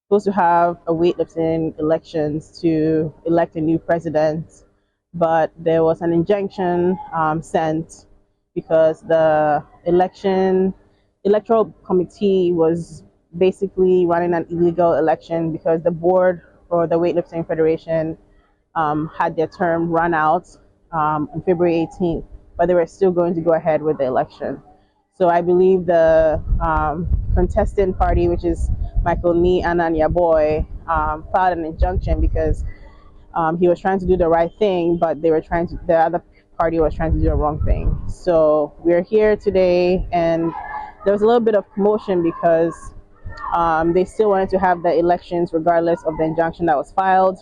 G: Supposed to have a weightlifting elections to elect a new president, but there was an injunction sent because the electoral committee was basically running an illegal election because the board for the Weightlifting Federation had their term run out on February 18th, but they were still going to go ahead with the election. So I believe the contesting party, which is Michael Nee Ananya Boy, filed an injunction because he was trying to do the right thing, but the other party was trying to do the wrong thing. So we're here today, and there was a little bit of commotion because they still wanted to have the elections regardless of the injunction that was filed.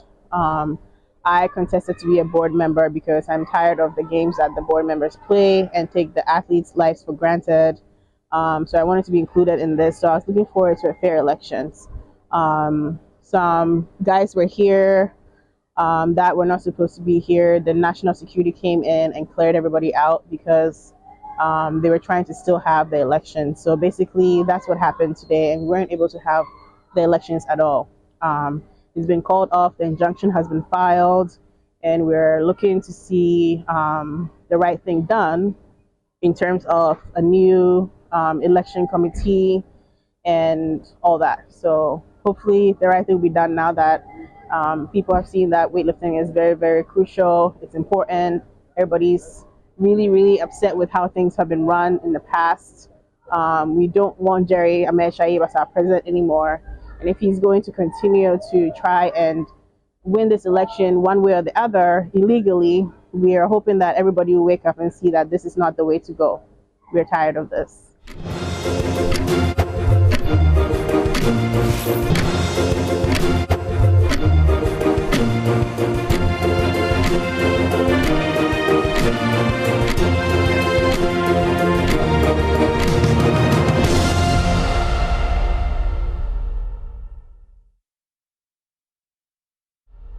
G: I contested to be a board member because I'm tired of the games that the board members play and take the athletes' lives for granted. So I wanted to be included in this. So I was looking forward to a fair elections. Some guys were here that were not supposed to be here. The national security came in and cleared everybody out because they were trying to still have the elections. So basically that's what happened today, and we weren't able to have the elections at all. It's been called off, the injunction has been filed, and we're looking to see the right thing done in terms of a new election committee and all that. So hopefully the right thing will be done now that people have seen that weightlifting is very, very crucial. It's important. Everybody's really, really upset with how things have been run in the past. We don't want Jerry Ahmed Shaib as our president anymore. And if he's going to continue to try and win this election one way or the other illegally, we are hoping that everybody will wake up and see that this is not the way to go. We're tired of this.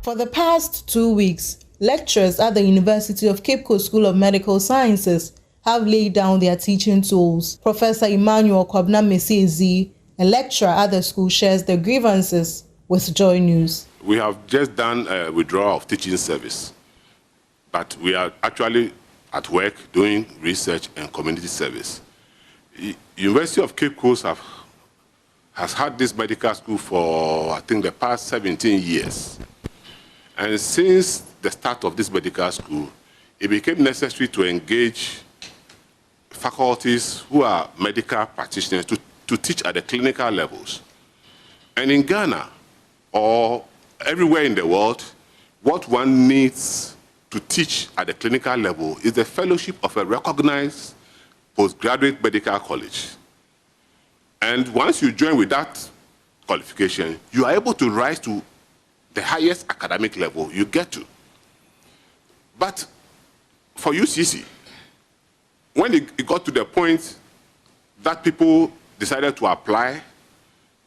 H: For the past 2 weeks, lecturers at the University of Cape Coast School of Medical Sciences have laid down their teaching tools. Professor Emmanuel Kwabna Mesiezi, a lecturer at the school, shares the grievances with Joy News.
I: We have just done a withdrawal of teaching service, but we are actually at work doing research and community service. University of Cape Coast has had this medical school for, I think, the past 17 years. And since the start of this medical school, it became necessary to engage faculties who are medical practitioners to teach at the clinical levels. And in Ghana, or everywhere in the world, what one needs to teach at the clinical level is the fellowship of a recognized postgraduate medical college. And once you join with that qualification, you are able to rise to the highest academic level you get to. But for UCC, when it got to the point that people decided to apply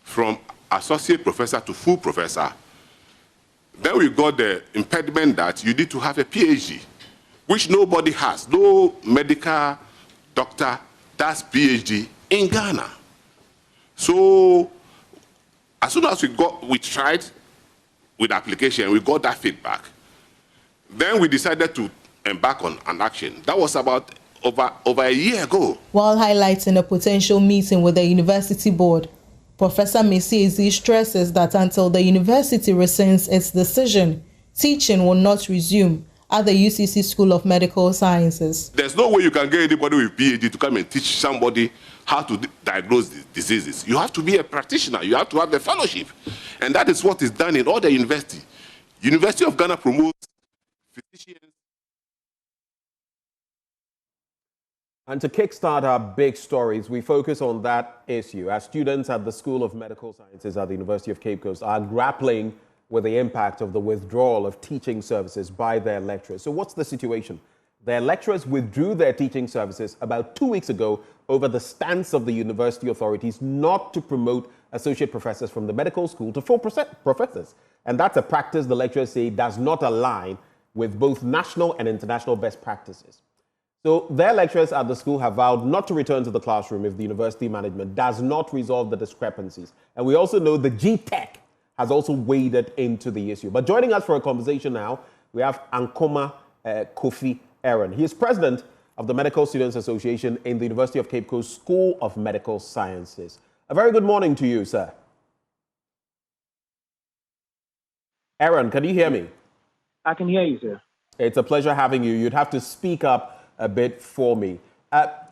I: from associate professor to full professor, then we got the impediment that you need to have a PhD, which nobody has. No medical doctor does PhD in Ghana. So as soon as we tried with application, we got that feedback. Then we decided to embark on an action. That was about over a year ago.
H: While highlighting a potential meeting with the university board, Professor Mesiezi stresses that until the university rescinds its decision, teaching will not resume at the UCC School of Medical Sciences.
I: There's no way you can get anybody with PhD to come and teach somebody how to diagnose diseases. You have to be a practitioner. You have to have the fellowship. And that is what is done in all the university. University of Ghana promotes physicians.
A: And to kickstart our big stories, we focus on that issue as students at the School of Medical Sciences at the University of Cape Coast are grappling with the impact of the withdrawal of teaching services by their lecturers. So what's the situation? Their lecturers withdrew their teaching services about 2 weeks ago over the stance of the university authorities not to promote associate professors from the medical school to full professors. And that's a practice the lecturers say does not align with both national and international best practices. So their lecturers at the school have vowed not to return to the classroom if the university management does not resolve the discrepancies. And we also know the GTech has also waded into the issue. But joining us for a conversation now, we have Ankoma Kofi Aaron. He is president of the Medical Students Association in the University of Cape Coast School of Medical Sciences. A very good morning to you, sir. Aaron, can you hear me?
J: I can hear you, sir.
A: It's a pleasure having you. You'd have to speak up a bit for me.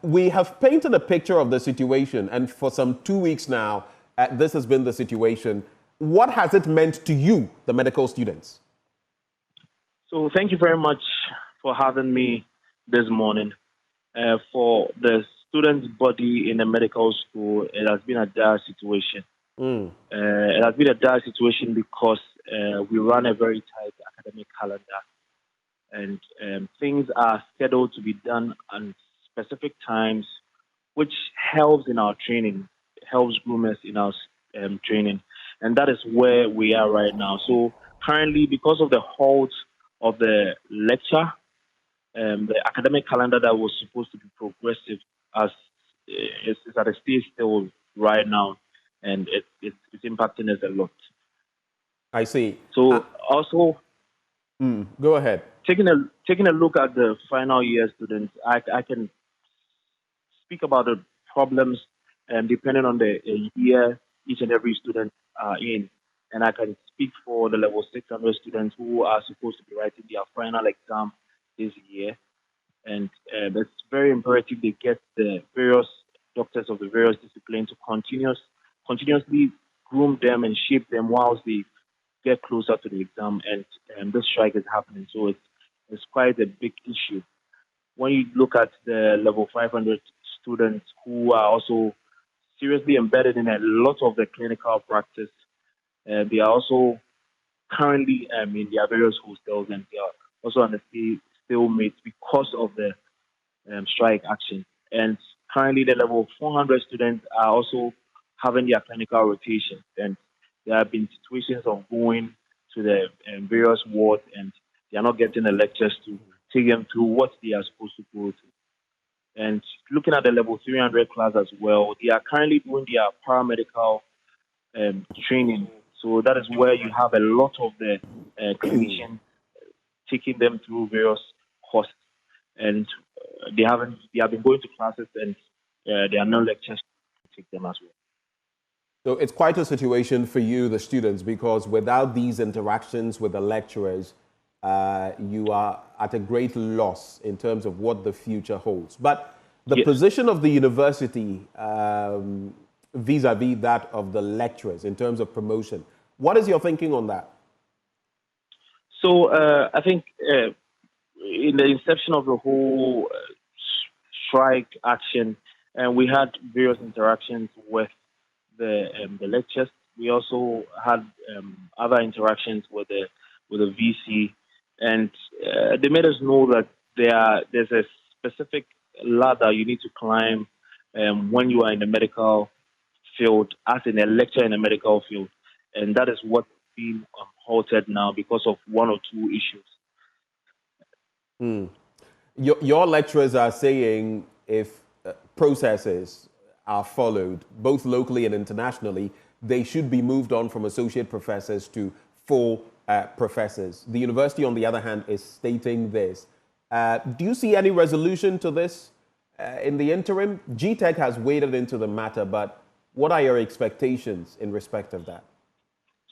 A: We have painted a picture of the situation, and for some 2 weeks now, this has been the situation. What has it meant to you, the medical students?
J: So thank you very much for having me this morning. For the students' body in the medical school, it has been a dire situation. It has been a dire situation because we run a very tight academic calendar, and things are scheduled to be done on specific times, which helps in our training, helps groomers in our training. And that is where we are right now. So currently, because of the halt of the lecture, the academic calendar that was supposed to be progressive is at a stage still right now, and it's impacting us a lot.
A: I see.
J: So also,
A: go ahead.
J: Taking a look at the final year students, I can speak about the problems depending on the year each and every student are in. And I can speak for the level 600 students who are supposed to be writing their final exam this year. And it's very imperative they get the various doctors of the various disciplines to continuously groom them and shape them whilst they get closer to the exam. And this strike is happening. So it's quite a big issue. When you look at the level 500 students who are also seriously embedded in a lot of the clinical practice, they are also currently in their various hostels, and they are also on the stalemate because of the strike action. And currently the level 400 students are also having their clinical rotation, and there have been situations of going to the various wards, and they are not getting the lectures to take them through what they are supposed to go through. And looking at the level 300 class as well, they are currently doing their paramedical training. So that is where you have a lot of the clinicians taking them through various courses. And they have been going to classes, and there are no lectures to take them as well.
A: So it's quite a situation for you, the students, because without these interactions with the lecturers, you are at a great loss in terms of what the future holds. But the position of the university vis-a-vis that of the lecturers in terms of promotion, what is your thinking on that?
J: So I think in the inception of the whole strike action, we had various interactions with the lecturers. We also had other interactions with the VC, and they made us know that there's a specific ladder you need to climb when you are in the medical field, as in a lecturer in the medical field, and that is what's being halted now because of one or two issues.
A: Your lecturers are saying if processes are followed, both locally and internationally, they should be moved on from associate professors to full professors. The university, on the other hand, is stating this. Do you see any resolution to this in the interim? GTech has waded into the matter, but what are your expectations in respect of that?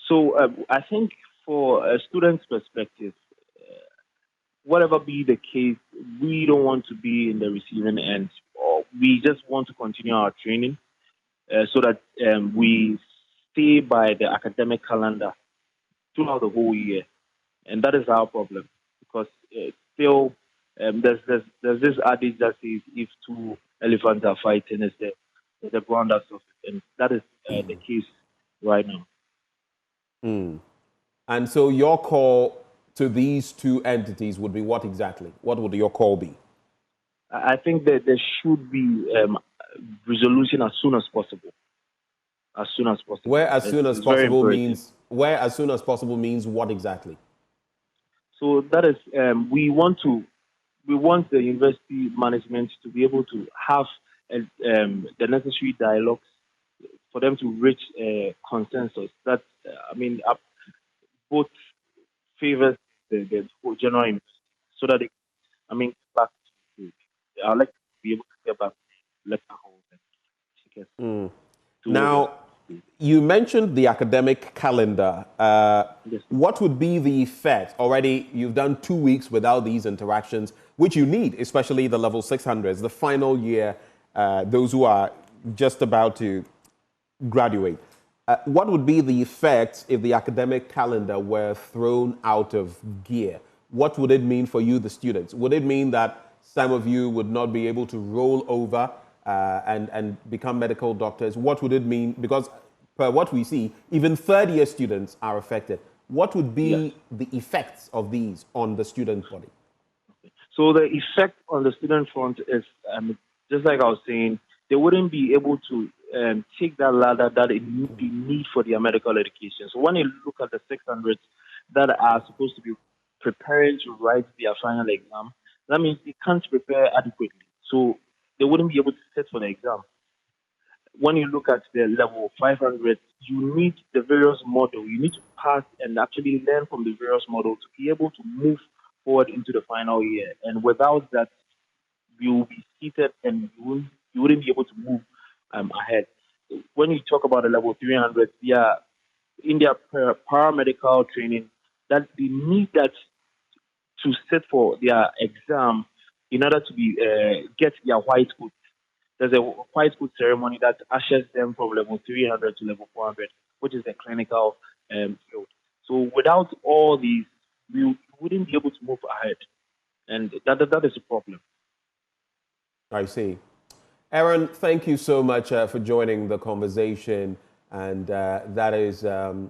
J: So I think for a student's perspective, whatever be the case, we don't want to be in the receiving end. Or we just want to continue our training so that we stay by the academic calendar throughout the whole year. And that is our problem, because still there's this adage that says if two elephants are fighting, it's the ground that suffers, and that is the case right now.
A: And so your call to these two entities would be what exactly? What would your call be?
J: I think that there should be resolution as soon as possible. As soon as possible.
A: Where as soon as possible means what exactly?
J: So that is we want the university management to be able to have the necessary dialogues for them to reach consensus. That both favors the general interest, so that back to I'd like to be able to get back to lecture halls.
A: Now, you mentioned the academic calendar.
J: Yes.
A: What would be the effect? Already, you've done 2 weeks without these interactions, which you need, especially the level 600s, the final year, those who are just about to graduate. What would be the effect if the academic calendar were thrown out of gear? What would it mean for you, the students? Would it mean that some of you would not be able to roll over and become medical doctors? What would it mean? Because per what we see, even third-year students are affected. What would be the effects of these on the student body?
J: So the effect on the student front is, just like I was saying, they wouldn't be able to take that ladder that they need for their medical education. So when you look at the 600s that are supposed to be preparing to write their final exam, that means they can't prepare adequately. So they wouldn't be able to sit for the exam. When you look at the level 500, you need the various models. You need to pass and actually learn from the various models to be able to move forward into the final year. And without that, you will be seated and you wouldn't be able to move ahead. When you talk about the level 300, they are in their paramedical training, that they need that to sit for their exam in order to be get their white coat. There's a white coat ceremony that ushers them from level 300 to level 400, which is the clinical field. So without all these, we wouldn't be able to move ahead, and that is a problem.
A: I see. Aaron, thank you so much for joining the conversation, and that is Ankoma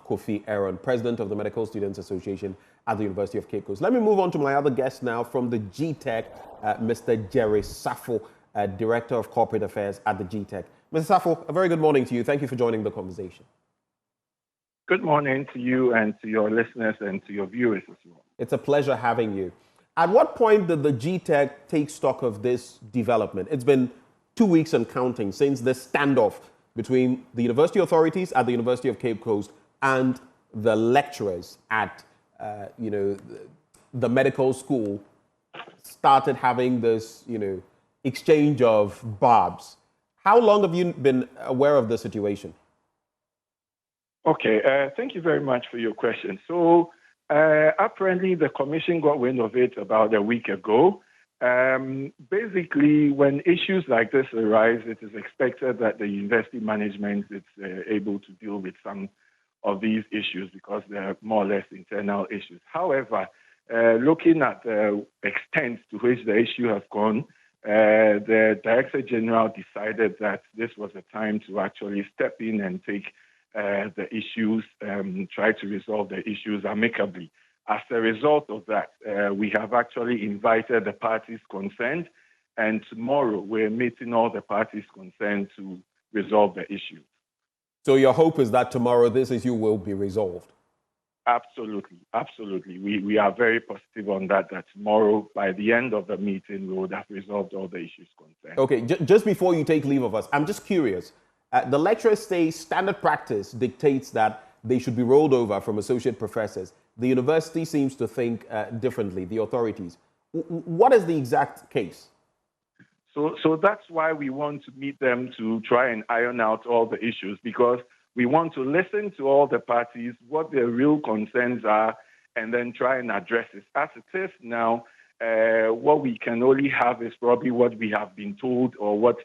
A: Kofi Aaron, President of the Medical Students Association at the University of Cape Coast. Let me move on to my other guest now from the GTech, Mr. Jerry Safo, Director of Corporate Affairs at the GTech. Mr. Safo, a very good morning to you. Thank you for joining the conversation.
K: Good morning to you and to your listeners and to your viewers as well.
A: It's a pleasure having you. At what point did the GTech take stock of this development? It's been 2 weeks and counting since the standoff between the university authorities at the University of Cape Coast and the lecturers at the medical school started having this, exchange of barbs. How long have you been aware of the situation?
K: Okay, thank you very much for your question. So apparently the commission got wind of it about a week ago. Basically, when issues like this arise, it is expected that the university management is able to deal with some of these issues because they're more or less internal issues. However, looking at the extent to which the issue has gone, the Director General decided that this was a time to actually step in and take the issues, try to resolve the issues amicably. As a result of that, we have actually invited the parties concerned, and tomorrow we're meeting all the parties concerned to resolve the issue.
A: So your hope is that tomorrow this issue will be resolved?
K: Absolutely, absolutely. We are very positive on that tomorrow, by the end of the meeting, we would have resolved all the issues concerned.
A: Okay, just before you take leave of us, I'm just curious. The lecturers say standard practice dictates that they should be rolled over from associate professors. The university seems to think differently, the authorities. What is the exact case?
K: So that's why we want to meet them to try and iron out all the issues, because we want to listen to all the parties, what their real concerns are, and then try and address it. As it is now, what we can only have is probably what we have been told or what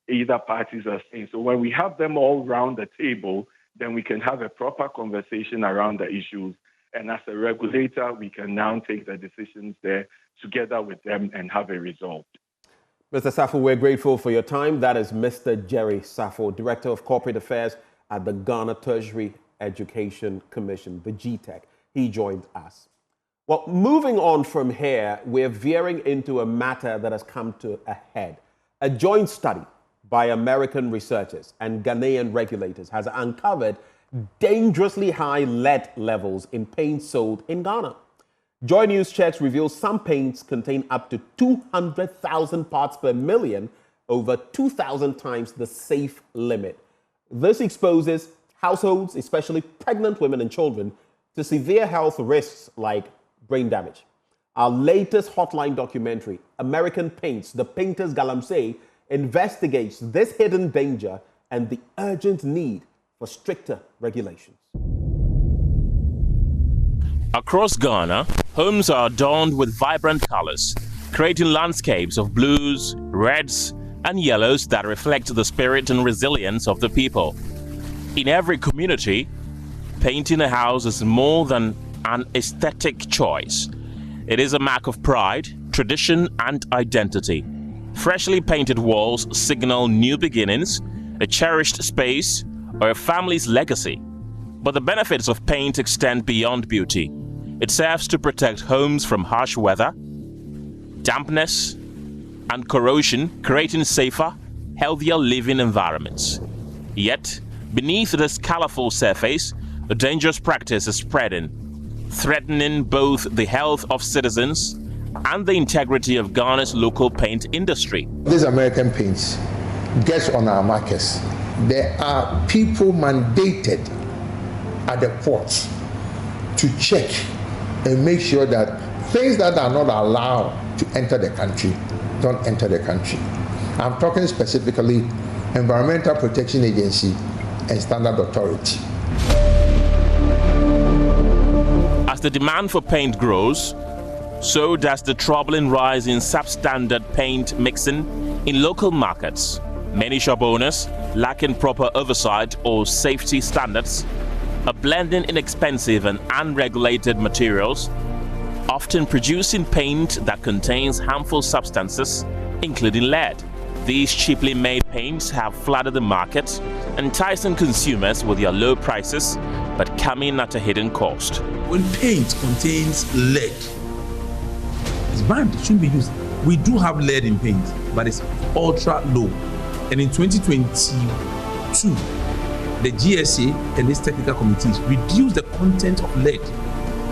K: either parties are saying. So when we have them all round the table, then we can have a proper conversation around the issues. And as a regulator, we can now take the decisions there together with them and have a result.
A: Mr. Safo, we're grateful for your time. That is Mr. Jerry Safo, Director of Corporate Affairs at the Ghana Tertiary Education Commission, the GTEC. He joined us. Well, moving on from here, we're veering into a matter that has come to a head. A joint study by American researchers and Ghanaian regulators has uncovered dangerously high lead levels in paints sold in Ghana. Joy News checks reveal some paints contain up to 200,000 parts per million, over 2,000 times the safe limit. This exposes households, especially pregnant women and children, to severe health risks like brain damage. Our latest Hotline documentary, American Paints, The Painter's Galamsey, investigates this hidden danger and the urgent need for stricter regulations.
L: Across Ghana, homes are adorned with vibrant colors, creating landscapes of blues, reds, and yellows that reflect the spirit and resilience of the people. In every community, painting a house is more than an aesthetic choice. It is a mark of pride, tradition, and identity. Freshly painted walls signal new beginnings, a cherished space, or a family's legacy. But the benefits of paint extend beyond beauty. It serves to protect homes from harsh weather, dampness, and corrosion, creating safer, healthier living environments. Yet, beneath this colorful surface, a dangerous practice is spreading, threatening both the health of citizens and the integrity of Ghana's local paint industry.
M: These American paints gets on our markets. There are people mandated at the ports to check and make sure that things that are not allowed to enter the country don't enter the country. I'm talking specifically Environmental Protection Agency and Standard Authority.
L: As the demand for paint grows, so does the troubling rise in substandard paint mixing in local markets. Many shop owners, lacking proper oversight or safety standards, are blending inexpensive and unregulated materials, often producing paint that contains harmful substances, including lead. These cheaply made paints have flooded the market, enticing consumers with their low prices, but coming at a hidden cost.
O: When paint contains lead, it's banned, it shouldn't be used. We do have lead in paint, but it's ultra low. And in 2022, the GSA and its technical committees reduced the content of lead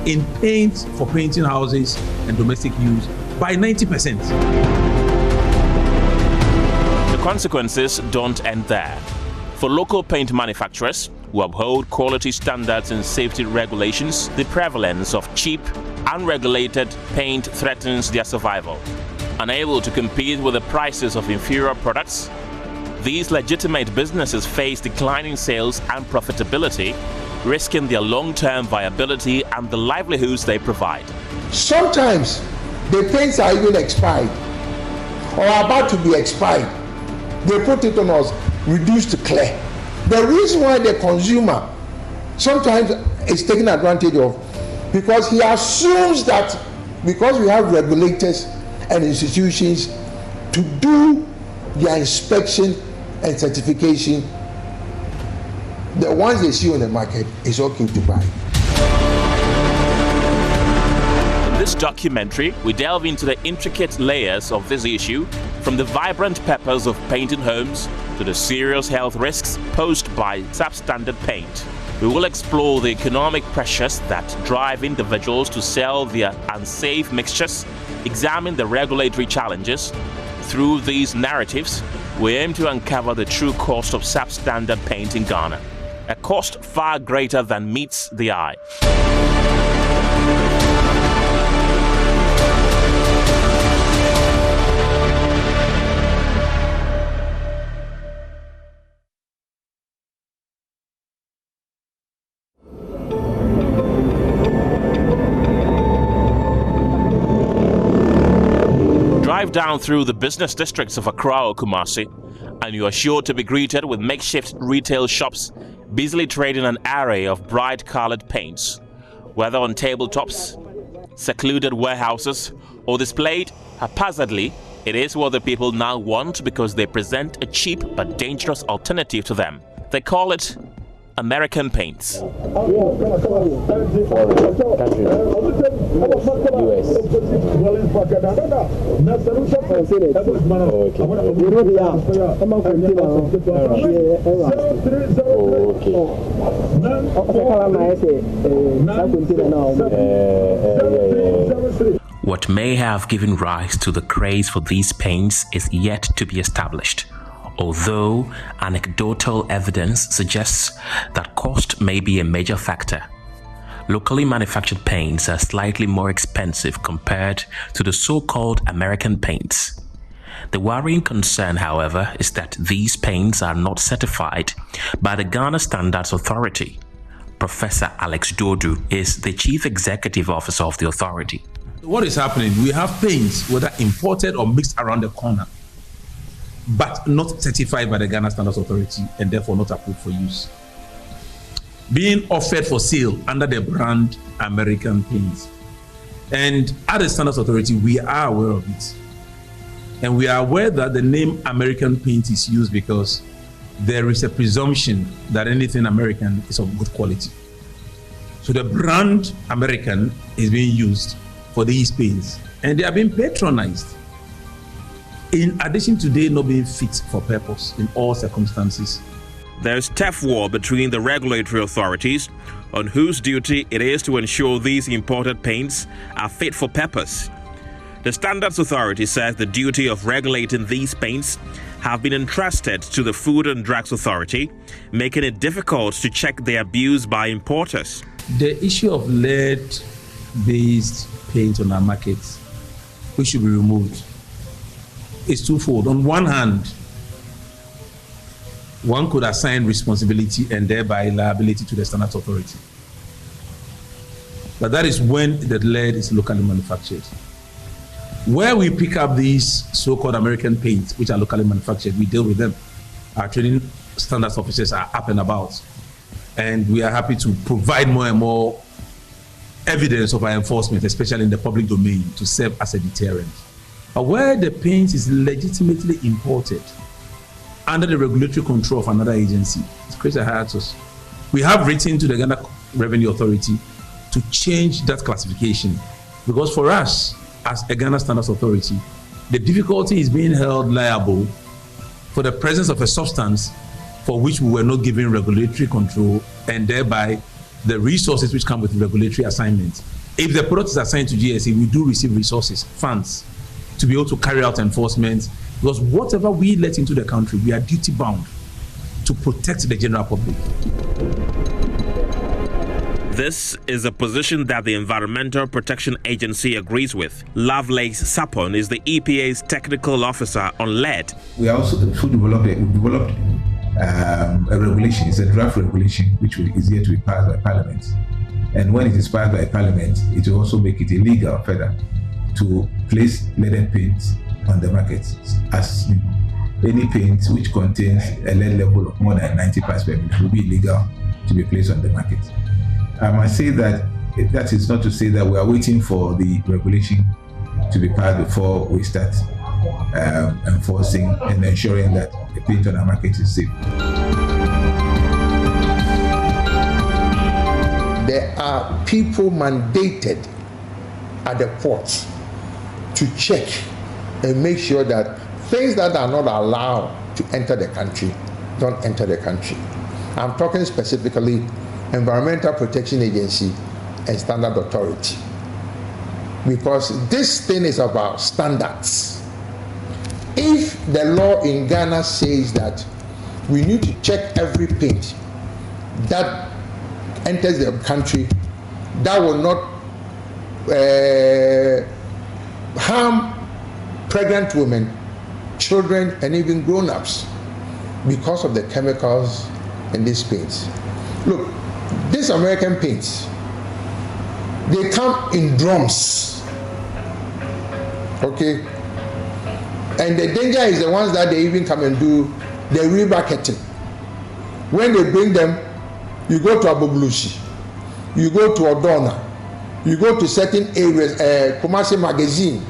O: in paint for painting houses and domestic use by 90%.
L: The consequences don't end there. For local paint manufacturers who uphold quality standards and safety regulations, the prevalence of cheap, unregulated paint threatens their survival. Unable to compete with the prices of inferior products, these legitimate businesses face declining sales and profitability, risking their long-term viability and the livelihoods they provide.
M: Sometimes the paints are even expired or about to be expired. They put it on us, reduced to clear. The reason why the consumer sometimes is taken advantage of, because he assumes that because we have regulators and institutions to do their inspection and certification, the ones they see on the market is okay to buy.
L: In this documentary, we delve into the intricate layers of this issue, from the vibrant purpose of painting homes to the serious health risks posed by substandard paint. We will explore the economic pressures that drive individuals to sell their unsafe mixtures, examine the regulatory challenges. Through these narratives, we aim to uncover the true cost of substandard paint in Ghana, a cost far greater than meets the eye. down through the business districts of Accra or Kumasi, and you are sure to be greeted with makeshift retail shops busily trading an array of bright-colored paints, whether on tabletops, secluded warehouses, or displayed haphazardly. It is what the people now want because they present a cheap but dangerous alternative to them. They call it American paints. What may have given rise to the craze for these paints is yet to be established, although anecdotal evidence suggests that cost may be a major factor. Locally manufactured paints are slightly more expensive compared to the so-called American paints. The worrying concern, however, is that these paints are not certified by the Ghana Standards Authority. Professor Alex Dodu is the Chief Executive Officer of the authority.
O: What is happening? We have paints, whether imported or mixed around the corner, but not certified by the Ghana Standards Authority and therefore not approved for use, being offered for sale under the brand American paints. And at the Standards Authority, we are aware of it. And we are aware that the name American paint is used because there is a presumption that anything American is of good quality. So the brand American is being used for these paints, and they are being patronized. In addition to they not being fit for purpose in all circumstances.
L: There's tough war between the regulatory authorities on whose duty it is to ensure these imported paints are fit for purpose. The Standards Authority says the duty of regulating these paints have been entrusted to the Food and Drugs Authority, making it difficult to check their abuse by importers.
O: The issue of lead-based paint on our markets, which should be removed, is twofold. On one hand, one could assign responsibility and thereby liability to the Standards Authority. But that is when the lead is locally manufactured. Where we pick up these so-called American paints, which are locally manufactured, we deal with them. Our training standards officers are up and about. And we are happy to provide more and more evidence of our enforcement, especially in the public domain, to serve as a deterrent. But where the paint is legitimately imported under the regulatory control of another agency, it creates a hiatus. We have written to the Ghana Revenue Authority to change that classification, because for us, as a Ghana Standards Authority, the difficulty is being held liable for the presence of a substance for which we were not given regulatory control, and thereby the resources which come with regulatory assignments. If the product is assigned to GSA, we do receive resources, funds, to be able to carry out enforcement, because whatever we let into the country, we are duty bound to protect the general public.
L: This is a position that the Environmental Protection Agency agrees with. Lovelace Sapon is the EPA's technical officer on lead.
N: We also developed a regulation. It's a draft regulation which is yet to be passed by Parliament. And when it is passed by Parliament, it will also make it illegal further to place leaded paint on the market. As you know, any paint which contains a lead level of more than 90 parts per million will be illegal to be placed on the market. I must say that that is not to say that we are waiting for the regulation to be passed before we start enforcing and ensuring that the paint on our market is safe.
M: There are people mandated at the ports to check and make sure that things that are not allowed to enter the country don't enter the country. I'm talking specifically Environmental Protection Agency and Standard Authority, because this thing is about standards. If the law in Ghana says that we need to check every paint that enters the country, that will not harm pregnant women, children, and even grown-ups because of the chemicals in these paints. Look, these American paints, they come in drums, okay? And the danger is the ones that they even come and do the remarketing. When they bring them, you go to Abobulushi, you go to Odona, you go to certain areas, Kumasi Magazine,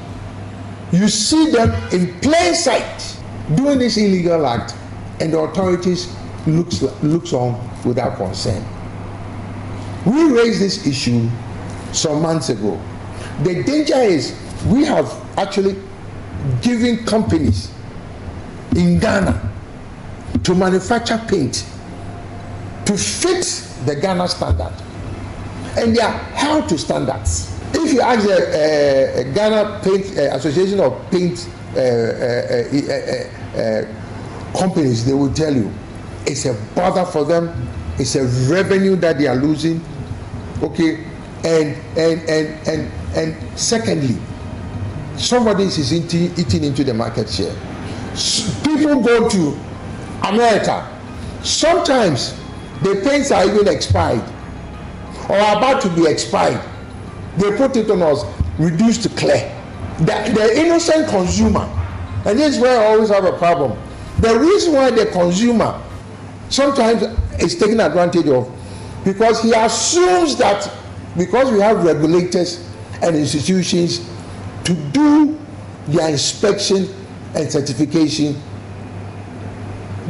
M: you see them in plain sight doing this illegal act, and the authorities looks on without concern. We raised this issue some months ago. The danger is we have actually given companies in Ghana to manufacture paint to fit the Ghana standard, and they are held to standards. If you ask the Ghana Paint Association of Paint companies, they will tell you it's a bother for them. It's a revenue that they are losing. Okay, and secondly, somebody is eating into the market share. People go to America. Sometimes the paints are even expired or about to be expired. They put it on us, reduced to clear. The innocent consumer, and this is where I always have a problem. The reason why the consumer sometimes is taken advantage of, because he assumes that because we have regulators and institutions to do their inspection and certification,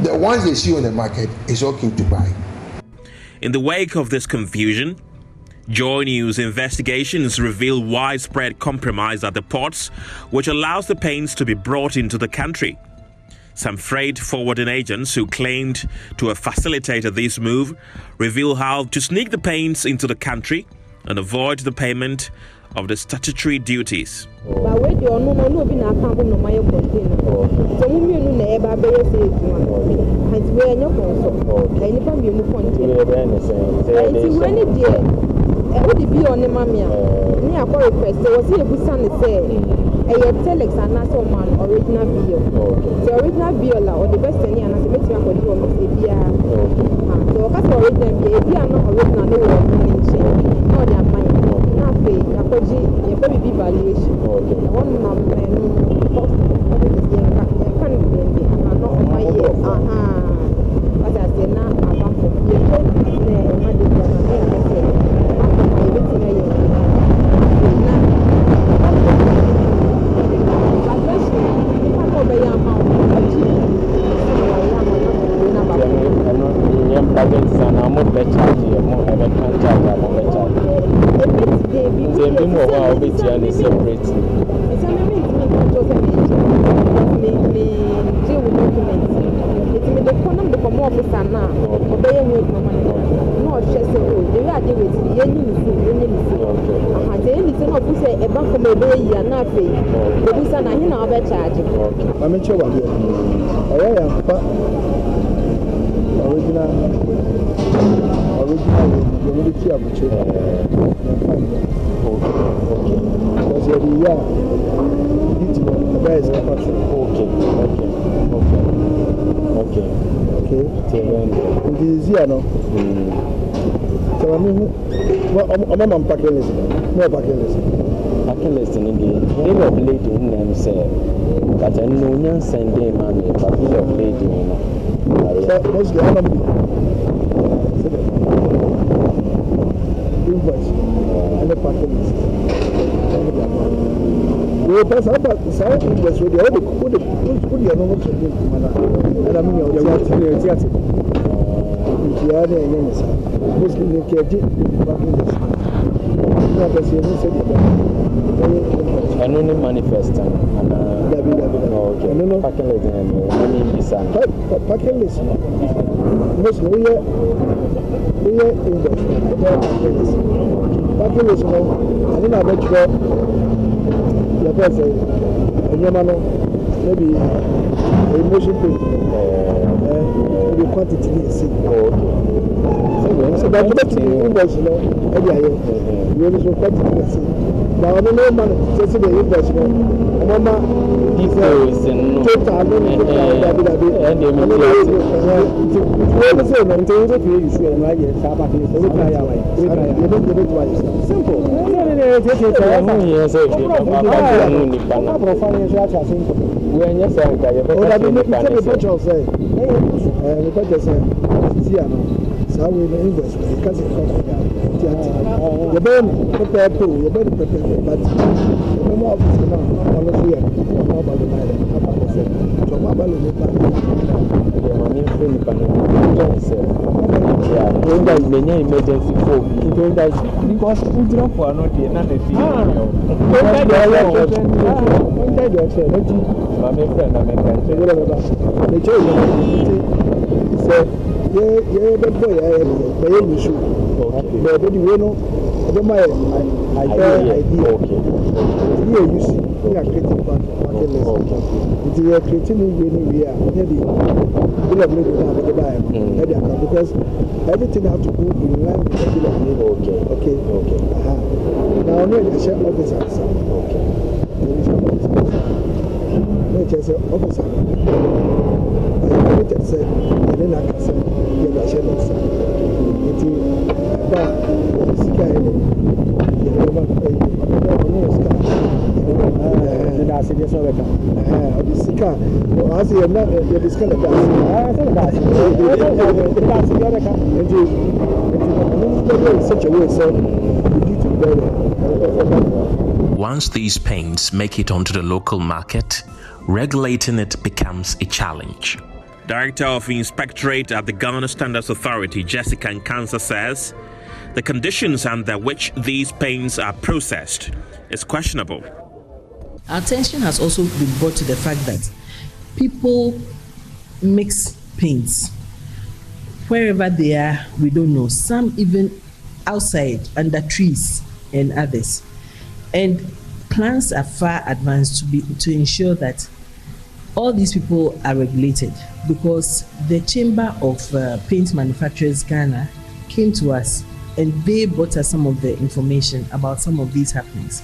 M: the ones they see on the market is okay to buy.
L: In the wake of this confusion, Joy News investigations reveal widespread compromise at the ports, which allows the paints to be brought into the country. Some freight forwarding agents who claimed to have facilitated this move reveal how to sneak the paints into the country and avoid the payment of the statutory duties.
P: Telex and Nassau man original bio. The original bio or the best any and as a bit of so original not original no their mind. Nothing, your baby valuation. One man not on my ears. But I say now about I'm packing list. No packing list. Packing list in the bill of lading them say that I know you send them money, but bill of lading. What's the other invoice and the packing list? We pass up at the side invoice with the other put the other to do. And I mean, you're theatre. The other names. Muslim packing list. Anoni manifest and okay. No packing list and packing list. Most we are packing list. I think I bet you the person and your man maybe emotion maybe quantity is so that's what you invoice you only so quantity now no man says the invoice mama details and emergency phone because we drop for not the
Q: because everything has to go in line with the bill of lading. Okay. Now, no, I share officers. Okay. No, just officer. I said, and then I can say, yeah, I share officer. It is about sky.
L: Once these paints make it onto the local market, regulating it becomes a challenge. Director of Inspectorate at the Ghana Standards Authority, Jessica Nkansa, says the conditions under which these paints are processed is questionable.
R: Attention has also been brought to the fact that people mix paints wherever they are. We don't know. Some even outside under trees and others. And plans are far advanced to ensure that all these people are regulated, because the Chamber of Paint Manufacturers Ghana came to us and they brought us some of the information about some of these happenings.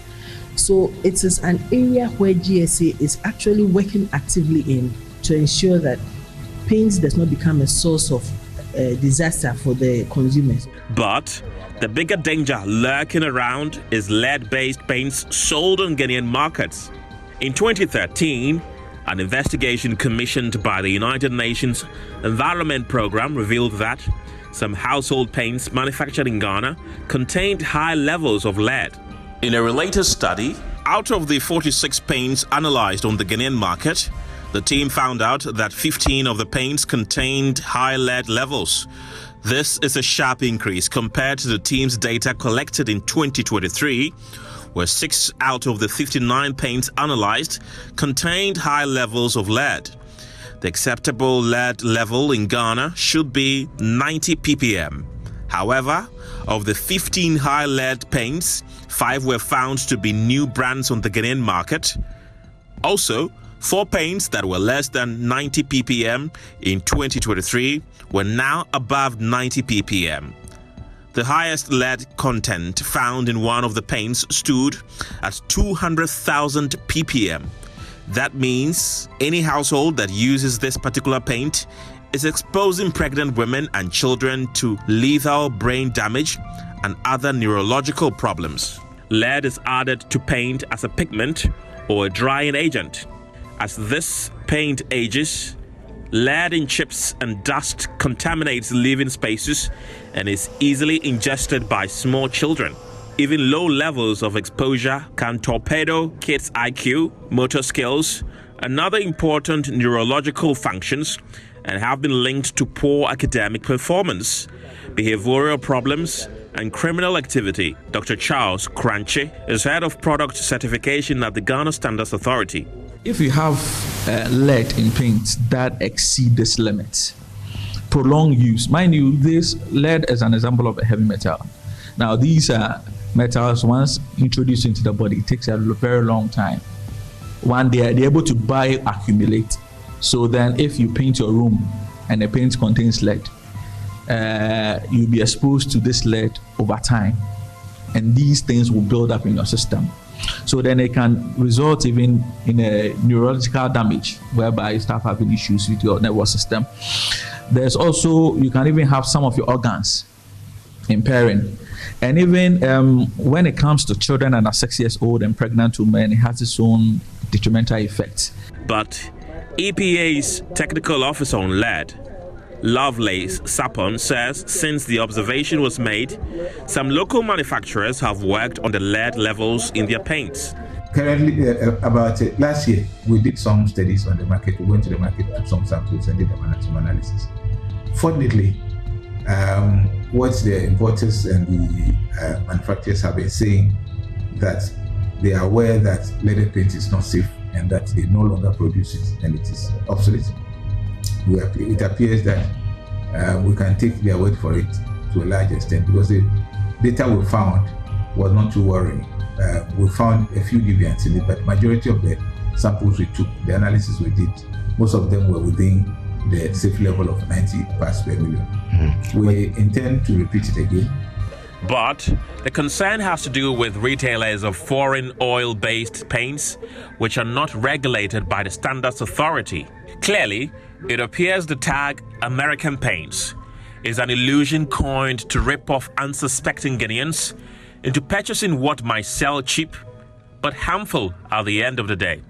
R: So it is an area where GSA is actually working actively in to ensure that paint does not become a source of disaster for the consumers.
L: But the bigger danger lurking around is lead-based paints sold on Ghanaian markets. In 2013, an investigation commissioned by the United Nations Environment Programme revealed that some household paints manufactured in Ghana contained high levels of lead. In a related study, out of the 46 paints analyzed on the Ghanaian market, the team found out that 15 of the paints contained high lead levels. This is a sharp increase compared to the team's data collected in 2023, where 6 out of the 59 paints analyzed contained high levels of lead. The acceptable lead level in Ghana should be 90 ppm. However, of the 15 high lead paints, 5 were found to be new brands on the Ghanaian market. Also, 4 paints that were less than 90 ppm in 2023 were now above 90 ppm. The highest lead content found in one of the paints stood at 200,000 ppm. That means any household that uses this particular paint is exposing pregnant women and children to lethal brain damage and other neurological problems. Lead is added to paint as a pigment or a drying agent. As this paint ages, lead in chips and dust contaminates living spaces and is easily ingested by small children. Even low levels of exposure can torpedo kids' IQ, motor skills, and other important neurological functions, and have been linked to poor academic performance, behavioral problems, and criminal activity. Dr. Charles Kranche is head of product certification at the Ghana Standards Authority.
O: If you have lead in paint that exceed this limit, prolonged use, mind you, this lead is an example of a heavy metal. Now, these metals, once introduced into the body, it takes a very long time. One, they're able to bioaccumulate. So then if you paint your room and the paint contains lead, you'll be exposed to this lead over time. And these things will build up in your system. So then it can result even in a neurological damage, whereby you start having issues with your nervous system. There's also, you can even have some of your organs impairing. And even when it comes to children under 6 years old and pregnant women, it has its own detrimental effects.
L: But EPA's technical officer on lead, Lovelace Sapon, says since the observation was made, some local manufacturers have worked on the lead levels in their paints.
N: Currently, about last year, we did some studies on the market. We went to the market, took some samples, and did some analysis. Fortunately, what the importers and the manufacturers have been saying, that they are aware that leaded paint is not safe and that they no longer produce it and it is obsolete. It appears that we can take their word for it to a large extent, because the data we found was not too worrying. We found a few deviants in it, but majority of the samples we took, the analysis we did, most of them were within the safe level of 90 parts per million. We intend to repeat it again.
L: But the concern has to do with retailers of foreign oil-based paints, which are not regulated by the Standards Authority. Clearly, it appears the tag American Paints is an illusion coined to rip off unsuspecting Ghanaians into purchasing what might sell cheap but harmful at the end of the day.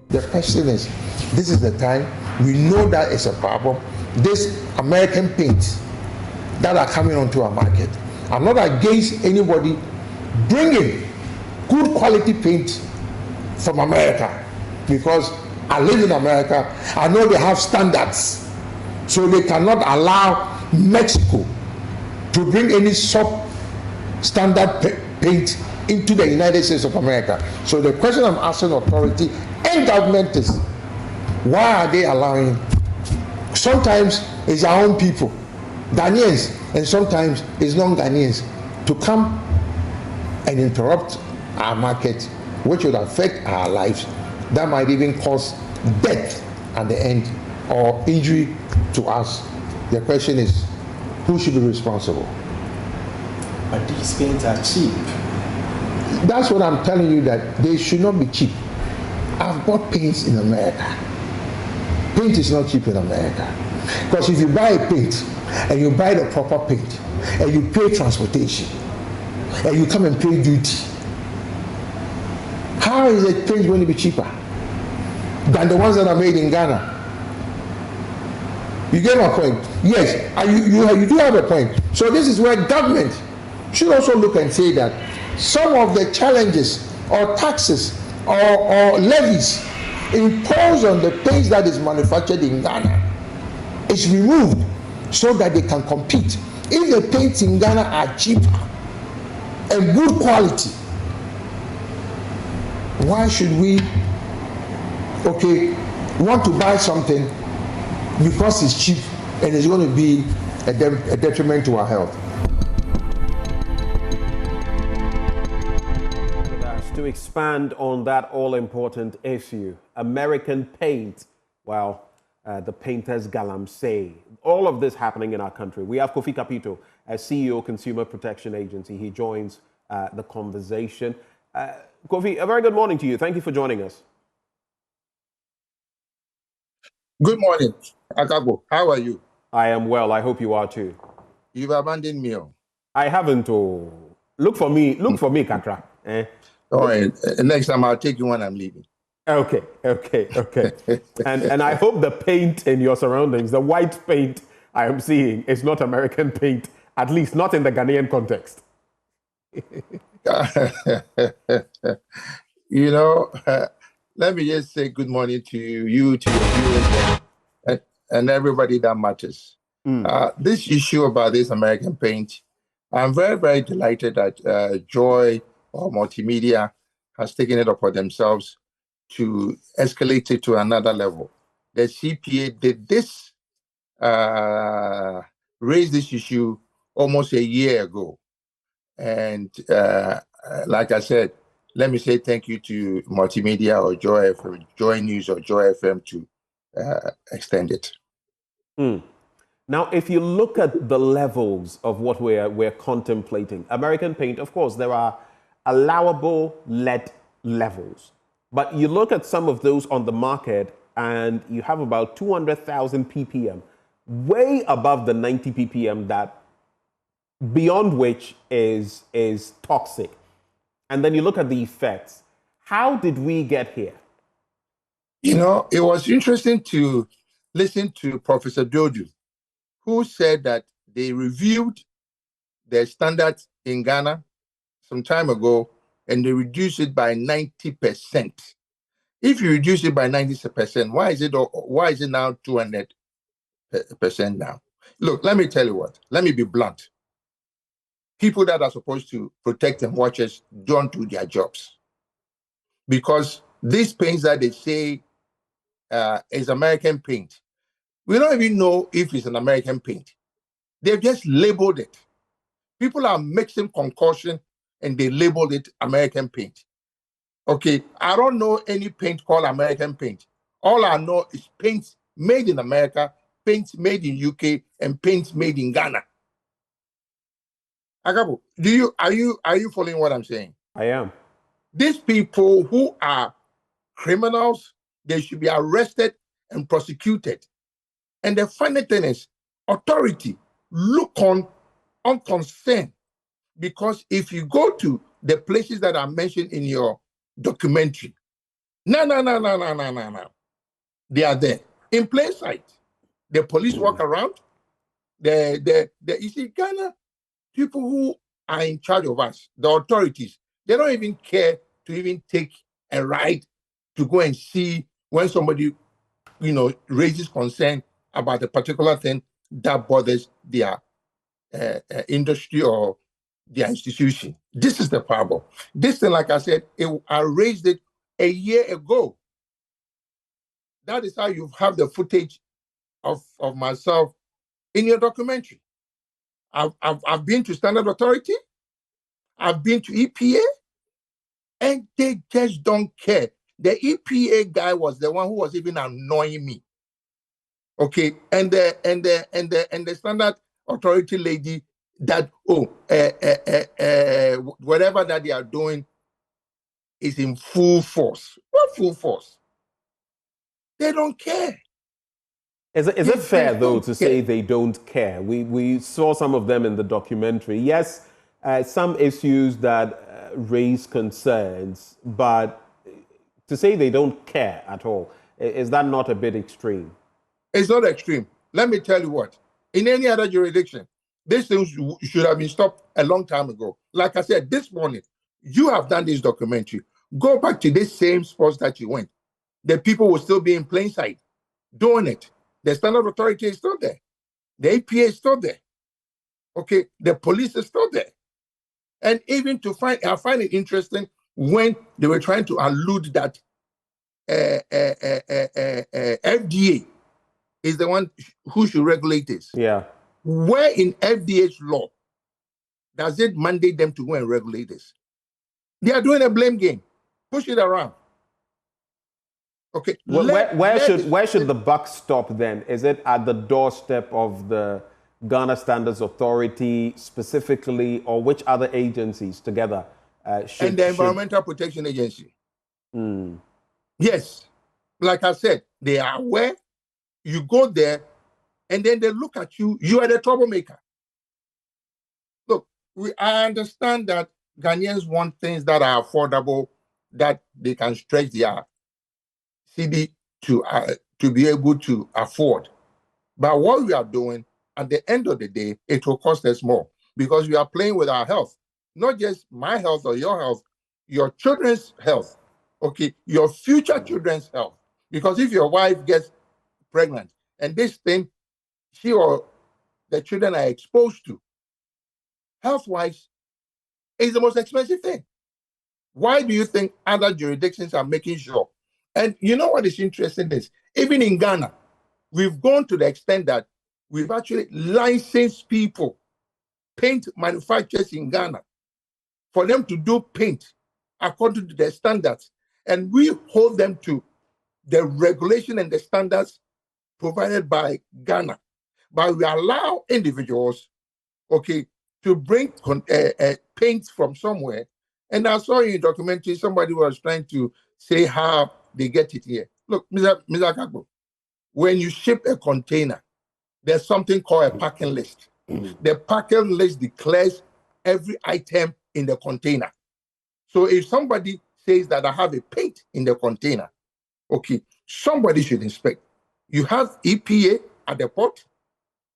M: The question is, this is the time, we know that it's a problem. This American paints that are coming onto our market, I'm not against anybody bringing good quality paint from America, because I live in America. I know they have standards, so they cannot allow Mexico to bring any substandard paint into the United States of America. So the question I'm asking authority and government is, why are they allowing? Sometimes it's our own people, Ghanaians, and sometimes it's non-Ghanaians, to come and interrupt our market, which would affect our lives. That might even cause death at the end or injury to us. The question is, who should be responsible?
S: But these paints are cheap.
M: That's what I'm telling you, that they should not be cheap. I've bought paints in America. Paint is not cheap in America. Because if you buy a paint and you buy the proper paint and you pay transportation and you come and pay duty, how is the paint going to be cheaper than the ones that are made in Ghana? You get my point? Yes, you do have a point. So this is where government should also look and say that some of the challenges or taxes or levies imposed on the paints that is manufactured in Ghana is removed so that they can compete. If the paints in Ghana are cheaper and good quality, why should we want to buy something because it's cheap and it's going to be a detriment to our health?
A: To expand on that all-important issue, American paint, well, the painters Galamsey, all of this happening in our country. We have Kofi Kapito, as CEO, Consumer Protection Agency. He joins the conversation. Kofi, a very good morning to you. Thank you for joining us.
M: Good morning, Akabo. How are you?
A: I am well. I hope you are too.
M: You've abandoned me.
A: I haven't. Oh. Look for me, Katra.
M: All right. Next time I'll take you when I'm leaving.
A: Okay. and I hope the paint in your surroundings, the white paint I am seeing, is not American paint, at least not in the Ghanaian context.
M: Let me just say good morning to you, to your viewers, and everybody that matters. This issue about this American paint, I'm very, very delighted that Joy or Multimedia has taken it upon themselves to escalate it to another level. The CPA did this, raised this issue almost a year ago. And like I said, let me say thank you to Multimedia or Joy FM, Joy News or Joy FM to extend it.
A: Now, if you look at the levels of what we're contemplating, American paint, of course, there are allowable lead levels. But you look at some of those on the market and you have about 200,000 ppm, way above the 90 ppm that beyond which is toxic. And then you look at the effects. How did we get here?
M: You know, it was interesting to listen to Professor Dodu, who said that they reviewed their standards in Ghana some time ago and they reduced it by 90%. If you reduce it by 90%, why is it now 200% now? Look, let me tell you what. Let me be blunt. People that are supposed to protect and watch us don't do their jobs. Because these paints that they say is American paint, we don't even know if it's an American paint. They've just labeled it. People are mixing concoction and they labeled it American paint. Okay, I don't know any paint called American paint. All I know is paints made in America, paints made in UK, and paints made in Ghana. Agapo, are you following what I'm saying?
A: I am.
M: These people who are criminals, they should be arrested and prosecuted. And the funny thing is, authority look on unconcerned, because if you go to the places that are mentioned in your documentary, no. They are there in plain sight. The police walk around. You see, Ghana, people who are in charge of us, the authorities, they don't even care to even take a ride to go and see when somebody, raises concern about a particular thing that bothers their industry or their institution. This is the problem. This thing, like I said, I raised it a year ago. That is how you have the footage of myself in your documentary. I've been to Standard Authority. I've been to EPA, and they just don't care. The EPA guy was the one who was even annoying me. Okay, and the Standard Authority lady that whatever that they are doing is in full force. What full force? They don't care.
A: Is it fair, though, to say they don't care? We saw some of them in the documentary. Yes, some issues that raise concerns, but to say they don't care at all, is that not a bit extreme?
M: It's not extreme. Let me tell you what. In any other jurisdiction, these things should have been stopped a long time ago. Like I said, this morning, you have done this documentary. Go back to this same spots that you went. The people will still be in plain sight doing it. The Standard Authority is still there. The APA is still there. Okay, the police is still there. And even I find it interesting when they were trying to allude that FDA is the one who should regulate this.
A: Yeah.
M: Where in FDA's law does it mandate them to go and regulate this? They are doing a blame game. Push it around. Okay.
A: Where should the buck stop then? Is it at the doorstep of the Ghana Standards Authority specifically, or which other agencies together?
M: And the Environmental Protection Agency. Yes. Like I said, they are aware. You go there, and then they look at you. You are the troublemaker. Look, I understand that Ghanaians want things that are affordable, that they can stretch their CD to be able to afford. But what we are doing, at the end of the day, it will cost us more, because we are playing with our health. Not just my health or your health, your children's health, okay, your future children's health. Because if your wife gets pregnant and this thing, she or the children are exposed to, health-wise, is the most expensive thing. Why do you think other jurisdictions are making sure? And you know what is interesting is, even in Ghana, we've gone to the extent that we've actually licensed people, paint manufacturers in Ghana, for them to do paint according to their standards. And we hold them to the regulation and the standards provided by Ghana. But we allow individuals, okay, to bring paint from somewhere And I saw in a documentary, somebody was trying to say how they get it here. Look, Mr. Kakbo, when you ship a container, there's something called a packing list. The packing list declares every item in the container. So if somebody says that I have a paint in the container, okay, somebody should inspect. You have EPA at the port,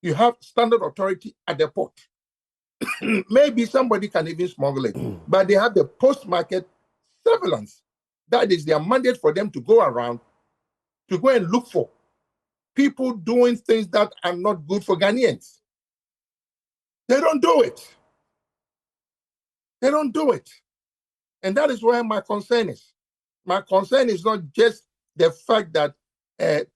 M: you have standard authority at the port. Maybe somebody can even smuggle it, but they have the post-market surveillance. That is their mandate for them to go around, to go and look for people doing things that are not good for Ghanaians. They don't do it. They don't do it. And that is where my concern is. My concern is not just the fact that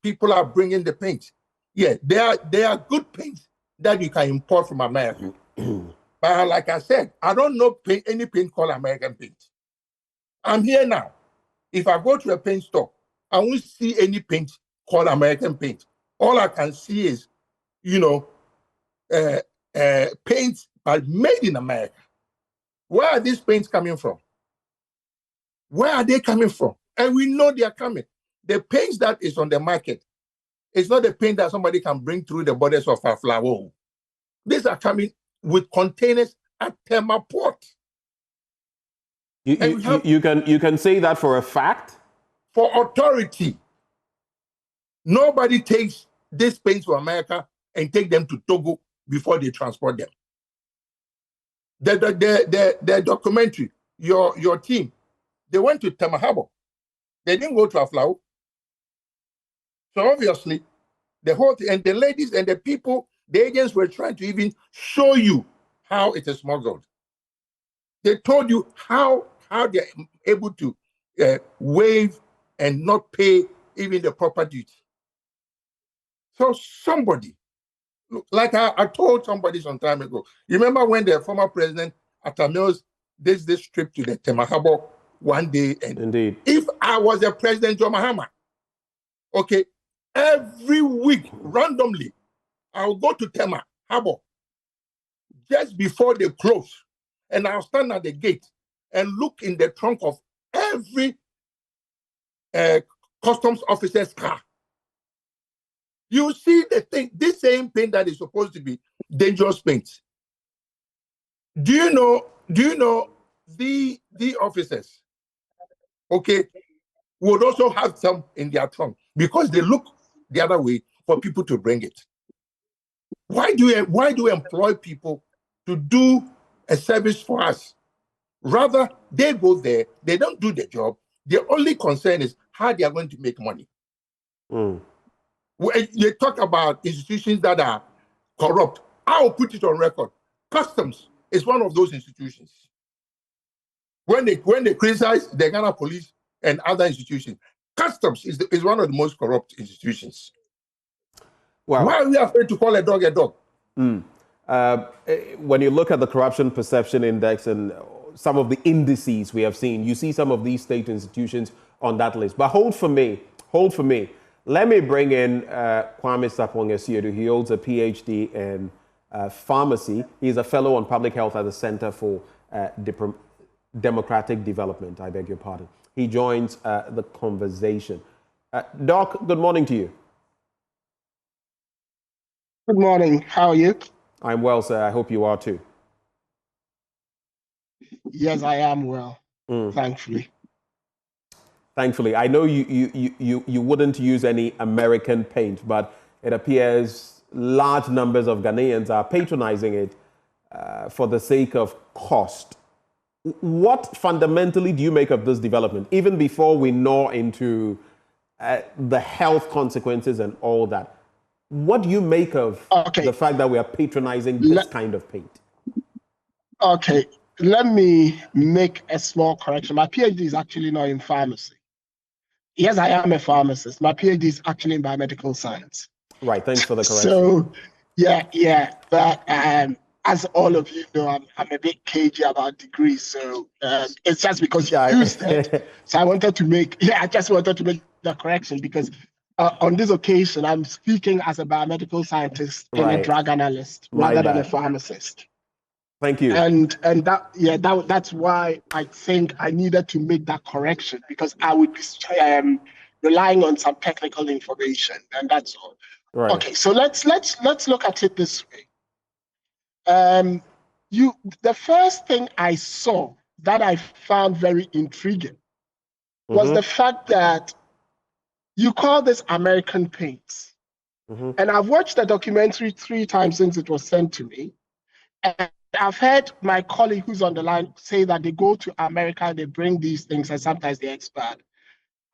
M: people are bringing the paint. Yeah, there are good paints that you can import from America. But like I said, I don't know any paint called American paint. I'm here now. If I go to a paint store, I won't see any paint called American paint. All I can see is, paints but made in America. Where are these paints coming from? Where are they coming from? And we know they are coming. The paints that is on the market, it's not the paint that somebody can bring through the borders of a flower. These are coming with containers at Tema Port.
A: You can say that for a fact?
M: For authority. Nobody takes these paints to America and take them to Togo before they transport them. The documentary, your team, they went to Tema Harbor. They didn't go to Aflao. So obviously, the whole thing, and the ladies and the people, the agents were trying to even show you how it is smuggled. They told you how they're able to waive and not pay even the proper duty. So somebody, like I told somebody some time ago, you remember when the former president Atamils did this trip to the Tema Harbor one day? And
A: indeed,
M: if I was the president, John Mahama, okay, every week, randomly, I'll go to Tema Harbor just before they close, and I'll stand at the gate and look in the trunk of every customs officer's car. You see the thing, this same paint that is supposed to be dangerous paint. Do you know the officers, okay, would also have some in their trunk because they look the other way for people to bring it. Why do we employ people to do a service for us? Rather, they go there, they don't do the job. The only concern is how they are going to make money. When you talk about institutions that are corrupt, I will put it on record. Customs is one of those institutions. When they criticize the Ghana police and other institutions, customs is one of the most corrupt institutions. Wow. Why are we afraid to call a dog a dog?
A: When you look at the Corruption Perception Index and some of the indices we have seen, you see some of these state institutions on that list. But hold for me. Let me bring in Kwame Sapong-Asiedu. He holds a PhD in pharmacy. He's a fellow on public health at the Center for Democratic Development. I beg your pardon. He joins the conversation. Doc, good morning to you.
T: Good morning. How are you?
A: I'm well, sir. I hope you are too.
T: Yes, I am well, thankfully.
A: Thankfully. I know you wouldn't use any American paint, but it appears large numbers of Ghanaians are patronizing it for the sake of cost. What fundamentally do you make of this development, even before we gnaw into the health consequences and all that? What do you make of the fact that we are patronizing this kind of paint?
T: Okay, let me make a small correction. My PhD is actually not in pharmacy. Yes, I am a pharmacist. My PhD is actually in biomedical science.
A: Right, thanks for the correction.
T: So, yeah. But as all of you know, I'm a bit cagey about degrees. So it's just because you used it. So I just wanted to make the correction because on this occasion, I'm speaking as a biomedical scientist and a drug analyst rather than a pharmacist.
A: Thank you.
T: And that's why I think I needed to make that correction, because I would be relying on some technical information, and that's all.
A: Right.
T: Okay, so let's look at it this way. The first thing I saw that I found very intriguing was the fact that you call this American paints. And I've watched the documentary 3 times since it was sent to me. And I've heard my colleague who's on the line say that they go to America, they bring these things, and sometimes they expire.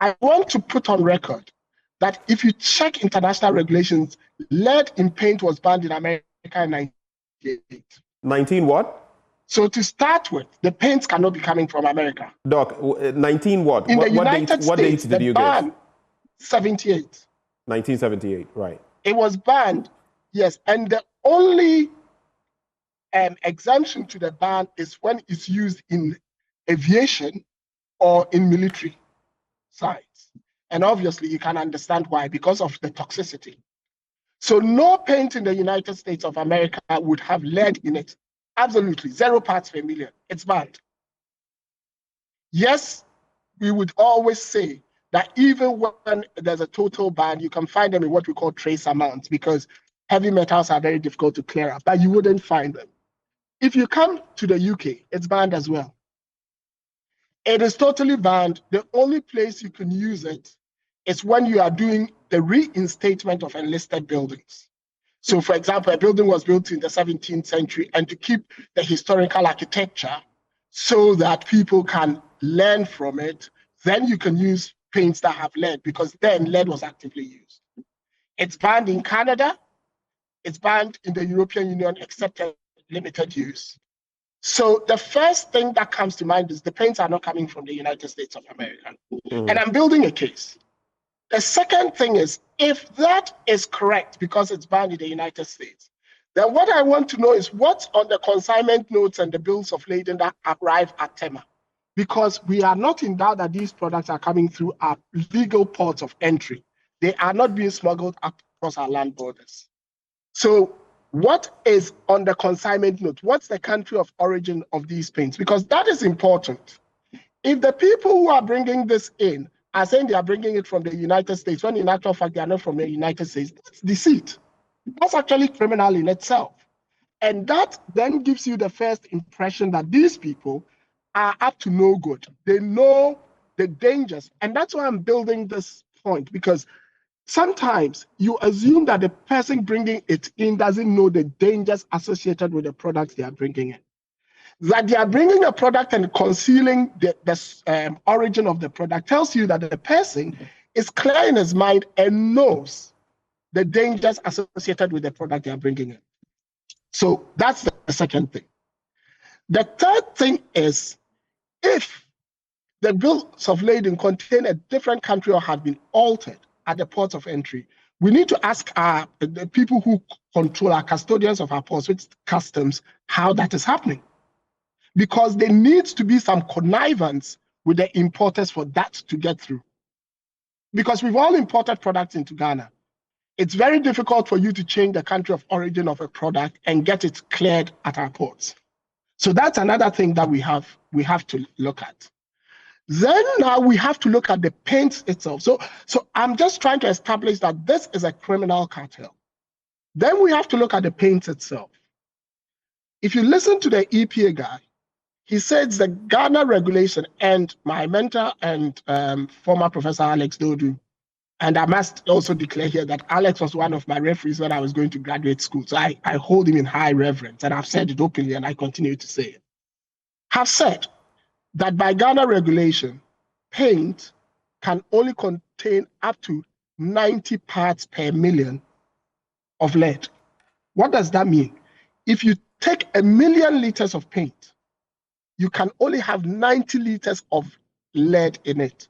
T: I want to put on record that if you check international regulations, lead in paint was banned in America in 1998.
A: 19 what?
T: So to start with, the paints cannot be coming from America.
A: Doc, 19 what?
T: In the United States,
A: what date did you give?
T: 78.
A: 1978, right.
T: It was banned, yes. And the only exemption to the ban is when it's used in aviation or in military sites. And obviously you can understand why, because of the toxicity. So no paint in the United States of America would have lead in it. Absolutely, 0 parts per million. It's banned. Yes, we would always say that even when there's a total ban, you can find them in what we call trace amounts, because heavy metals are very difficult to clear up, but you wouldn't find them. If you come to the UK, it's banned as well. It is totally banned. The only place you can use it is when you are doing the reinstatement of enlisted buildings. So, for example, a building was built in the 17th century, and to keep the historical architecture so that people can learn from it, then you can use paints that have lead, because then lead was actively used. It's banned in Canada. It's banned in the European Union, except in limited use. So the first thing that comes to mind is the paints are not coming from the United States of America. And I'm building a case. The second thing is, if that is correct, because it's banned in the United States, then what I want to know is what's on the consignment notes and the bills of lading that arrive at Tema. Because we are not in doubt that these products are coming through our legal ports of entry. They are not being smuggled across our land borders. So what is on the consignment note? What's the country of origin of these paints? Because that is important. If the people who are bringing this in are saying they are bringing it from the United States, when in actual fact they are not from the United States, that's deceit. That's actually criminal in itself. And that then gives you the first impression that these people are up to no good. They know the dangers. And that's why I'm building this point, because sometimes you assume that the person bringing it in doesn't know the dangers associated with the products they are bringing in. That they are bringing a product and concealing the origin of the product tells you that the person is clear in his mind and knows the dangers associated with the product they are bringing in. So that's the second thing. The third thing is, if the bills of lading contain a different country or have been altered at the ports of entry, we need to ask the people who control our custodians of our ports, which customs, how that is happening. Because there needs to be some connivance with the importers for that to get through. Because we've all imported products into Ghana. It's very difficult for you to change the country of origin of a product and get it cleared at our ports. So that's another thing that we have to look at. Then now we have to look at the paint itself. So I'm just trying to establish that this is a criminal cartel. Then we have to look at the paint itself. If you listen to the EPA guy, he says the Ghana regulation, and my mentor and former Professor Alex Dodu, and I must also declare here that Alex was one of my referees when I was going to graduate school. So I hold him in high reverence, and I've said it openly, and I continue to say it. Have said that by Ghana regulation, paint can only contain up to 90 parts per million of lead. What does that mean? If you take 1 million liters of paint, you can only have 90 liters of lead in it,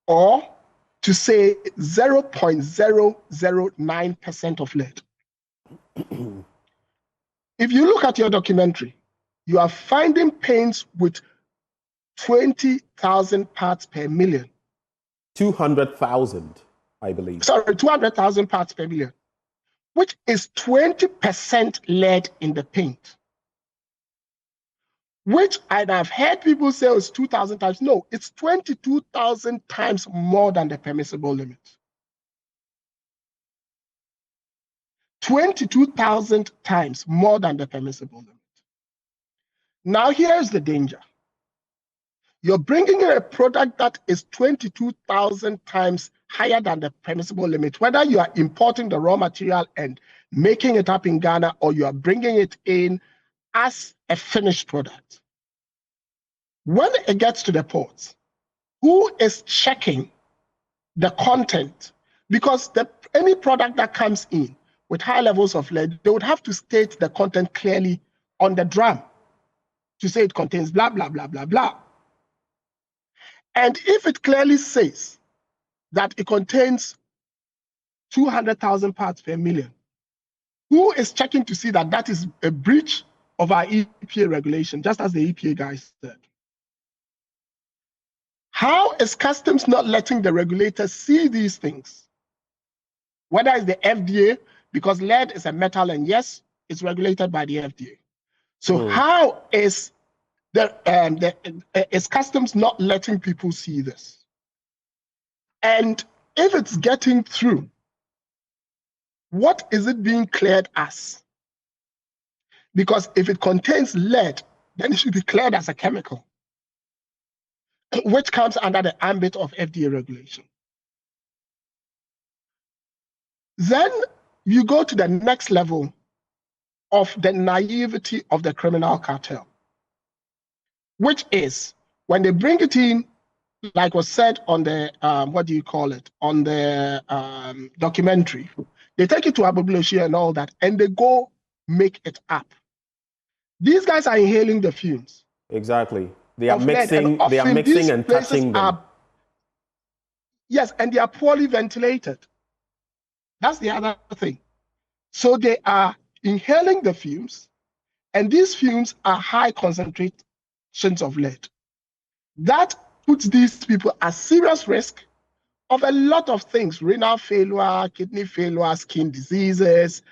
T: or to say 0.009% of lead. If you look at your documentary, you are finding paints with 20,000 parts per million.
A: 200,000, I believe.
T: Sorry, 200,000 parts per million, which is 20% lead in the paint. which I've heard people say is 2,000 times. No, it's 22,000 times more than the permissible limit. 22,000 times more than the permissible limit. Now, here's the danger. You're bringing in a product that is 22,000 times higher than the permissible limit, whether you are importing the raw material and making it up in Ghana or you are bringing it in as a finished product. When it gets to the ports, who is checking the content? Because any product that comes in with high levels of lead, they would have to state the content clearly on the drum to say it contains blah, blah, blah, blah, blah. And if it clearly says that it contains 200,000 parts per million, who is checking to see that that is a breach of our EPA regulation, just as the EPA guys said? How is customs not letting the regulators see these things? Whether it's the FDA, because lead is a metal, and yes, it's regulated by the FDA. So how is is customs not letting people see this? And if it's getting through, what is it being cleared as? Because if it contains lead, then it should be cleared as a chemical, which comes under the ambit of FDA regulation. Then you go to the next level of the naivety of the criminal cartel, which is when they bring it in, like was said on the, what do you call it, on the documentary, they take it to Abubuloshi and all that, and they go make it up. These guys are inhaling the fumes.
A: Exactly. They are mixing, and touching them.
T: Yes, and they are poorly ventilated. That's the other thing. So they are inhaling the fumes, and these fumes are high concentrations of lead. That puts these people at serious risk of a lot of things: renal failure, kidney failure, skin diseases.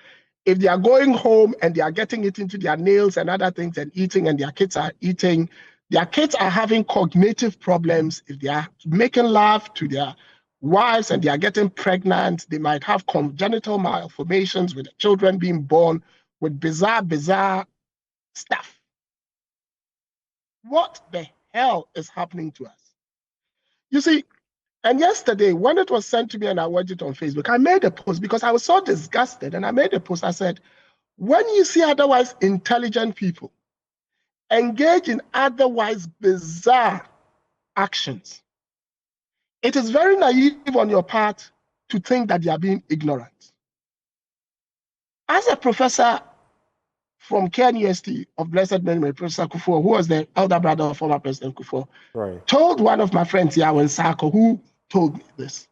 T: If they are going home and they are getting it into their nails and other things and eating, and their kids are eating, their kids are having cognitive problems. If they are making love to their wives and they are getting pregnant, they might have congenital malformations with the children being born with bizarre stuff. What the hell is happening to us? You see, and yesterday, when it was sent to me and I watched it on Facebook, I made a post because I was so disgusted, and I made a post. I said, when you see otherwise intelligent people engage in otherwise bizarre actions, it is very naive on your part to think that they are being ignorant. As a professor from Cairn University of Blessed Memory, Professor Kufuor, who was the elder brother of former President Kufuor, told one of my friends, Yawen Sako, who told me this.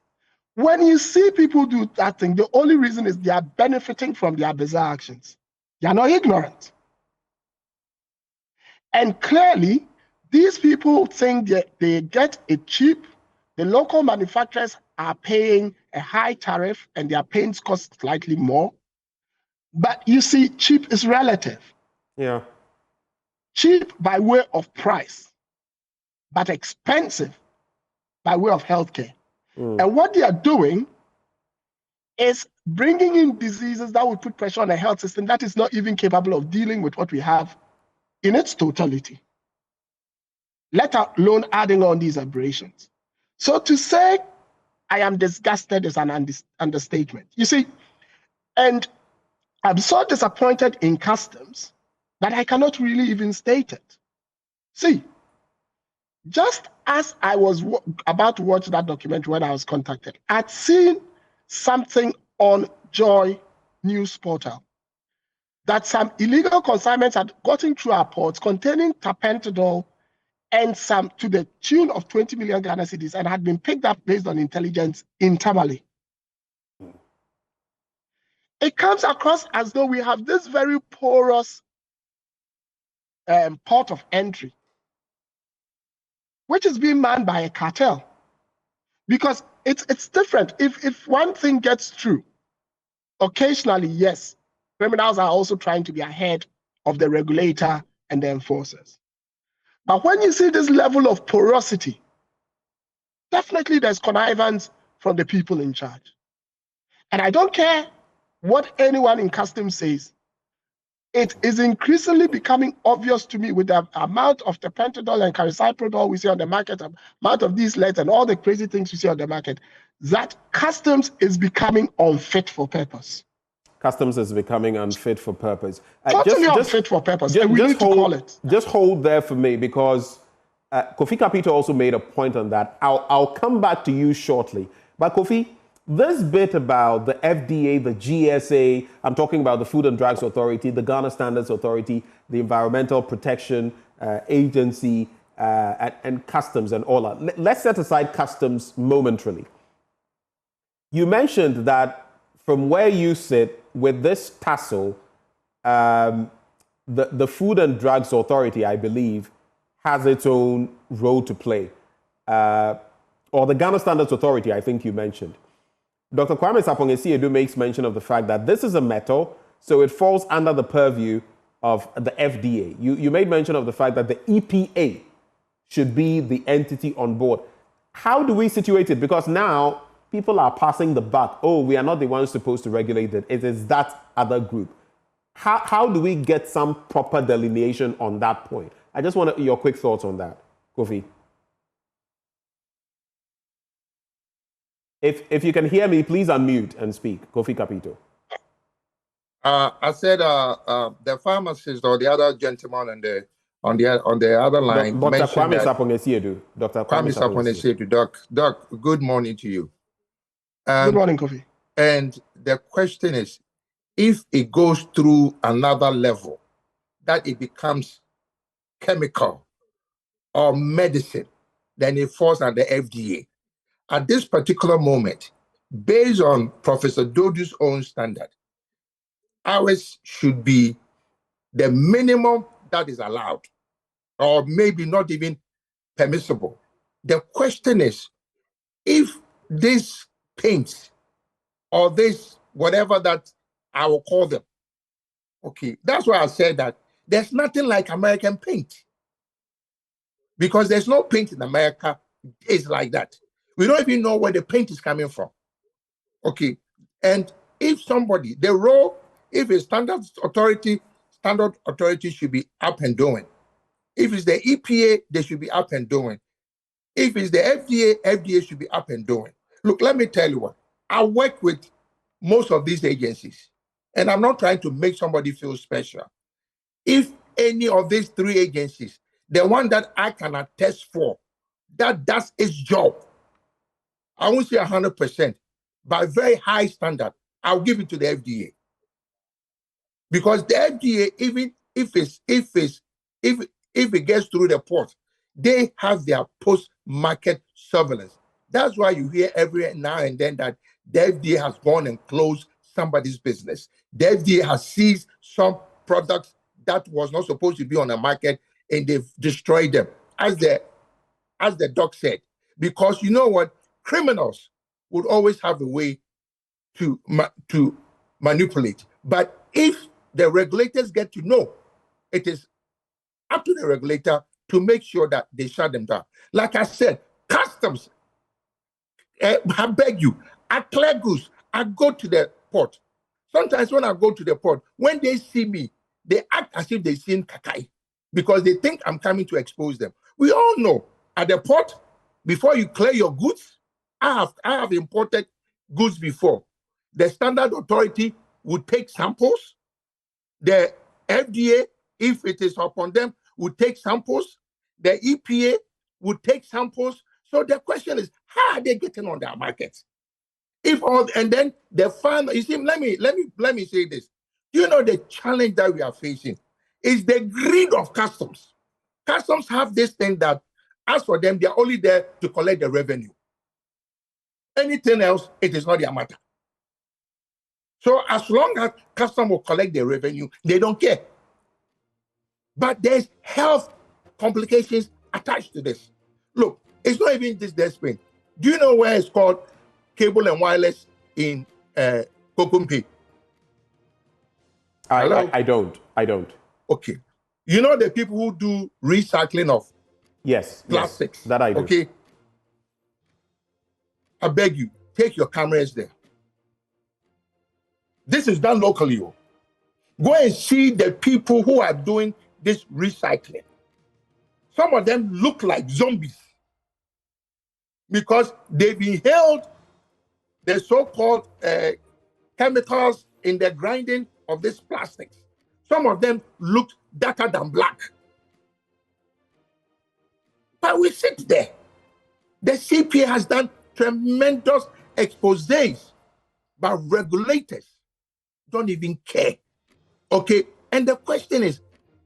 T: When you see people do that thing, the only reason is they are benefiting from their bizarre actions. They are not ignorant. And clearly, these people think that they get it cheap. The local manufacturers are paying a high tariff and their paints cost slightly more. But you see, cheap is relative.
A: Yeah.
T: Cheap by way of price, but expensive by way of healthcare. And what they are doing is bringing in diseases that will put pressure on the health system that is not even capable of dealing with what we have in its totality, let alone adding on these aberrations. So to say I am disgusted is an understatement. You see, and I'm so disappointed in customs that I cannot really even state it. See, just as I was about to watch that documentary when I was contacted, I'd seen something on Joy News Portal that some illegal consignments had gotten through our ports containing tapentadol and some to the tune of 20 million Ghana cedis and had been picked up based on intelligence in Tamale. It comes across as though we have this very porous port of entry, which is being manned by a cartel. Because it's different. If one thing gets through, occasionally, yes, criminals are also trying to be ahead of the regulator and the enforcers. But when you see this level of porosity, definitely there's connivance from the people in charge. And I don't care what anyone in customs says. It is increasingly becoming obvious to me with the amount of the pentadol and carisoprodol we see on the market, amount of these leads and all the crazy things we see on the market, that customs is becoming unfit for purpose.
A: Customs is becoming unfit for purpose.
T: Totally unfit for purpose, and we need to call it.
A: Just hold there for me, because Kofi Kapito also made a point on that. I'll come back to you shortly. But Kofi, this bit about the FDA, the GSA, I'm talking about the Food and Drugs Authority, the Ghana Standards Authority, the Environmental Protection Agency, and customs and all that. Let's set aside customs momentarily. You mentioned that from where you sit with this tussle, the Food and Drugs Authority, I believe, has its own role to play. Or the Ghana Standards Authority, I think you mentioned. Dr. Kwame Sapong-Esiedu makes mention of the fact that this is a metal, so it falls under the purview of the FDA. You made mention of the fact that the EPA should be the entity on board. How do we situate it? Because now people are passing the buck. Oh, we are not the ones supposed to regulate it. It is that other group. How do we get some proper delineation on that point? I just want your quick thoughts on that, Kofi. If you can hear me, please unmute and speak. Kofi Kapito.
C: I said the pharmacist or the other gentleman on the other line.
A: Dr. Kwame Sapong-Esiedu. Dr. Kwame
C: Sapong-Esiedu. Doc, good morning to you.
T: Good morning, Kofi.
C: And the question is, if it goes through another level, that it becomes chemical or medicine, then it falls under FDA. At this particular moment, based on Professor Dodu's own standard, ours should be the minimum that is allowed, or maybe not even permissible. The question is, if this paint or this, whatever that I will call them, okay, that's why I said that there's nothing like American paint. Because there's no paint in America, it's like that. We don't even know where the paint is coming from. Okay, and if somebody, the role, if a standard authority should be up and doing. If it's the EPA, they should be up and doing. If it's the FDA should be up and doing. Look, let me tell you what, I work with most of these agencies, and I'm not trying to make somebody feel special. If any of these three agencies, the one that I can attest for, that does its job, I won't say 100%, but very high standard, I'll give it to the FDA. Because the FDA, even if it gets through the port, they have their post-market surveillance. That's why you hear every now and then that the FDA has gone and closed somebody's business. The FDA has seized some products that was not supposed to be on the market, and they've destroyed them, as the doc said. Because you know what? Criminals would always have a way to manipulate. But if the regulators get to know, it is up to the regulator to make sure that they shut them down. Like I said, customs, I beg you, I clear goods, I go to the port. Sometimes when I go to the port, when they see me, they act as if they've seen Kakai, because they think I'm coming to expose them. We all know at the port, before you clear your goods, I have imported goods before. The standard authority would take samples. The FDA, if it is upon them, would take samples. The EPA would take samples. So the question is, how are they getting on their markets? And then the farmer, you see, let me say this. You know, the challenge that we are facing is the greed of customs. Customs have this thing that, as for them, they are only there to collect the revenue. Anything else, it is not their matter. So as long as customs will collect the revenue, they don't care. But there's health complications attached to this. Look, it's not even this desperate. Do you know where it's called Cable and Wireless in Kokumpi?
A: I don't.
C: Okay. You know the people who do recycling of
A: Yes.
C: Plastics.
A: Yes, that I do.
C: Okay. I beg you, take your cameras there. This is done locally. Go and see the people who are doing this recycling. Some of them look like zombies because they've inhaled the so-called chemicals in the grinding of these plastics. Some of them look darker than black. But we sit there. The CPA has done tremendous exposés, but regulators don't even care. Okay, and the question is,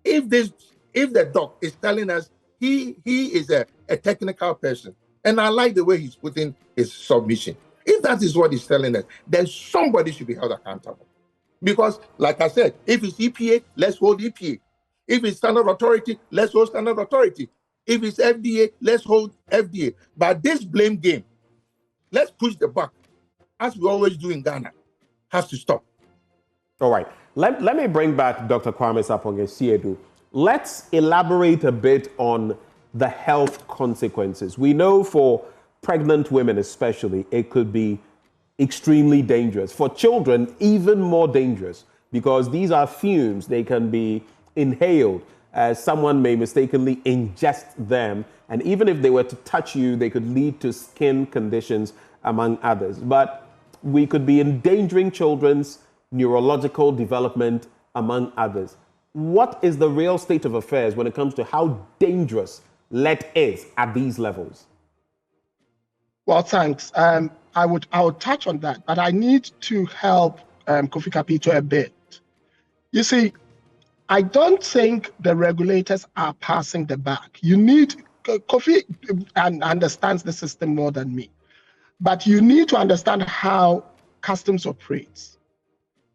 C: if the doc is telling us he is a technical person, and I like the way he's putting his submission. If that is what he's telling us, then somebody should be held accountable. Because, like I said, if it's EPA, let's hold EPA. If it's standard authority, let's hold standard authority. If it's FDA, let's hold FDA. But this blame game, let's push the buck, as we always do in Ghana, has to stop.
A: All right. Let me bring back Dr. Kwame Sapong-Siedu. Let's elaborate a bit on the health consequences. We know for pregnant women especially, it could be extremely dangerous. For children, even more dangerous, because these are fumes. They can be inhaled. Someone may mistakenly ingest them, and even if they were to touch you, they could lead to skin conditions, among others. But we could be endangering children's neurological development, among others. What is the real state of affairs when it comes to how dangerous lead is at these levels?
T: Well, thanks. I would touch on that, but I need to help Kofi Kapito a bit. You see, I don't think the regulators are passing the buck. You need, Kofi understands the system more than me, but you need to understand how customs operates.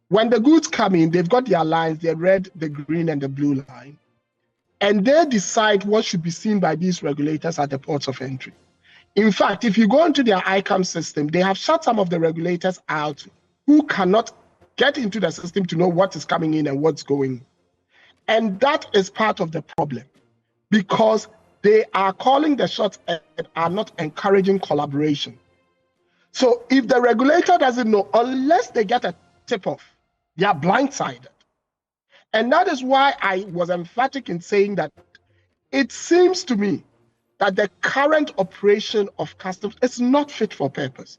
T: When the goods come in, they've got their lines, the red, the green, and the blue line. And they decide what should be seen by these regulators at the ports of entry. In fact, if you go into their ICAM system, they have shut some of the regulators out who cannot get into the system to know what is coming in and what's going on. And that is part of the problem, because they are calling the shots and are not encouraging collaboration. So if the regulator doesn't know, unless they get a tip-off, they are blindsided. And that is why I was emphatic in saying that it seems to me that the current operation of customs is not fit for purpose.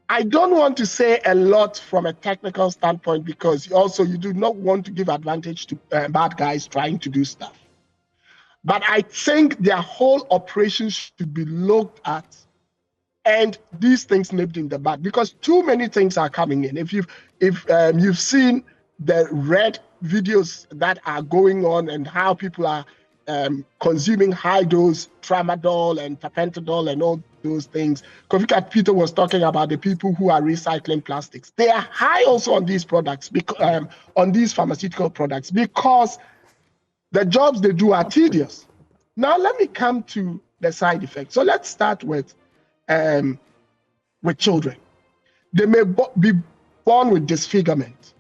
T: I don't want to say a lot from a technical standpoint, because also you do not want to give advantage to bad guys trying to do stuff. But I think their whole operation should be looked at, and these things nipped in the bud, because too many things are coming in. If you've seen the red videos that are going on and how people are consuming high dose tramadol and tapentadol and all those things. Kofi Kapito was talking about the people who are recycling plastics. They are high also on these products, on these pharmaceutical products, because the jobs they do are tedious. Now let me come to the side effects. So let's start with children. They may be born with disfigurement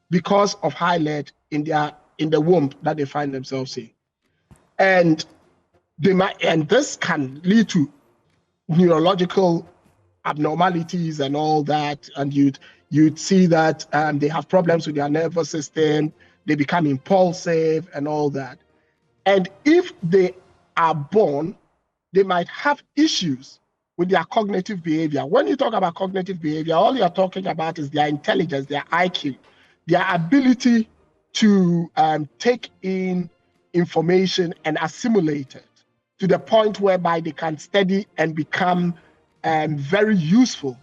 T: because of high lead in the womb that they find themselves in, and this can lead to neurological abnormalities and all that. And you'd see that they have problems with their nervous system. They become impulsive and all that. And if they are born, they might have issues with their cognitive behavior. When you talk about cognitive behavior, all you're talking about is their intelligence, their IQ, their ability to take in information and assimilate it to the point whereby they can study and become very useful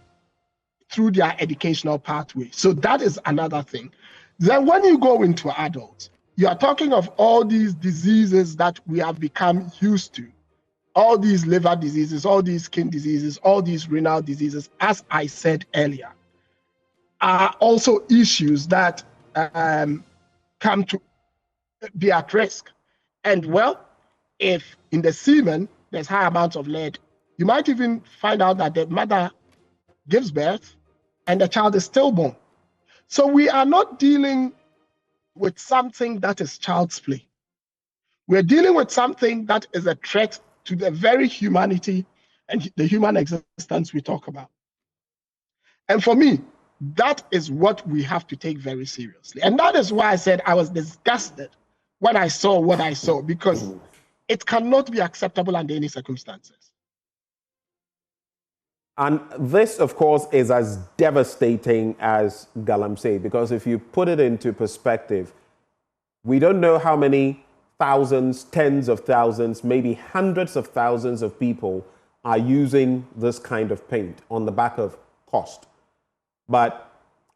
T: through their educational pathway. So that is another thing. Then when you go into adults, you are talking of all these diseases that we have become used to. All these liver diseases, all these skin diseases, all these renal diseases, as I said earlier, are also issues that come to be at risk. And well, if in the semen there's high amounts of lead, you might even find out that the mother gives birth and the child is stillborn. So we are not dealing with something that is child's play. We're dealing with something that is a threat to the very humanity and the human existence we talk about. And for me, that is what we have to take very seriously. And that is why I said I was disgusted when I saw what I saw, because it cannot be acceptable under any circumstances.
A: And this, of course, is as devastating as Galamsey, because if you put it into perspective, we don't know how many thousands, tens of thousands, maybe hundreds of thousands of people are using this kind of paint on the back of cost. But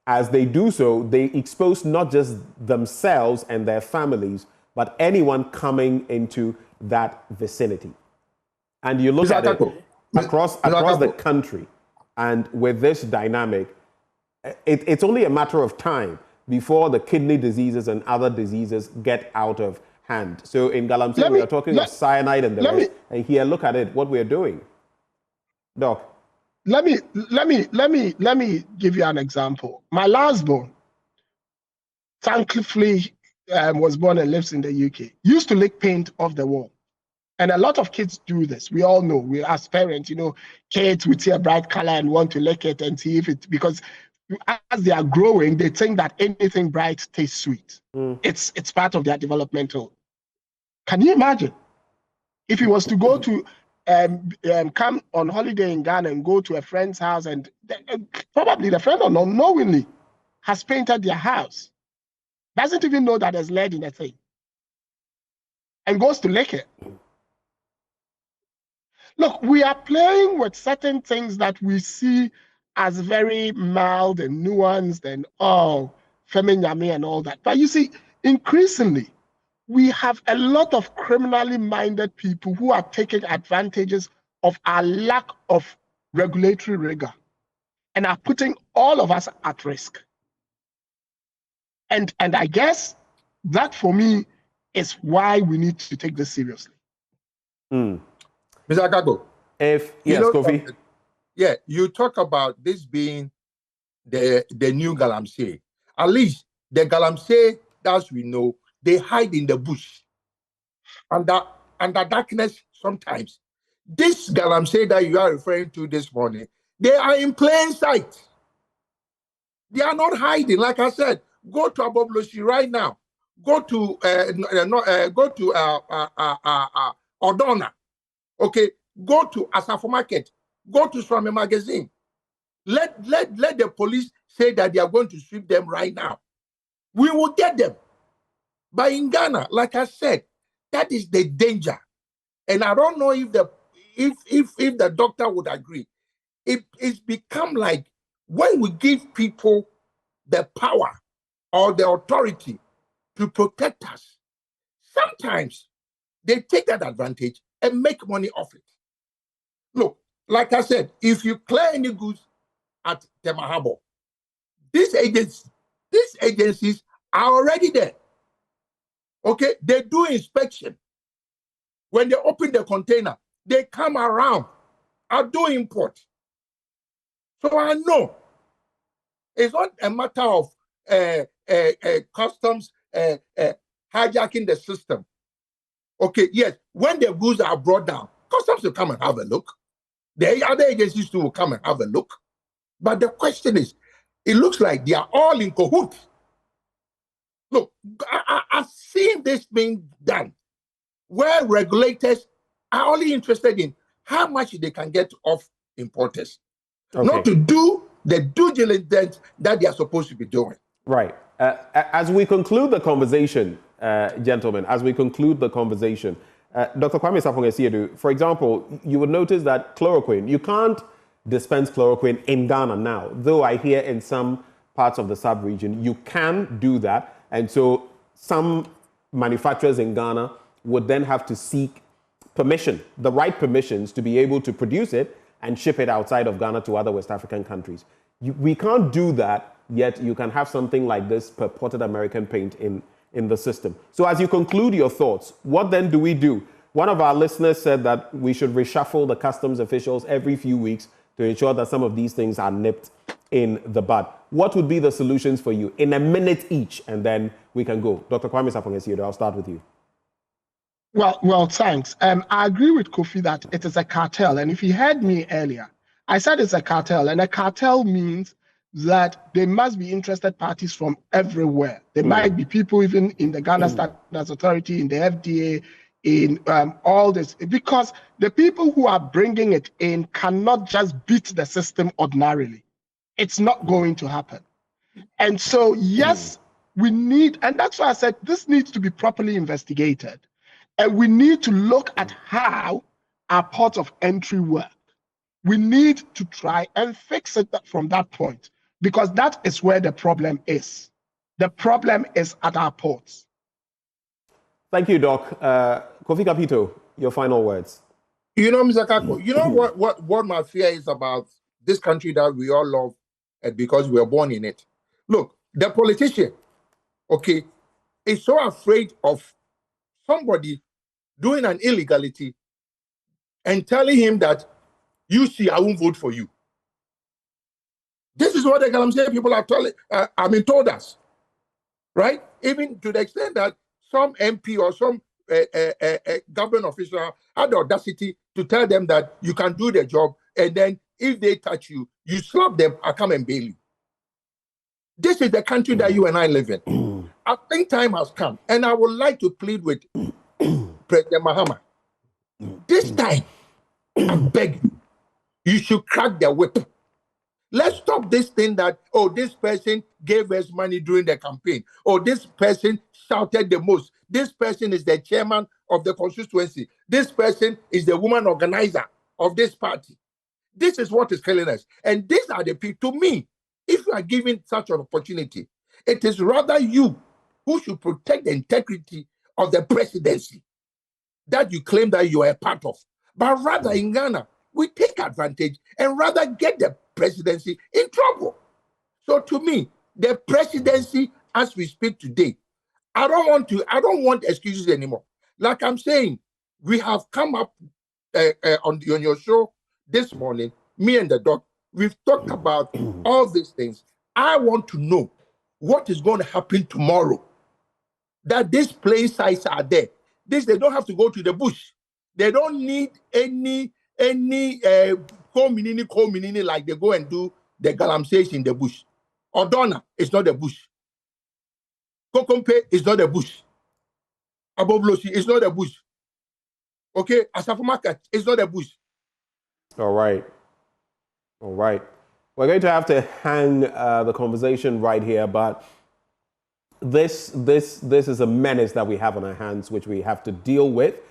A: as they do so, they expose not just themselves and their families, but anyone coming into that vicinity. And you look at it across the country, and with this dynamic, it's only a matter of time before the kidney diseases and other diseases get out of hand. So in Galamsey, we are talking of cyanide and the rest. And here, look at it, what we're doing. Doc.
T: Let me give you an example. My last born, thankfully, was born and lives in the UK. Used to lick paint off the wall. And a lot of kids do this. We all know. We as parents, kids would see a bright color and want to lick it and see if it, because as they are growing, they think that anything bright tastes sweet. It's part of their developmental. Can you imagine if he was to go to come on holiday in Ghana and go to a friend's house, and probably the friend unknowingly has painted their house, doesn't even know that there's lead in the thing, and goes to lick it. Look, we are playing with certain things that we see as very mild and nuanced and feminyame and all that. But you see, increasingly, we have a lot of criminally minded people who are taking advantages of our lack of regulatory rigor and are putting all of us at risk. And I guess that, for me, is why we need to take this seriously.
C: Mr. Akago,
A: Kofi.
C: Yeah, you talk about this being the new Galamsey. At least the Galamsey, as we know, they hide in the bush, under darkness sometimes. This Galamsey that you are referring to this morning, they are in plain sight. They are not hiding. Like I said, go to Abobloshi right now. Go to Odona. Okay, go to Asafo Market. Go to Swami Magazine. Let the police say that they are going to sweep them right now. We will get them. But in Ghana, like I said, that is the danger. And I don't know if the doctor would agree. It's become like when we give people the power or the authority to protect us, sometimes they take that advantage and make money off it. Look, like I said, if you clear any goods at Temahabo, these agencies are already there. Okay, they do inspection. When they open the container, they come around and do import. So I know it's not a matter of customs hijacking the system. Okay, yes, when the goods are brought down, customs will come and have a look. The other agencies too will come and have a look. But the question is, it looks like they are all in cahoots. Look, I've seen this being done where regulators are only interested in how much they can get off importers, not to do the due diligence that they are supposed to be doing.
A: Right. As we conclude the conversation, gentlemen, Dr. Kwame Sapong-Asiedu, for example, you would notice that chloroquine, you can't dispense chloroquine in Ghana now, though I hear in some parts of the sub-region you can do that. And so some manufacturers in Ghana would then have to seek permission, the right permissions to be able to produce it and ship it outside of Ghana to other West African countries. We can't do that, yet you can have something like this purported American paint in the system. So as you conclude your thoughts, what then do we do? One of our listeners said that we should reshuffle the customs officials every few weeks to ensure that some of these things are nipped in the bud. What would be the solutions for you in a minute each, and then we can go? Dr. Kwame Sapong-Asiedu, I'll start with you.
T: Well, thanks. I agree with Kofi that it is a cartel. And if he heard me earlier, I said it's a cartel. And a cartel means that there must be interested parties from everywhere. There might be people even in the Ghana Standards Authority, in the FDA, in all this. Because the people who are bringing it in cannot just beat the system ordinarily. It's not going to happen. And so, yes, we need, and that's why I said this needs to be properly investigated. And we need to look at how our ports of entry work. We need to try and fix it from that point, because that is where the problem is. The problem is at our ports.
A: Thank you, Doc. Kofi Kapito, your final words.
C: You know, Mr. Kako, you know what my fear is about this country that we all love because we were born in it. Look, the politician, okay, is so afraid of somebody doing an illegality and telling him that, you see, I won't vote for you. This is what the Galamsey people are told us, right? Even to the extent that some MP or some government official had the audacity to tell them that you can do the job, and then if they touch you, you slap them, I come and bail you. This is the country that you and I live in. I think time has come, and I would like to plead with President Mahama. This time, I beg you, you should crack the whip. Let's stop this thing that, oh, this person gave us money during the campaign. Oh, this person shouted the most. This person is the chairman of the constituency. This person is the woman organizer of this party. This is what is killing us. And these are the people, to me, if you are given such an opportunity, it is rather you who should protect the integrity of the presidency that you claim that you are a part of. But rather in Ghana, we take advantage and rather get the presidency in trouble. So to me, the presidency as we speak today, I don't want excuses anymore. Like I'm saying, we have come up on your show this morning, me and the doc, we've talked about all these things. I want to know what is going to happen tomorrow. That these plain sites are there. They don't have to go to the bush. They don't need any community like they go and do the Galamsey in the bush. Odona is not the bush. Kokompe is not the bush. Aboblosi is not the bush. Okay, Asafumaka is not the bush.
A: All right. We're going to have to hang the conversation right here, but this is a menace that we have on our hands, which we have to deal with.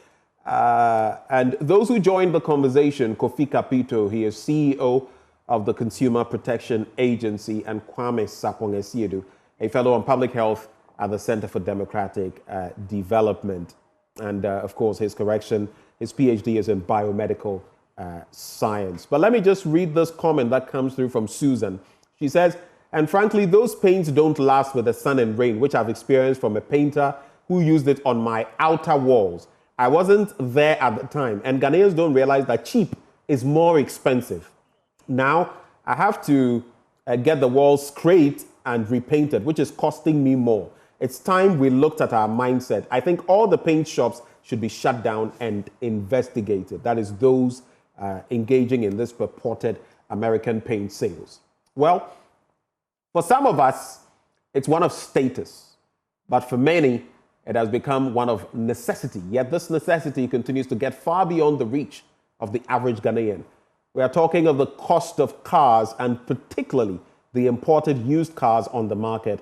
A: And those who joined the conversation, Kofi Kapito, he is CEO of the Consumer Protection Agency, and Kwame Sapong-Esiedu, a fellow on public health at the Center for Democratic Development. And of course, his PhD is in biomedical science. But let me just read this comment that comes through from Susan. She says, and frankly, those paints don't last with the sun and rain, which I've experienced from a painter who used it on my outer walls. I wasn't there at the time, and Ghanaians don't realize that cheap is more expensive. Now, I have to get the walls scraped and repainted, which is costing me more. It's time we looked at our mindset. I think all the paint shops should be shut down and investigated. That is those engaging in this purported American paint sales. Well, for some of us, it's one of status, but for many, it has become one of necessity. Yet this necessity continues to get far beyond the reach of the average Ghanaian. We are talking of the cost of cars, and particularly the imported used cars on the market,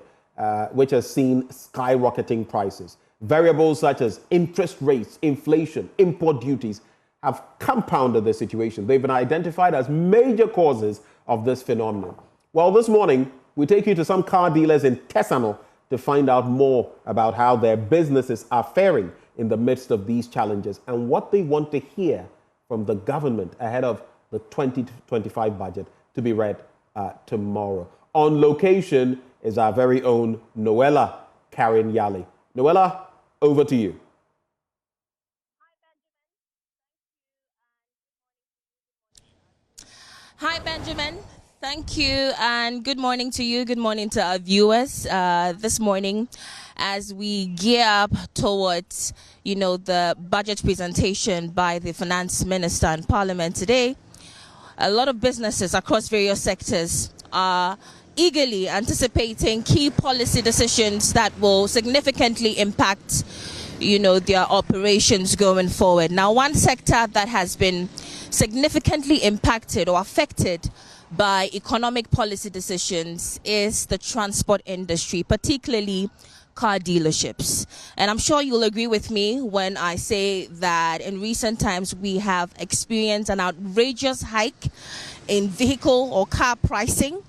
A: which has seen skyrocketing prices. Variables such as interest rates, inflation, import duties have compounded the situation. They've been identified as major causes of this phenomenon. Well, this morning, we take you to some car dealers in Tesano to find out more about how their businesses are faring in the midst of these challenges and what they want to hear from the government ahead of the 2025 budget to be read tomorrow. On location is our very own Noella Karen Yali. Noella, over to you.
U: Hi, Benjamin. Thank you, and good morning to you. Good morning to our viewers this morning. as we gear up towards, the budget presentation by the finance minister in Parliament today, a lot of businesses across various sectors are eagerly anticipating key policy decisions that will significantly impact, their operations going forward. Now, one sector that has been significantly impacted or affected by economic policy decisions is the transport industry, particularly car dealerships. And I'm sure you'll agree with me when I say that in recent times we have experienced an outrageous hike in vehicle or car pricing,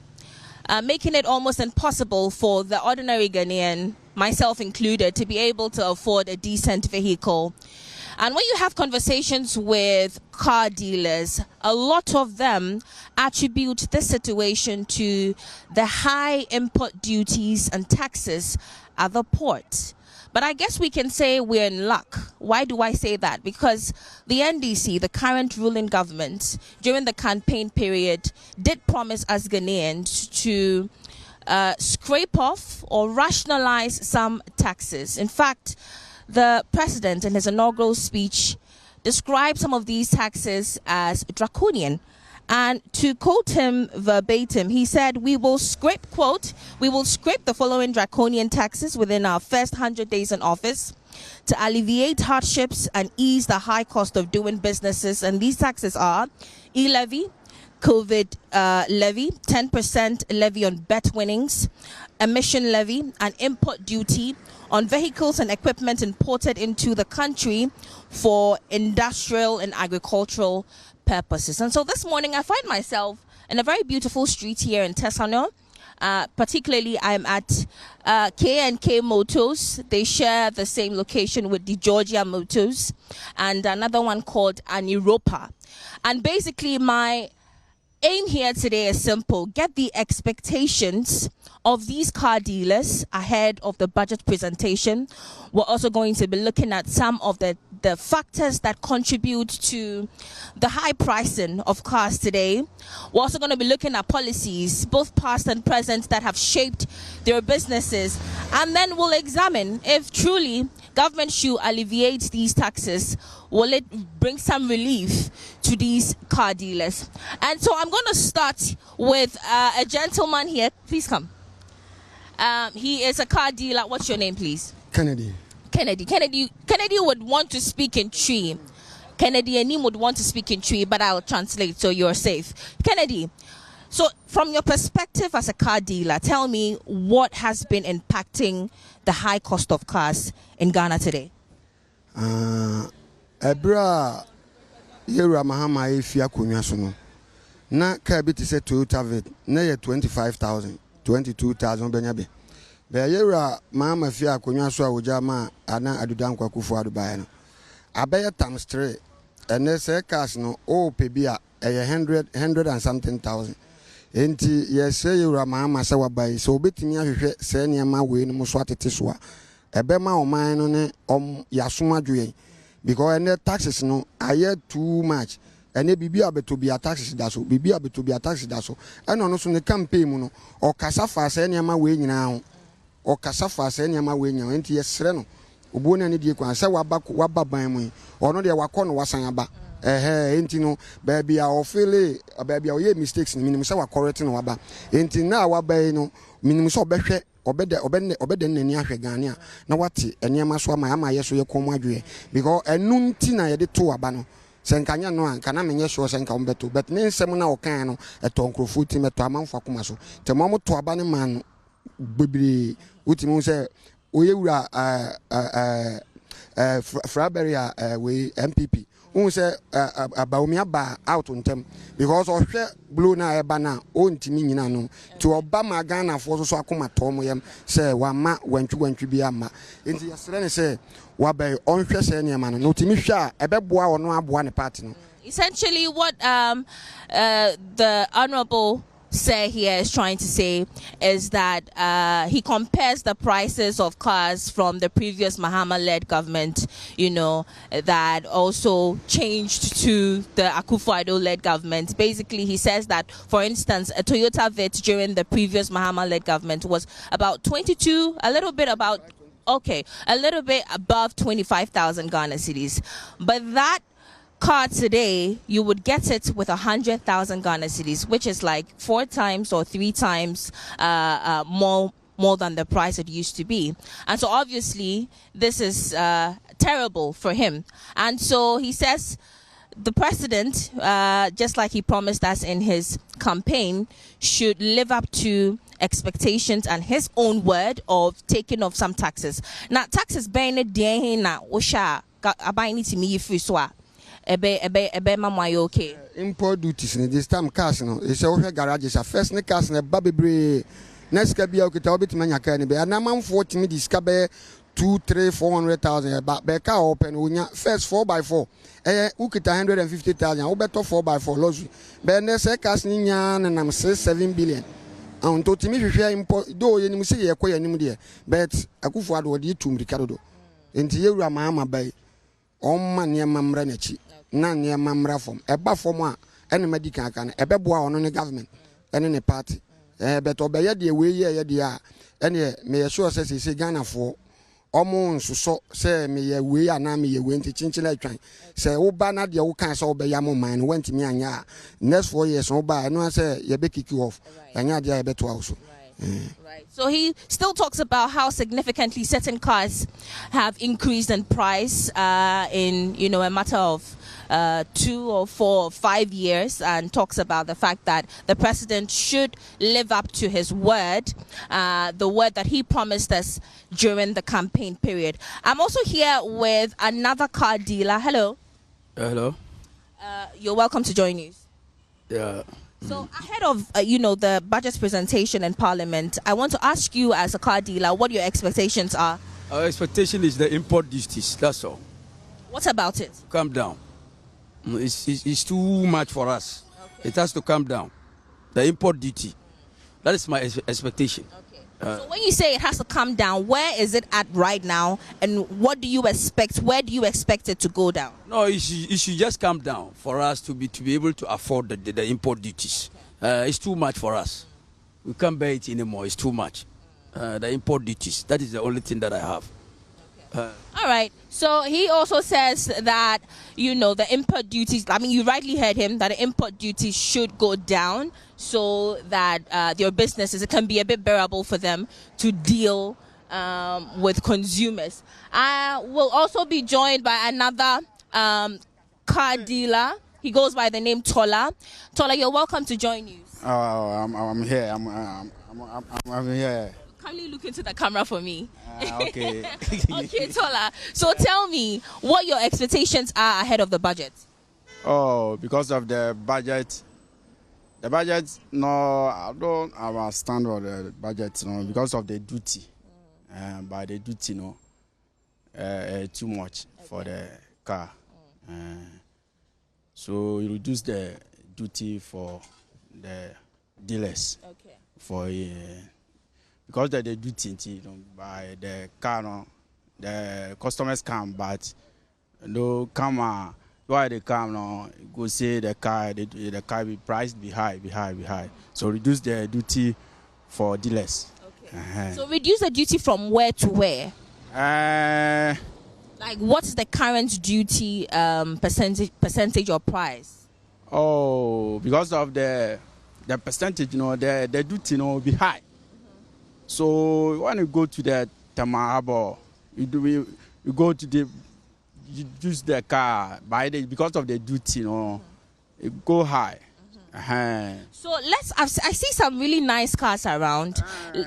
U: making it almost impossible for the ordinary Ghanaian, myself included, to be able to afford a decent vehicle. And when you have conversations with car dealers, a lot of them attribute this situation to the high import duties and taxes at the port. But I guess we can say we're in luck. Why do I say that? Because the NDC, the current ruling government, during the campaign period, did promise us Ghanaians to scrape off or rationalize some taxes. In fact, the president in his inaugural speech described some of these taxes as draconian. And to quote him verbatim, he said, we will scrape the following draconian taxes within our first 100 days in office to alleviate hardships and ease the high cost of doing businesses. And these taxes are e-levy, COVID levy, 10% levy on bet winnings, emission levy, and import duty on vehicles and equipment imported into the country for industrial and agricultural purposes. And so this morning I find myself in a very beautiful street here in Tesano. Particularly I'm at K&K Motors. They share the same location with the Georgia Motors and another one called Aniropa. And basically my aim here today is simple: get the expectations of these car dealers ahead of the budget presentation. We're also going to be looking at some of the factors that contribute to the high pricing of cars today. We're also going to be looking at policies, both past and present, that have shaped their businesses. And then we'll examine if truly government should alleviate these taxes. Will it bring some relief to these car dealers? And so I'm going to start with a gentleman here. Please come. He is a car dealer. What's your name, please?
V: Kennedy
U: would want to speak in Tree. Kennedy and him would want to speak in Tree, but I'll translate so you're safe. Kennedy, so from your perspective as a car dealer, tell me what has been impacting the high cost of cars in Ghana today.
V: Ebra Yera Mahama Efia Kunyasono. Na car bit is a Toyota Vet, na 25,000, 22,000 Benyabe. Yera Mahama Fia Kunyaso Ujama Ana Adudan Kwakufu Adubayano. Abaya times 3, and they say cars no pebia 100 and something thousand. Enti yes say Yera Mahama Sawa by so bitinia Seniama Win Muswati Tiswa. Ebema o mine ne Yasuma Due. Because and the taxes no are too much. And they be able to be a taxes daso, be able to be a taxes daso. And also the campaign muno or Casafa Seniama way now. Or Casafa Seniama way now, and yes, Reno. Ubuna ni diekwan say waba ban mu or no de wakọ no wasanyaba enti no baby a ofele baby a ye mistakes ni minimum say wa correct no waba enti na waba no minimum say obehwe obede nani ahwe Ghana a na wate enema so ama yeso ye komo adwe because enu nti na ye de to waba no senkanya no anka na menye sure senka umbeto but ne nsem na okan no etonkrofo ti meto amanfo akoma so temamo to waba ne man bebiri utimu say Oyewura Fraberia we MPP. Who say Baumia ba out on them because of blue na ebana on timi no to Obama Ghana for so akoma tom say wama wantwu bi ama. Enti yesere say wabe onhwe say ne ma no timi hwa ebeboa ono aboa ne party no.
U: Essentially what the honorable Sir here is trying to say is that he compares the prices of cars from the previous Mahama-led government, that also changed to the Akufo-Addo-led government. Basically, he says that, for instance, a Toyota Vet during the previous Mahama-led government was about 22, a little bit about Okay, a little bit above 25,000 Ghana cedis. But that car today, you would get it with 100,000 Ghana cedis, which is like 4 times or 3 times more than the price it used to be. And so obviously this is terrible for him. And so he says the president, just like he promised us in his campaign, should live up to expectations and his own word of taking off some taxes. Now taxes being na osha abayini to me free so ebe mama you okay.
V: Import duties this time cars no is over garages first ne cars ne babebre next ka bia okita obit manya ka ne be na manfo timi diska be 200,000-400,000 but be ka open unya first 4x4 ukita 150,000 wo beto 4x4 lozu be ne se cars ni nya na 6-7 billion. And to me, import do you see a quay anymore, but a kufu ad would to Ricardo. Into you, Mamma Bay, on near Mamranechi, none near Mamra from a buffoma, any medical can, a beboa on the government, and in a party. But obey the way ye are, and may assure says he say Ghana for almost so say me we are now me went to Chinchilla train. Say, oh, Banad, you can't so be Yamo man, went to me and ya. Next 4 years, no by, no, I say, you be kick you off. And ya, dear, better also.
U: Right. So he still talks about how significantly certain cars have increased in price in, you know, a matter of 2 or 4 or 5 years, and talks about the fact that the president should live up to his word, the word that he promised us during the campaign period. I'm also here with another car dealer. Hello.
D: Hello.
U: You're welcome to Joy News.
D: Yeah.
U: So ahead of, you know, the budget presentation in Parliament, I want to ask you as a car dealer what your expectations are.
D: Our expectation is the import duties, that's all.
U: What about it?
D: Calm down. It's too much for us. Okay. It has to calm down. The import duty. That is my expectation.
U: Okay. So when you say it has to come down, where is it at right now, and what do you expect? Where do you expect it to go down?
D: No, it should just come down for us to be able to afford the import duties. Okay. It's too much for us. We can't bear it anymore. It's too much. The import duties. That is the only thing that I have. Okay.
U: All right. So he also says that, you know, the import duties, I mean, you rightly heard him, that the import duties should go down so that your businesses, it can be a bit bearable for them to deal with consumers. We'll also be joined by another car dealer. He goes by the name Tola. Tola, you're welcome to Joy News.
E: I'm here. I'm here.
U: Kindly look into the camera for me.
E: Okay.
U: Okay, Tola. So tell me what your expectations are ahead of the budget.
E: Oh, because of the budget. The budget, no, I don't understand about the budget, no, because of the duty. By the duty, no, too much for the car. So you reduce the duty for the dealers.
U: Okay.
E: For because the duty, you know, by the car, no, the customers come, but no come. Why they come no? Go say the car be priced be high. So reduce the duty for dealers.
U: Okay. So reduce the duty from where to where? Like what is the current duty percentage or price?
E: Oh, because of the percentage, you know, the duty, you know, be high. So when you go to the Tamahabo, you go to the, you use the car because of the duty, you know, it go high.
U: So I see some really nice cars around.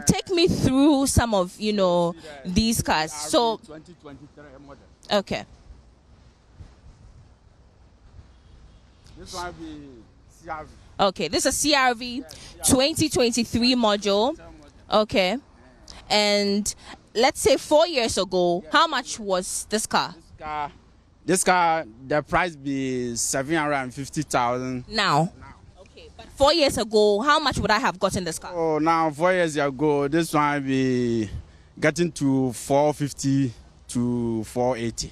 U: Take me through some of, you know, these cars. So
E: 2023 model.
U: Okay.
E: This one be CRV.
U: Okay, this is a CRV 2023 model. Okay. And let's say 4 years ago, how much was this car?
E: This car, the price be 750,000.
U: Now? Okay, but 4 years ago, how much would I have gotten this car?
E: Oh, now 4 years ago, this one be getting to 450 to 480.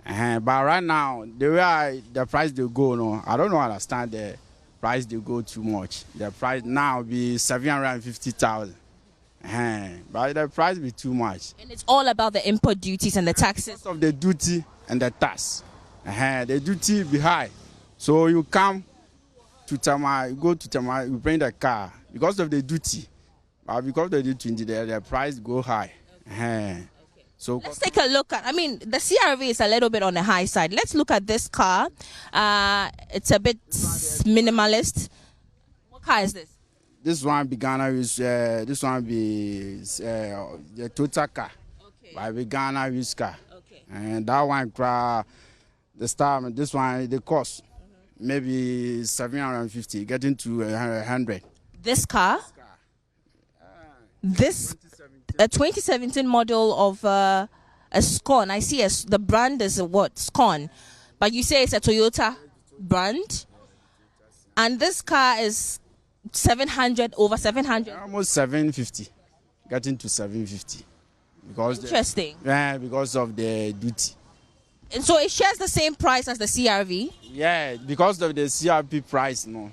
E: Okay. But right now, the way the price they go, no, I don't understand the price they go too much. The price now be 750,000. But the price be too much.
U: And it's all about the import duties and the taxes.
E: Because of the duty and the tax. The duty be high. So you come to Tama, you go to Tama, you bring the car because of the duty. But because of the duty, the price go high. So
U: let's take a look at, I mean, the CRV is a little bit on the high side. Let's look at this car. It's a bit minimalist. What car is this?
E: This one be Ghana use, this one be the Toyota car. Okay. By the Ghana use car. Okay. And that one, the star, this one, the cost, maybe 750, getting to 100.
U: This car? This, a 2017 model of a Scon. I see the brand is a what? Scon. But you say it's a Toyota brand. And this car is 700, over 700?
E: Almost 750. Getting to 750. Because
U: interesting.
E: Because of the duty.
U: And so it shares the same price as the CRV?
E: Yeah, because of the CRV price, no.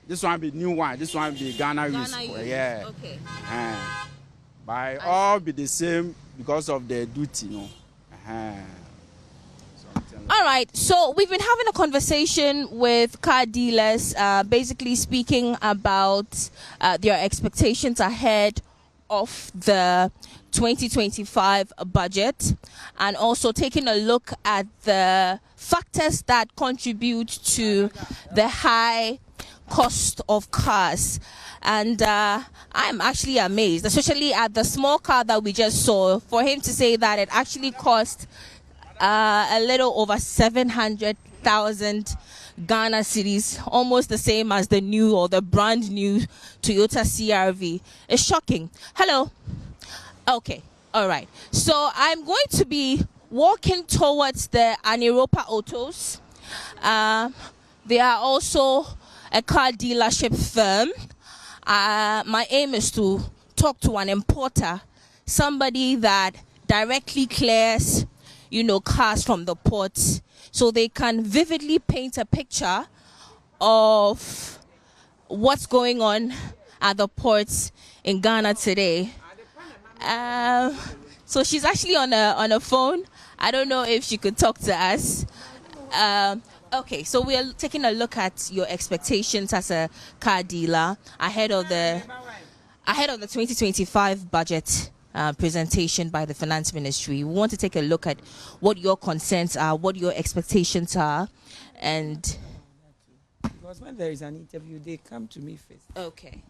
E: This one be new one. This one be Ghana use. Yeah.
U: Okay.
E: But all be the same because of the duty, no.
U: All right. So we've been having a conversation with car dealers, basically speaking about their expectations ahead of the 2025 budget, and also taking a look at the factors that contribute to the high cost of cars. And I'm actually amazed, especially at the small car that we just saw, for him to say that it actually cost a little over 700,000 Ghana cedis, almost the same as the new or the brand new Toyota CRV. It's shocking. Hello. Okay. All right. So I'm going to be walking towards the Aniropa Autos. They are also a car dealership firm. My aim is to talk to an importer, somebody that directly clears, cars from the ports, so they can vividly paint a picture of what's going on at the ports in Ghana today. So she's actually on a phone. I don't know if she could talk to us. Okay, so we are taking a look at your expectations as a car dealer ahead of the 2025 budget presentation by the Finance Ministry. We want to take a look at what your concerns are, what your expectations are, and
B: because when there is an interview, they come to me first.
U: Okay.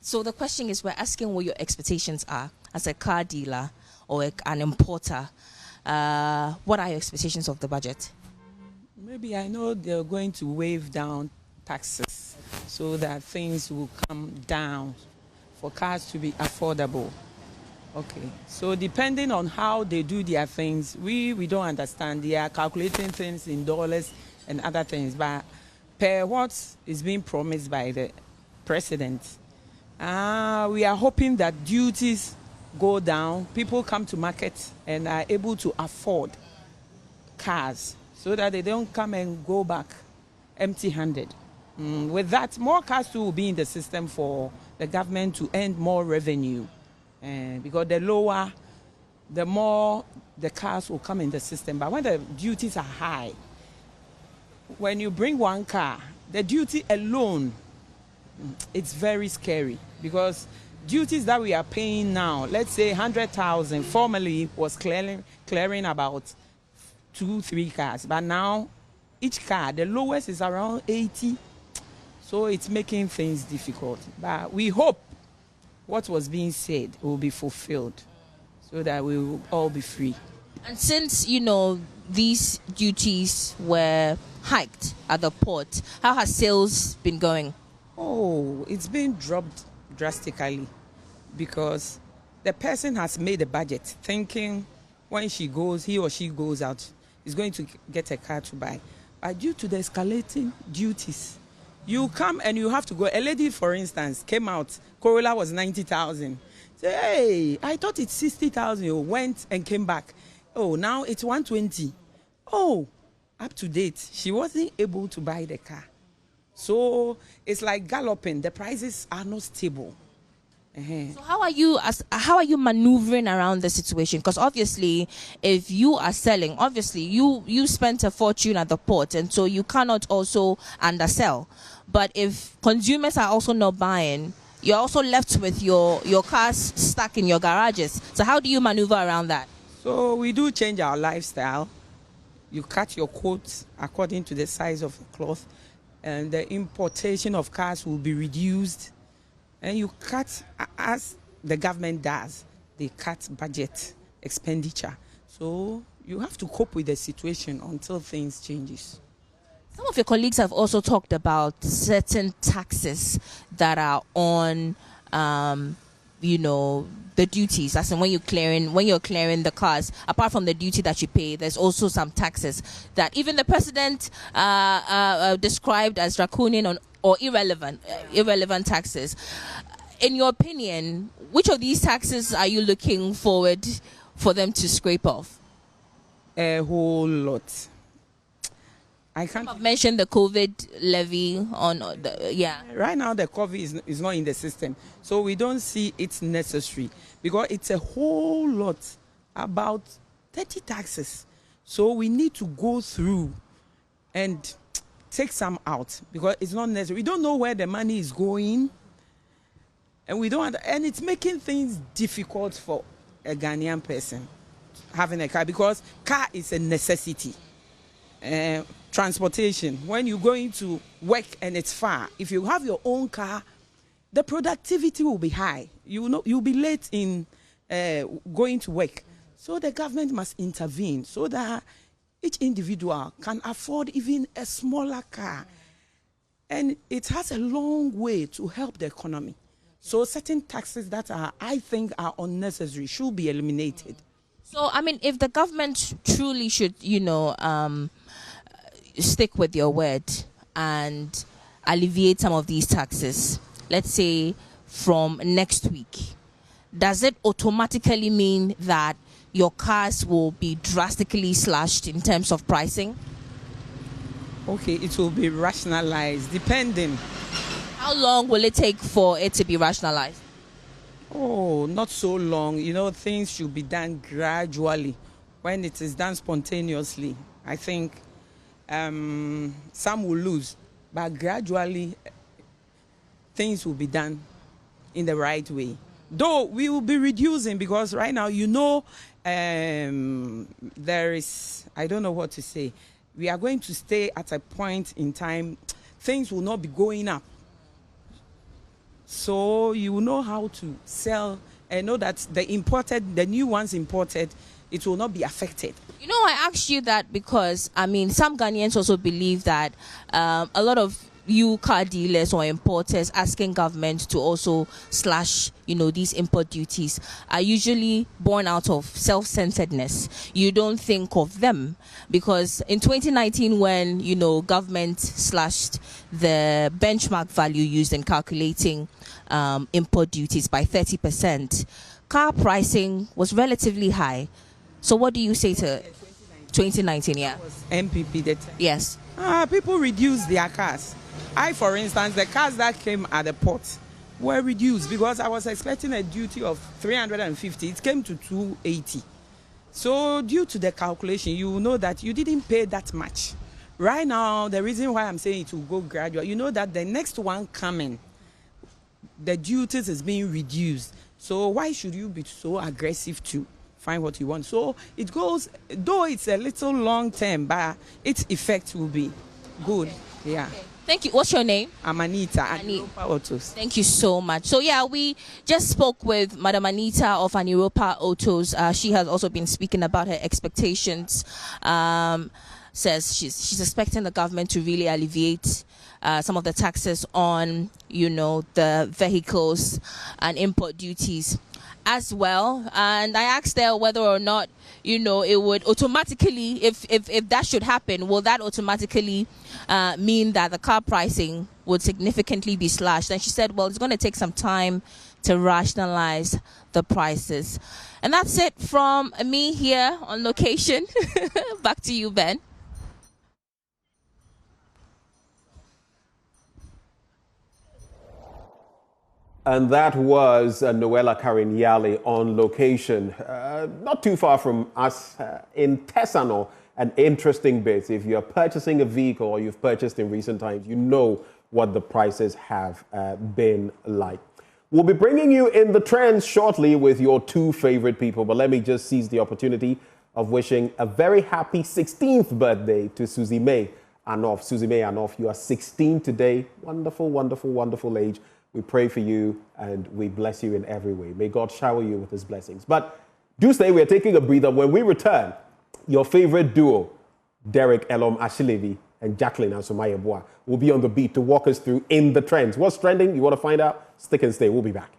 U: So the question is, we're asking what your expectations are as a car dealer or an importer. What are your expectations of the budget?
B: Maybe I know they're going to waive down taxes so that things will come down for cars to be affordable. Okay, so depending on how they do their things, we don't understand. They are calculating things in dollars and other things, but per what is being promised by the president, we are hoping that duties go down, people come to market and are able to afford cars so that they don't come and go back empty-handed. With that, more cars too will be in the system for the government to earn more revenue. Because the lower, the more the cars will come in the system. But when the duties are high, when you bring one car, the duty alone, it's very scary, because duties that we are paying now, let's say 100,000, formerly was clearing about 2-3 cars, but now each car, the lowest is around 80, so it's making things difficult. But we hope what was being said will be fulfilled, so that we will all be free.
U: And since, these duties were hiked at the port, how has sales been going?
B: Oh, it's been dropped drastically, because the person has made a budget thinking when he or she goes out, is going to get a car to buy. But due to the escalating duties, you come and you have to go. A lady, for instance, came out, Corolla was 90,000. Say, hey, I thought it's 60,000. You went and came back. Oh, now it's 120. Oh, up to date, she wasn't able to buy the car. So it's like galloping. The prices are not stable.
U: So how are you maneuvering around the situation? Because obviously, if you are selling, obviously you spent a fortune at the port, and so you cannot also undersell. But if consumers are also not buying, you're also left with your cars stuck in your garages. So how do you maneuver around that?
B: So we do change our lifestyle. You cut your coat according to the size of the cloth, and the importation of cars will be reduced. And you cut, as the government does, they cut budget expenditure. So you have to cope with the situation until things changes.
U: Some of your colleagues have also talked about certain taxes that are on, the duties. As in when you're clearing the cars, apart from the duty that you pay, there's also some taxes that even the president described as draconian or irrelevant taxes. In your opinion, which of these taxes are you looking forward for them to scrape off?
B: A whole lot. I can't.
U: I've mentioned the COVID levy on
B: Right now, the COVID is not in the system, so we don't see it necessary because it's a whole lot, about 30 taxes. So we need to go through and take some out because it's not necessary. We don't know where the money is going, and and it's making things difficult for a Ghanaian person having a car because car is a necessity. Transportation, when you're going to work and it's far, if you have your own car, the productivity will be high. You'll be late in going to work. So the government must intervene so that each individual can afford even a smaller car. And it has a long way to help the economy. So certain taxes that I think are unnecessary should be eliminated.
U: So, I mean, if the government truly should, stick with your word and alleviate some of these taxes, let's say from next week, does it automatically mean that your cars will be drastically slashed in terms of pricing?
B: Okay, it will be rationalized, depending.
U: How long will it take for it to be rationalized?
B: Oh, not so long. Things should be done gradually. When it is done spontaneously, I think some will lose, but gradually things will be done in the right way. Though we will be reducing because right now, there is, I don't know what to say. We are going to stay at a point in time, things will not be going up. So you will know how to sell and know that the new ones imported, it will not be affected.
U: I asked you that because, some Ghanaians also believe that a lot of car dealers or importers asking government to also slash, these import duties are usually born out of self-centeredness. You don't think of them because in 2019 when, government slashed the benchmark value used in calculating import duties by 30%, car pricing was relatively high. So what do you say to 2019? Yeah.
B: MPP that.
U: Yes.
B: People reduced their cars. For instance, the cars that came at the port were reduced because I was expecting a duty of 350. It came to 280. So due to the calculation, you know that you didn't pay that much. Right now, the reason why I'm saying it will go gradual, you know that the next one coming, the duties is being reduced. So why should you be so aggressive to find what you want? So it goes, though it's a little long term, but its effect will be good. Okay. Yeah.
U: Okay. Thank you. What's your name?
B: I'm Anita at Europa Autos.
U: Thank you so much. So we just spoke with Madam Anita of Europa Autos. She has also been speaking about her expectations. Says she's expecting the government to really alleviate some of the taxes on, the vehicles and import duties as well. And I asked her whether or not, it would automatically, if that should happen, will that automatically mean that the car pricing would significantly be slashed? And she said, well, it's going to take some time to rationalize the prices. And that's it from me here on location. Back to you, Ben.
A: And that was Noella Karinyale on location, not too far from us in Tesano. An interesting bit. If you're purchasing a vehicle or you've purchased in recent times, you know what the prices have been like. We'll be bringing you in the trends shortly with your two favorite people, but let me just seize the opportunity of wishing a very happy 16th birthday to Susie May Anoff. Susie May Anoff, you are 16 today. Wonderful, wonderful, wonderful age. We pray for you and we bless you in every way. May God shower you with his blessings. But do stay, we're taking a breather. When we return, your favorite duo, Derek Elom Ashilevi and Jacqueline Ansumaya-Boa, will be on the beat to walk us through In the Trends. What's trending? You want to find out? Stick and stay. We'll be back.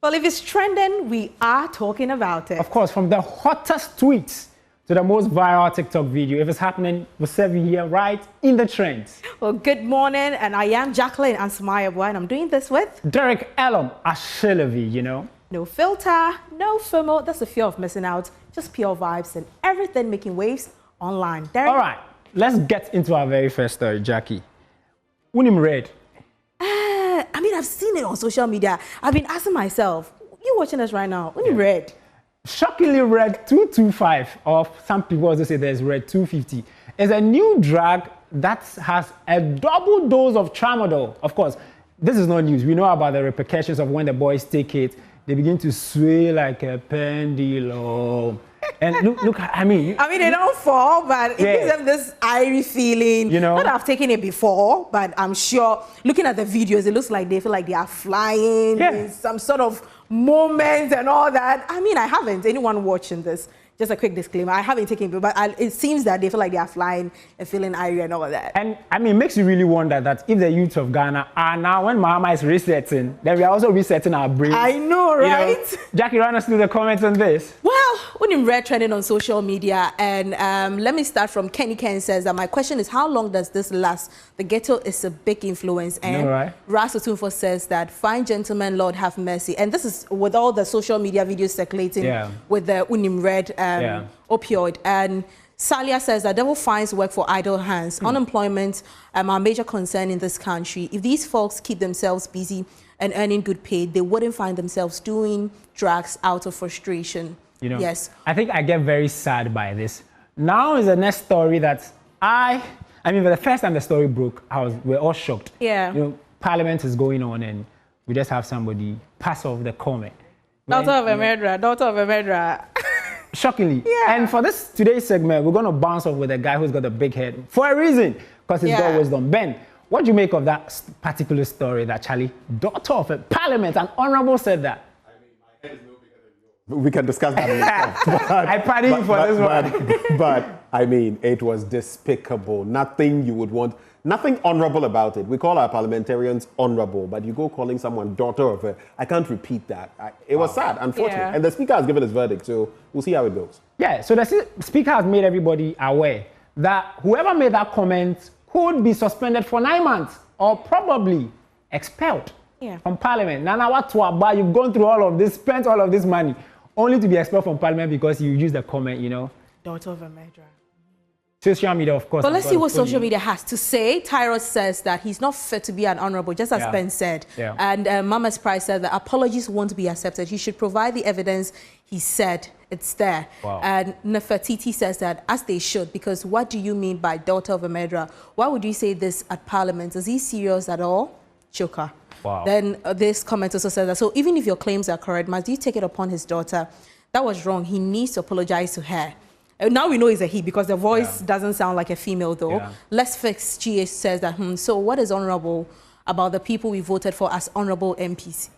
F: Well, if it's trending, we are talking about it.
G: Of course, from the hottest tweets to the most viral TikTok video, if it's happening, we'll serve you here right in the trends.
F: Well, good morning, and I am Jacqueline Ansumaya-Boa, and I'm doing this with
G: Derek Elom Ashilevi, you know.
F: No filter, no FOMO, that's the fear of missing out, just pure vibes and everything making waves online. Derek?
G: All right, let's get into our very first story, Jackie. Unim Red.
F: I mean, I've seen it on social media. I've been asking myself, you watching us right now, Unim Red?
G: Shockingly Red 225, or some people also say there's Red 250. It's a new drug that has a double dose of tramadol. Of course, this is not news. We know about the repercussions of when the boys take it. They begin to sway like a pendulum. And look, I mean,
F: they don't fall, but it gives them this airy feeling. You know, not that I've taken it before, but I'm sure looking at the videos, it looks like they feel like they are flying. Yeah. Some sort of moment and all that. I mean, I haven't. Anyone watching this? Just a quick disclaimer, I haven't taken it, but it seems that they feel like they are flying and feeling airy and all of that.
G: And I mean, it makes you really wonder that if the youth of Ghana are now, when Mahama is resetting, then we are also resetting our brains.
F: I know, right?
G: You know, Jackie, run us through the comments on this.
F: Well, when in Red trending on social media, and let me start from Kenny Ken says that my question is, how long does this last? The ghetto is a big influence. And
G: right?
F: Ras Otunfo says that, fine gentlemen, Lord have mercy. And this is with all the social media videos circulating with the Unim Red opioid. And Salia says that devil finds work for idle hands. Unemployment are a major concern in this country. If these folks keep themselves busy and earning good pay, they wouldn't find themselves doing drugs out of frustration.
G: You know,
F: yes.
G: I think I get very sad by this. Now is the next story that I mean, for the first time the story broke, we're all shocked.
F: Yeah.
G: You know, Parliament is going on and we just have somebody pass off the comment.
F: Daughter of a murderer.
G: Shockingly. Yeah. And for this today's segment, we're going to bounce off with a guy who's got a big head for a reason, because he's got wisdom. Ben, what do you make of that particular story that Charlie, daughter of a parliament, an honorable, said that?
A: I mean, my head is no bigger than yours. We can discuss that later.
G: I pardon you for this one.
A: But, I mean, it was despicable. Nothing you would want. Nothing honorable about it. We call our parliamentarians honorable, but you go calling someone daughter of a... I can't repeat that. It was sad, unfortunately. Yeah. And the speaker has given his verdict, so we'll see how it goes.
G: Yeah, so the speaker has made everybody aware that whoever made that comment could be suspended for 9 months or probably expelled from parliament. Nana Watwa, you've gone through all of this, spent all of this money, only to be expelled from parliament because you used the comment, you know.
F: Daughter of a murderer.
G: Social media, of course.
F: But let's see what social media has to say. Tyrus says that he's not fit to be an honorable, just as Ben said.
G: Yeah.
F: And Mama's Price said that apologies won't be accepted. He should provide the evidence. He said it's there.
G: Wow.
F: And Nefertiti says that, as they should, because what do you mean by daughter of a murderer? Why would you say this at Parliament? Is he serious at all? Choker.
G: Wow.
F: Then this comment also says that, so even if your claims are correct, must you take it upon his daughter? That was wrong. He needs to apologize to her. Now we know it's a he because the voice doesn't sound like a female though. Yeah. Let's Fix GH says that, so what is honorable about the people we voted for as honorable MPs?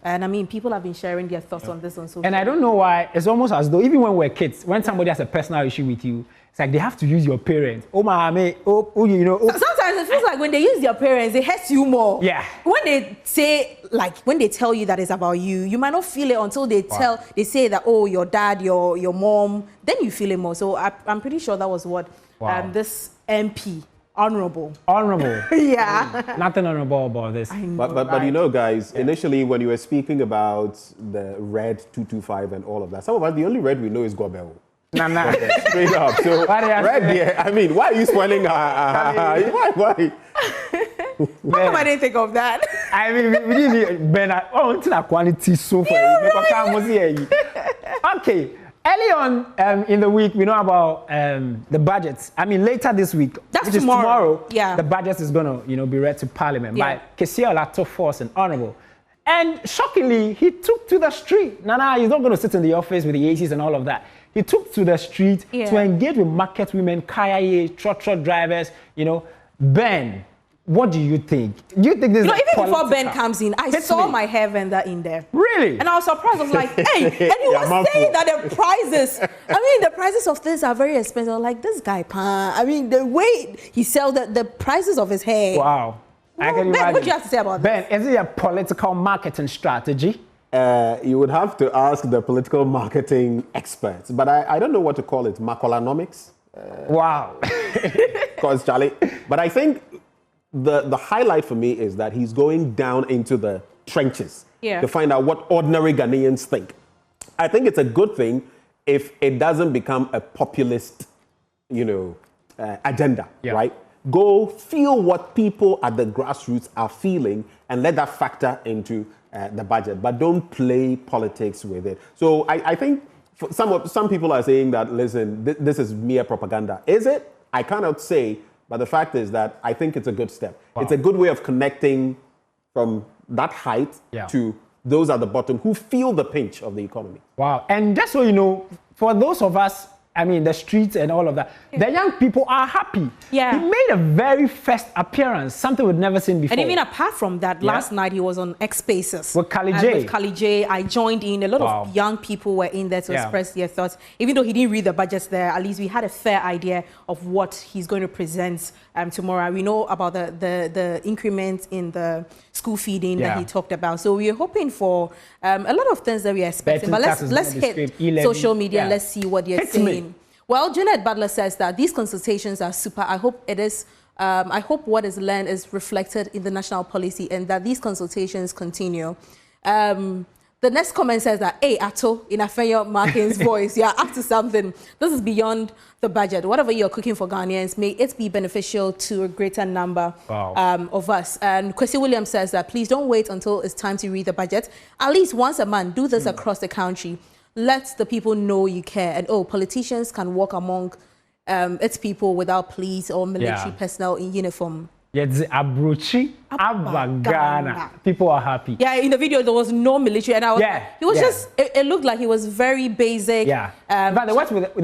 F: And I mean, people have been sharing their thoughts on this on social media.
G: And I don't know why, it's almost as though even when we're kids, when somebody has a personal issue with you, it's like they have to use your parents. You know.
F: Sometimes it feels like when they use your parents, it hurts you more.
G: Yeah.
F: When they say, like, when they tell you that it's about you, you might not feel it until they they say that, oh, your dad, your mom, then you feel it more. So I'm pretty sure that was what this MP honorable.
G: Honorable.
F: Yeah.
G: Nothing honorable about this.
A: But you know, guys, initially when you were speaking about the red 225 and all of that, some of us, the only red we know is Gobel.
G: Nah.
A: Straight up. So red, yeah. I mean, why are you spoiling why?
F: How come I didn't think of that?
G: I mean, we didn't Ben. Until quantity so far. Okay. Early on in the week, we know about the budgets. I mean, later this week, which is tomorrow, the budget is going to, be read to Parliament by Kesia Olato Force and Honorable. And shockingly, he took to the street. Nana, he's not going to sit in the office with the ACs and all of that. He took to the street to engage with market women, kaya, truck drivers, Ben. What do you think? Do you think this is
F: even before Ben comes in, I saw my hair vendor in there.
G: Really?
F: And I was surprised. I was like, hey, and he was saying that the prices of things are very expensive. I'm like, this guy, I mean, the way he sells the prices of his hair.
G: Wow.
F: Ben, what do you have to say about
G: Ben, is it a political marketing strategy?
A: You would have to ask the political marketing experts, but I don't know what to call it. Macolanomics?
G: Wow.
A: Because Charlie, but I think the highlight for me is that he's going down into the trenches to find out what ordinary Ghanaians think. I think it's a good thing if it doesn't become a populist, agenda, right? Go feel what people at the grassroots are feeling and let that factor into the budget, but don't play politics with it. So I think some people are saying that, listen, this is mere propaganda. Is it? I cannot say. But the fact is that I think it's a good step. Wow. It's a good way of connecting from that height to those at the bottom who feel the pinch of the economy.
G: Wow. And just so you know, for those of us, I mean, the streets and all of that, the young people are happy.
F: Yeah.
G: He made a very first appearance, something we'd never seen before.
F: And even apart from that, last night he was on X Spaces.
G: With Kali J.
F: With Kali J. I joined in. A lot of young people were in there to express their thoughts. Even though he didn't read the budgets there, at least we had a fair idea of what he's going to present tomorrow. We know about the increment in the school feeding that he talked about. So we're hoping for a lot of things that we are expecting. But let's hit social media and let's see what they're saying. Well, Janet Butler says that these consultations are super. I hope it is. I hope what is learned is reflected in the national policy and that these consultations continue. The next comment says that, hey, Ato, in Afenyo Markin's voice, you're up to something. This is beyond the budget. Whatever you're cooking for Ghanaians, may it be beneficial to a greater number of us. And Kwesi Williams says that, please don't wait until it's time to read the budget. At least once a month, do this across the country. Let the people know you care. And, politicians can walk among its people without police or military personnel in uniform.
G: Yes, Abruchi, Abagana. People are happy.
F: Yeah, in the video there was no military, and I was. He was just. It looked like he was very basic.
G: Yeah. But they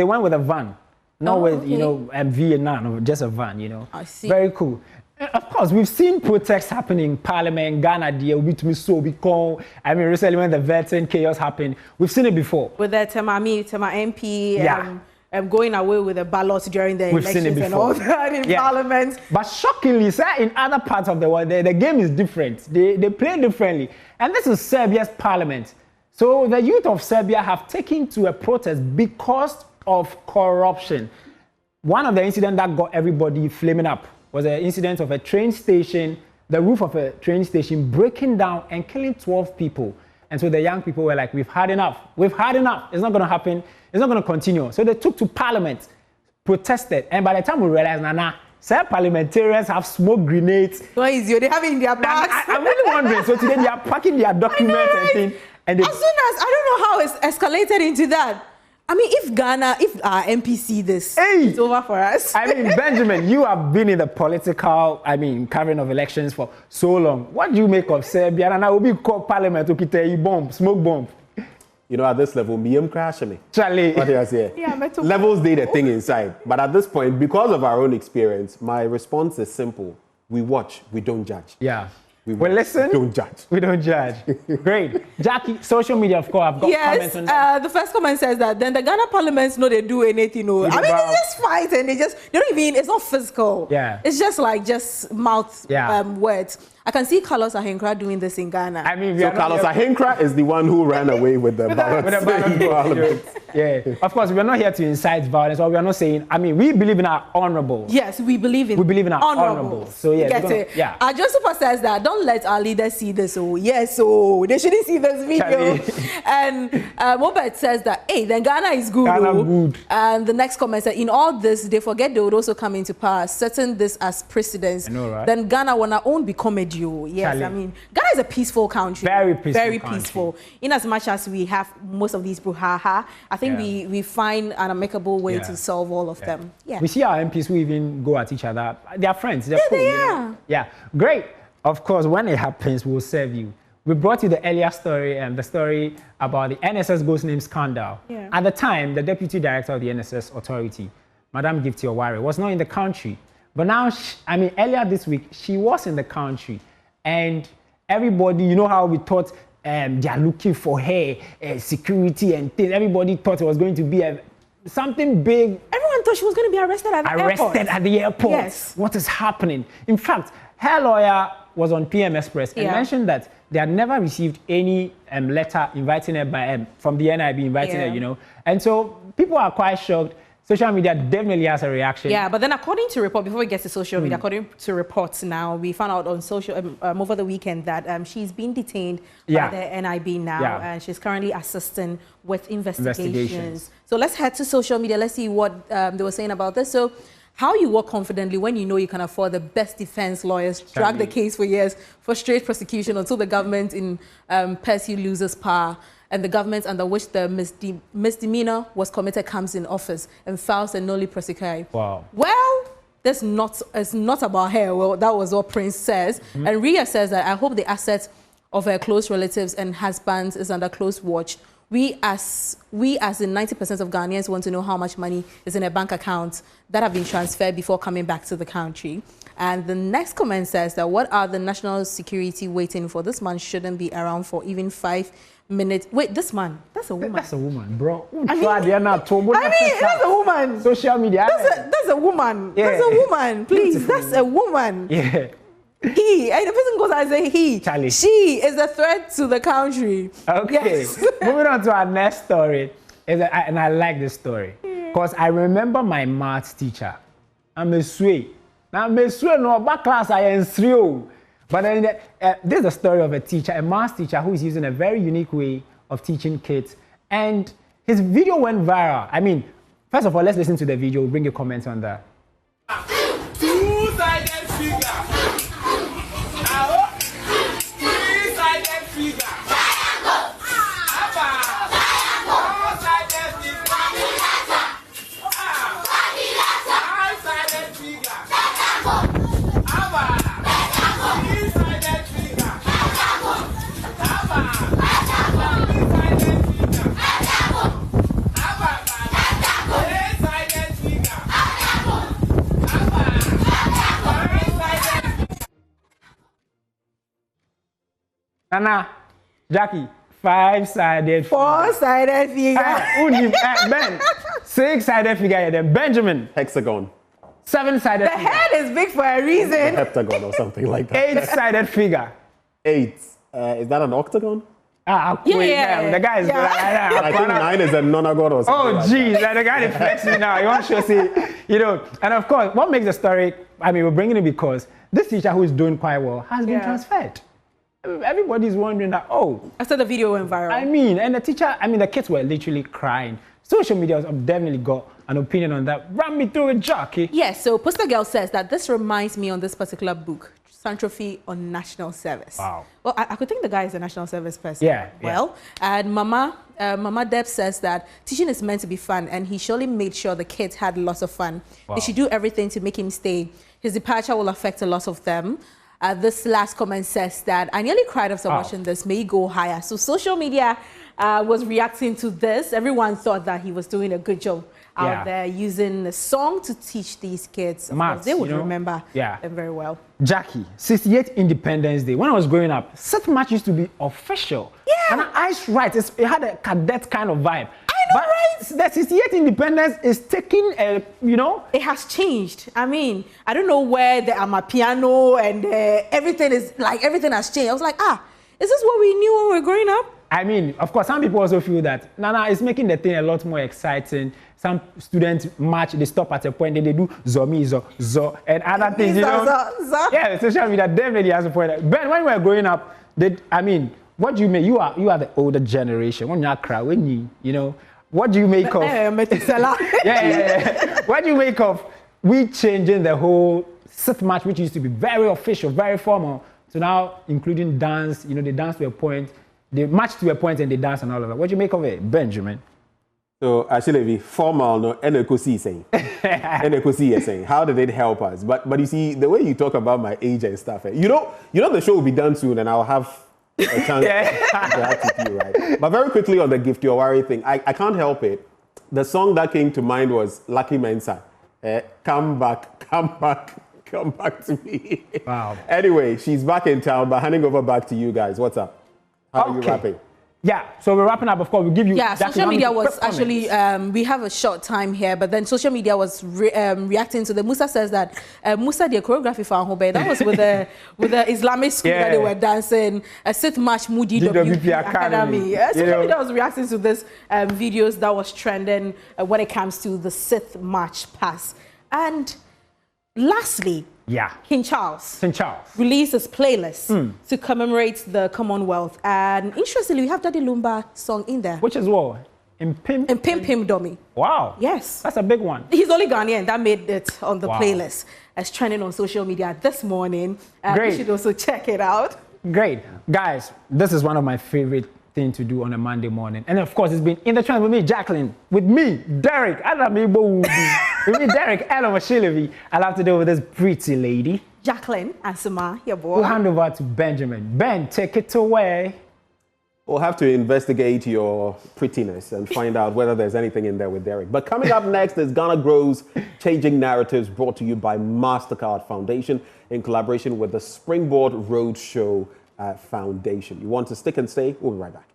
G: went with a van, not with Vietnam, just a van.
F: I see.
G: Very cool. Of course, we've seen protests happening in Parliament, Ghana, I mean, recently when the veteran chaos happened, we've seen it before.
F: With the Tema MP. Going away with the ballots during the elections and all that in Parliament.
G: But shockingly, sir, in other parts of the world, the game is different. They play differently. And this is Serbia's Parliament. So the youth of Serbia have taken to a protest because of corruption. One of the incidents that got everybody flaming up was an incident of a train station, the roof of a train station breaking down and killing 12 people. And so the young people were like, we've had enough. We've had enough. It's not going to happen. It's not going to continue. So they took to Parliament, protested. And by the time we realized, some parliamentarians have smoke grenades.
F: What is it? They have it in their bags.
G: I'm really wondering. So today they are packing their documents and things.
F: As soon as, I don't know how it's escalated into that. I mean, if our MP see this, it's over for us.
G: I mean, Benjamin, you have been in the political, covering of elections for so long. What do you make of Serbia? And I will be called Parliament to get a bomb, smoke bomb.
A: At this level, me crashing me.
G: Charlie.
A: What do I say? Levels did a thing inside. But at this point, because of our own experience, my response is simple. We watch, we don't judge.
G: Yeah.
A: We
G: listen.
A: We don't judge.
G: We don't judge. Great. Jackie, social media, of course, I've got comments on that.
F: The first comment says that then the Ghana parliaments know they do anything. They just fight and they don't even, it's not physical.
G: Yeah.
F: It's just mouth words. I can see Carlos Ahenkra doing this in Ghana.
G: I mean,
A: so Carlos Ahenkra is the one who ran away with the ballot.
G: Yeah, of course, we are not here to incite violence, or we are not saying. I mean, we believe in our honourables.
F: Yes, we believe in
G: our honourables. So yeah,
F: Our John Super says that don't let our leaders see this. Oh yes, they shouldn't see this video. And Mobet says that then Ghana is good.
G: Good.
F: And the next comment said, in all this, they forget they would also come into power, setting this as precedence.
G: I know, right?
F: Then Ghana will not own become a duo. Yes, I mean, Ghana is a peaceful country.
G: Very peaceful.
F: Very peaceful. In as much as we have most of these brouhaha, I think we find an amicable way to solve all of them. Yeah.
G: We see our MPs who even go at each other. They are friends. They're cool,
F: they
G: you know?
F: are.
G: Yeah, great. Of course, when it happens, we'll serve you. We brought you the earlier story, the story about the NSS ghost name scandal.
F: Yeah.
G: At the time, the deputy director of the NSS authority, Madam Gifty Oware, was not in the country. But now, earlier this week, she was in the country. And everybody, you know how we thought they are looking for her, security and things. Everybody thought it was going to be something big.
F: Everyone thought she was going to be arrested at the airport.
G: Arrested at the airport.
F: Yes.
G: What is happening? In fact, her lawyer was on PM Express and mentioned that they had never received any letter inviting her from the NIB inviting her, you know. And so people are quite shocked. Social media definitely has a reaction.
F: Yeah, but then according to report, before we get to social media, according to reports now, we found out on social over the weekend that she's been detained by the NIB now, and she's currently assisting with investigations. So let's head to social media. Let's see what they were saying about this. So how you work confidently when you know you can afford the best defense lawyers, drag the case for years, frustrate prosecution until the government in Percy loses power, and the government under which the misdemeanor was committed comes in office and files a nollie prosecutor.
G: Wow.
F: Well, it's not about her. Well, that was what Prince says. And Ria says that I hope the assets of her close relatives and husbands is under close watch. We as in 90% of Ghanaians want to know how much money is in a bank account that have been transferred before coming back to the country. And the next comment says that what are the national security waiting for? This man shouldn't be around for even 5 minutes. Wait, this man, that's a woman.
G: That's a woman, bro.
F: I mean, that's a woman.
G: Social media.
F: That's a woman.
G: Yeah.
F: That's a woman. Please, beautiful. That's a woman.
G: Yeah.
F: He, and the person goes and say he.
G: Charlie.
F: She is a threat to the country.
G: Okay.
F: Yes.
G: Moving on to our next story. And I like this story. Because I remember my maths teacher. I'm a sway. Now, I'm a sway no back class I am through. But then this is the story of a teacher, a maths teacher who is using a very unique way of teaching kids. And his video went viral. I mean, first of all, let's listen to the video. We'll bring your comments on that.
H: Two-sided figure. Three-sided figure.
G: Nana, Jackie, 5-sided,
F: 4-sided figure.
G: Ben, 6-sided figure. Then Benjamin,
A: hexagon.
G: 7-sided.
F: The head is big for a reason.
A: Heptagon or something like that.
G: 8-sided figure.
A: 8. Is that an octagon?
G: Yeah. The guy is.
A: I think 9 is a nonagon or something.
G: Oh, geez, the guy is flexing now. You want to see, you know. And of course, what makes the story? I mean, we're bringing it because this teacher who is doing quite well has been transferred. Everybody's wondering that,
F: after the video went viral.
G: I mean, and the kids were literally crying. Social media has definitely got an opinion on that. Run me through it, Jackie.
F: Yes, so Poster Girl says that this reminds me on this particular book, Santrophy on National Service.
G: Wow.
F: Well, I could think the guy is a national service person.
G: Yeah.
F: Well, and Mama Deb says that teaching is meant to be fun, and he surely made sure the kids had lots of fun. Wow. They should do everything to make him stay. His departure will affect a lot of them. This last comment says that I nearly cried after watching this. May he go higher. So social media was reacting to this. Everyone thought that he was doing a good job out there using a song to teach these kids. Of course, they would remember them very well.
G: Jackie, 68th Independence Day. When I was growing up, such match used to be official.
F: Yeah.
G: And I right. It had a cadet kind of vibe.
F: I
G: right? The 68 independence is taking,
F: It has changed. I mean, I don't know where the Amapiano and everything has changed. I was like, is this what we knew when we were growing up?
G: I mean, of course, some people also feel that Nana is making the thing a lot more exciting. Some students march, they stop at a point, then they do zomi, zo, and other things, Yeah, social media definitely has a point. Ben, when we were growing up, what do you make? You are the older generation. When you're crowd, what do you make of? What do you make of we changing the whole Sith match, which used to be very official, very formal, to now including dance? They dance to a point. They march to a point and they dance and all of that. What do you make of it, Benjamin?
A: So actually, formal no NLC saying, NLC is saying, how did it help us? But you see, the way you talk about my age and stuff, you know the show will be done soon, and I'll have a chance to interact with you, right? But very quickly on the Gift Your Worry thing, I can't help it. The song that came to mind was Lucky Mensa. Come back to me.
G: Wow.
A: Anyway, she's back in town, but handing over back to you guys. What's up? How are you wrapping?
G: Yeah, so we're wrapping up. Of course, we'll give you.
F: Yeah, social media was actually. We have a short time here, but then social media was reacting to the. Musa says that Musa the choreography for Ahobe. That was with the Islamic school that they were dancing. A Sith March Moody DWP Academy. Social media was reacting to this videos that was trending when it comes to the Sith March pass. And lastly, King Charles released his playlist to commemorate the Commonwealth. And interestingly, we have Daddy Lumba song in there.
G: Which is what? In Pim
F: Domi.
G: Wow.
F: Yes.
G: That's a big one.
F: He's only Ghanaian. That made it on the playlist as trending on social media this morning.
G: Great.
F: You should also check it out.
G: Great. Guys, this is one of my favorite thing to do on a Monday morning. And of course, it's been in the trend with me, Jacqueline, with me, Derek, with me, Derek, Ella Shilevi. I'll have to deal with this pretty lady.
F: Jacqueline Asuma, your boy.
G: We'll hand over to Benjamin. Ben, take it away.
A: We'll have to investigate your prettiness and find out whether there's anything in there with Derek. But coming up next is Ghana Grows Changing Narratives, brought to you by MasterCard Foundation in collaboration with the Springboard Roadshow Foundation. You want to stick and stay? We'll be right back.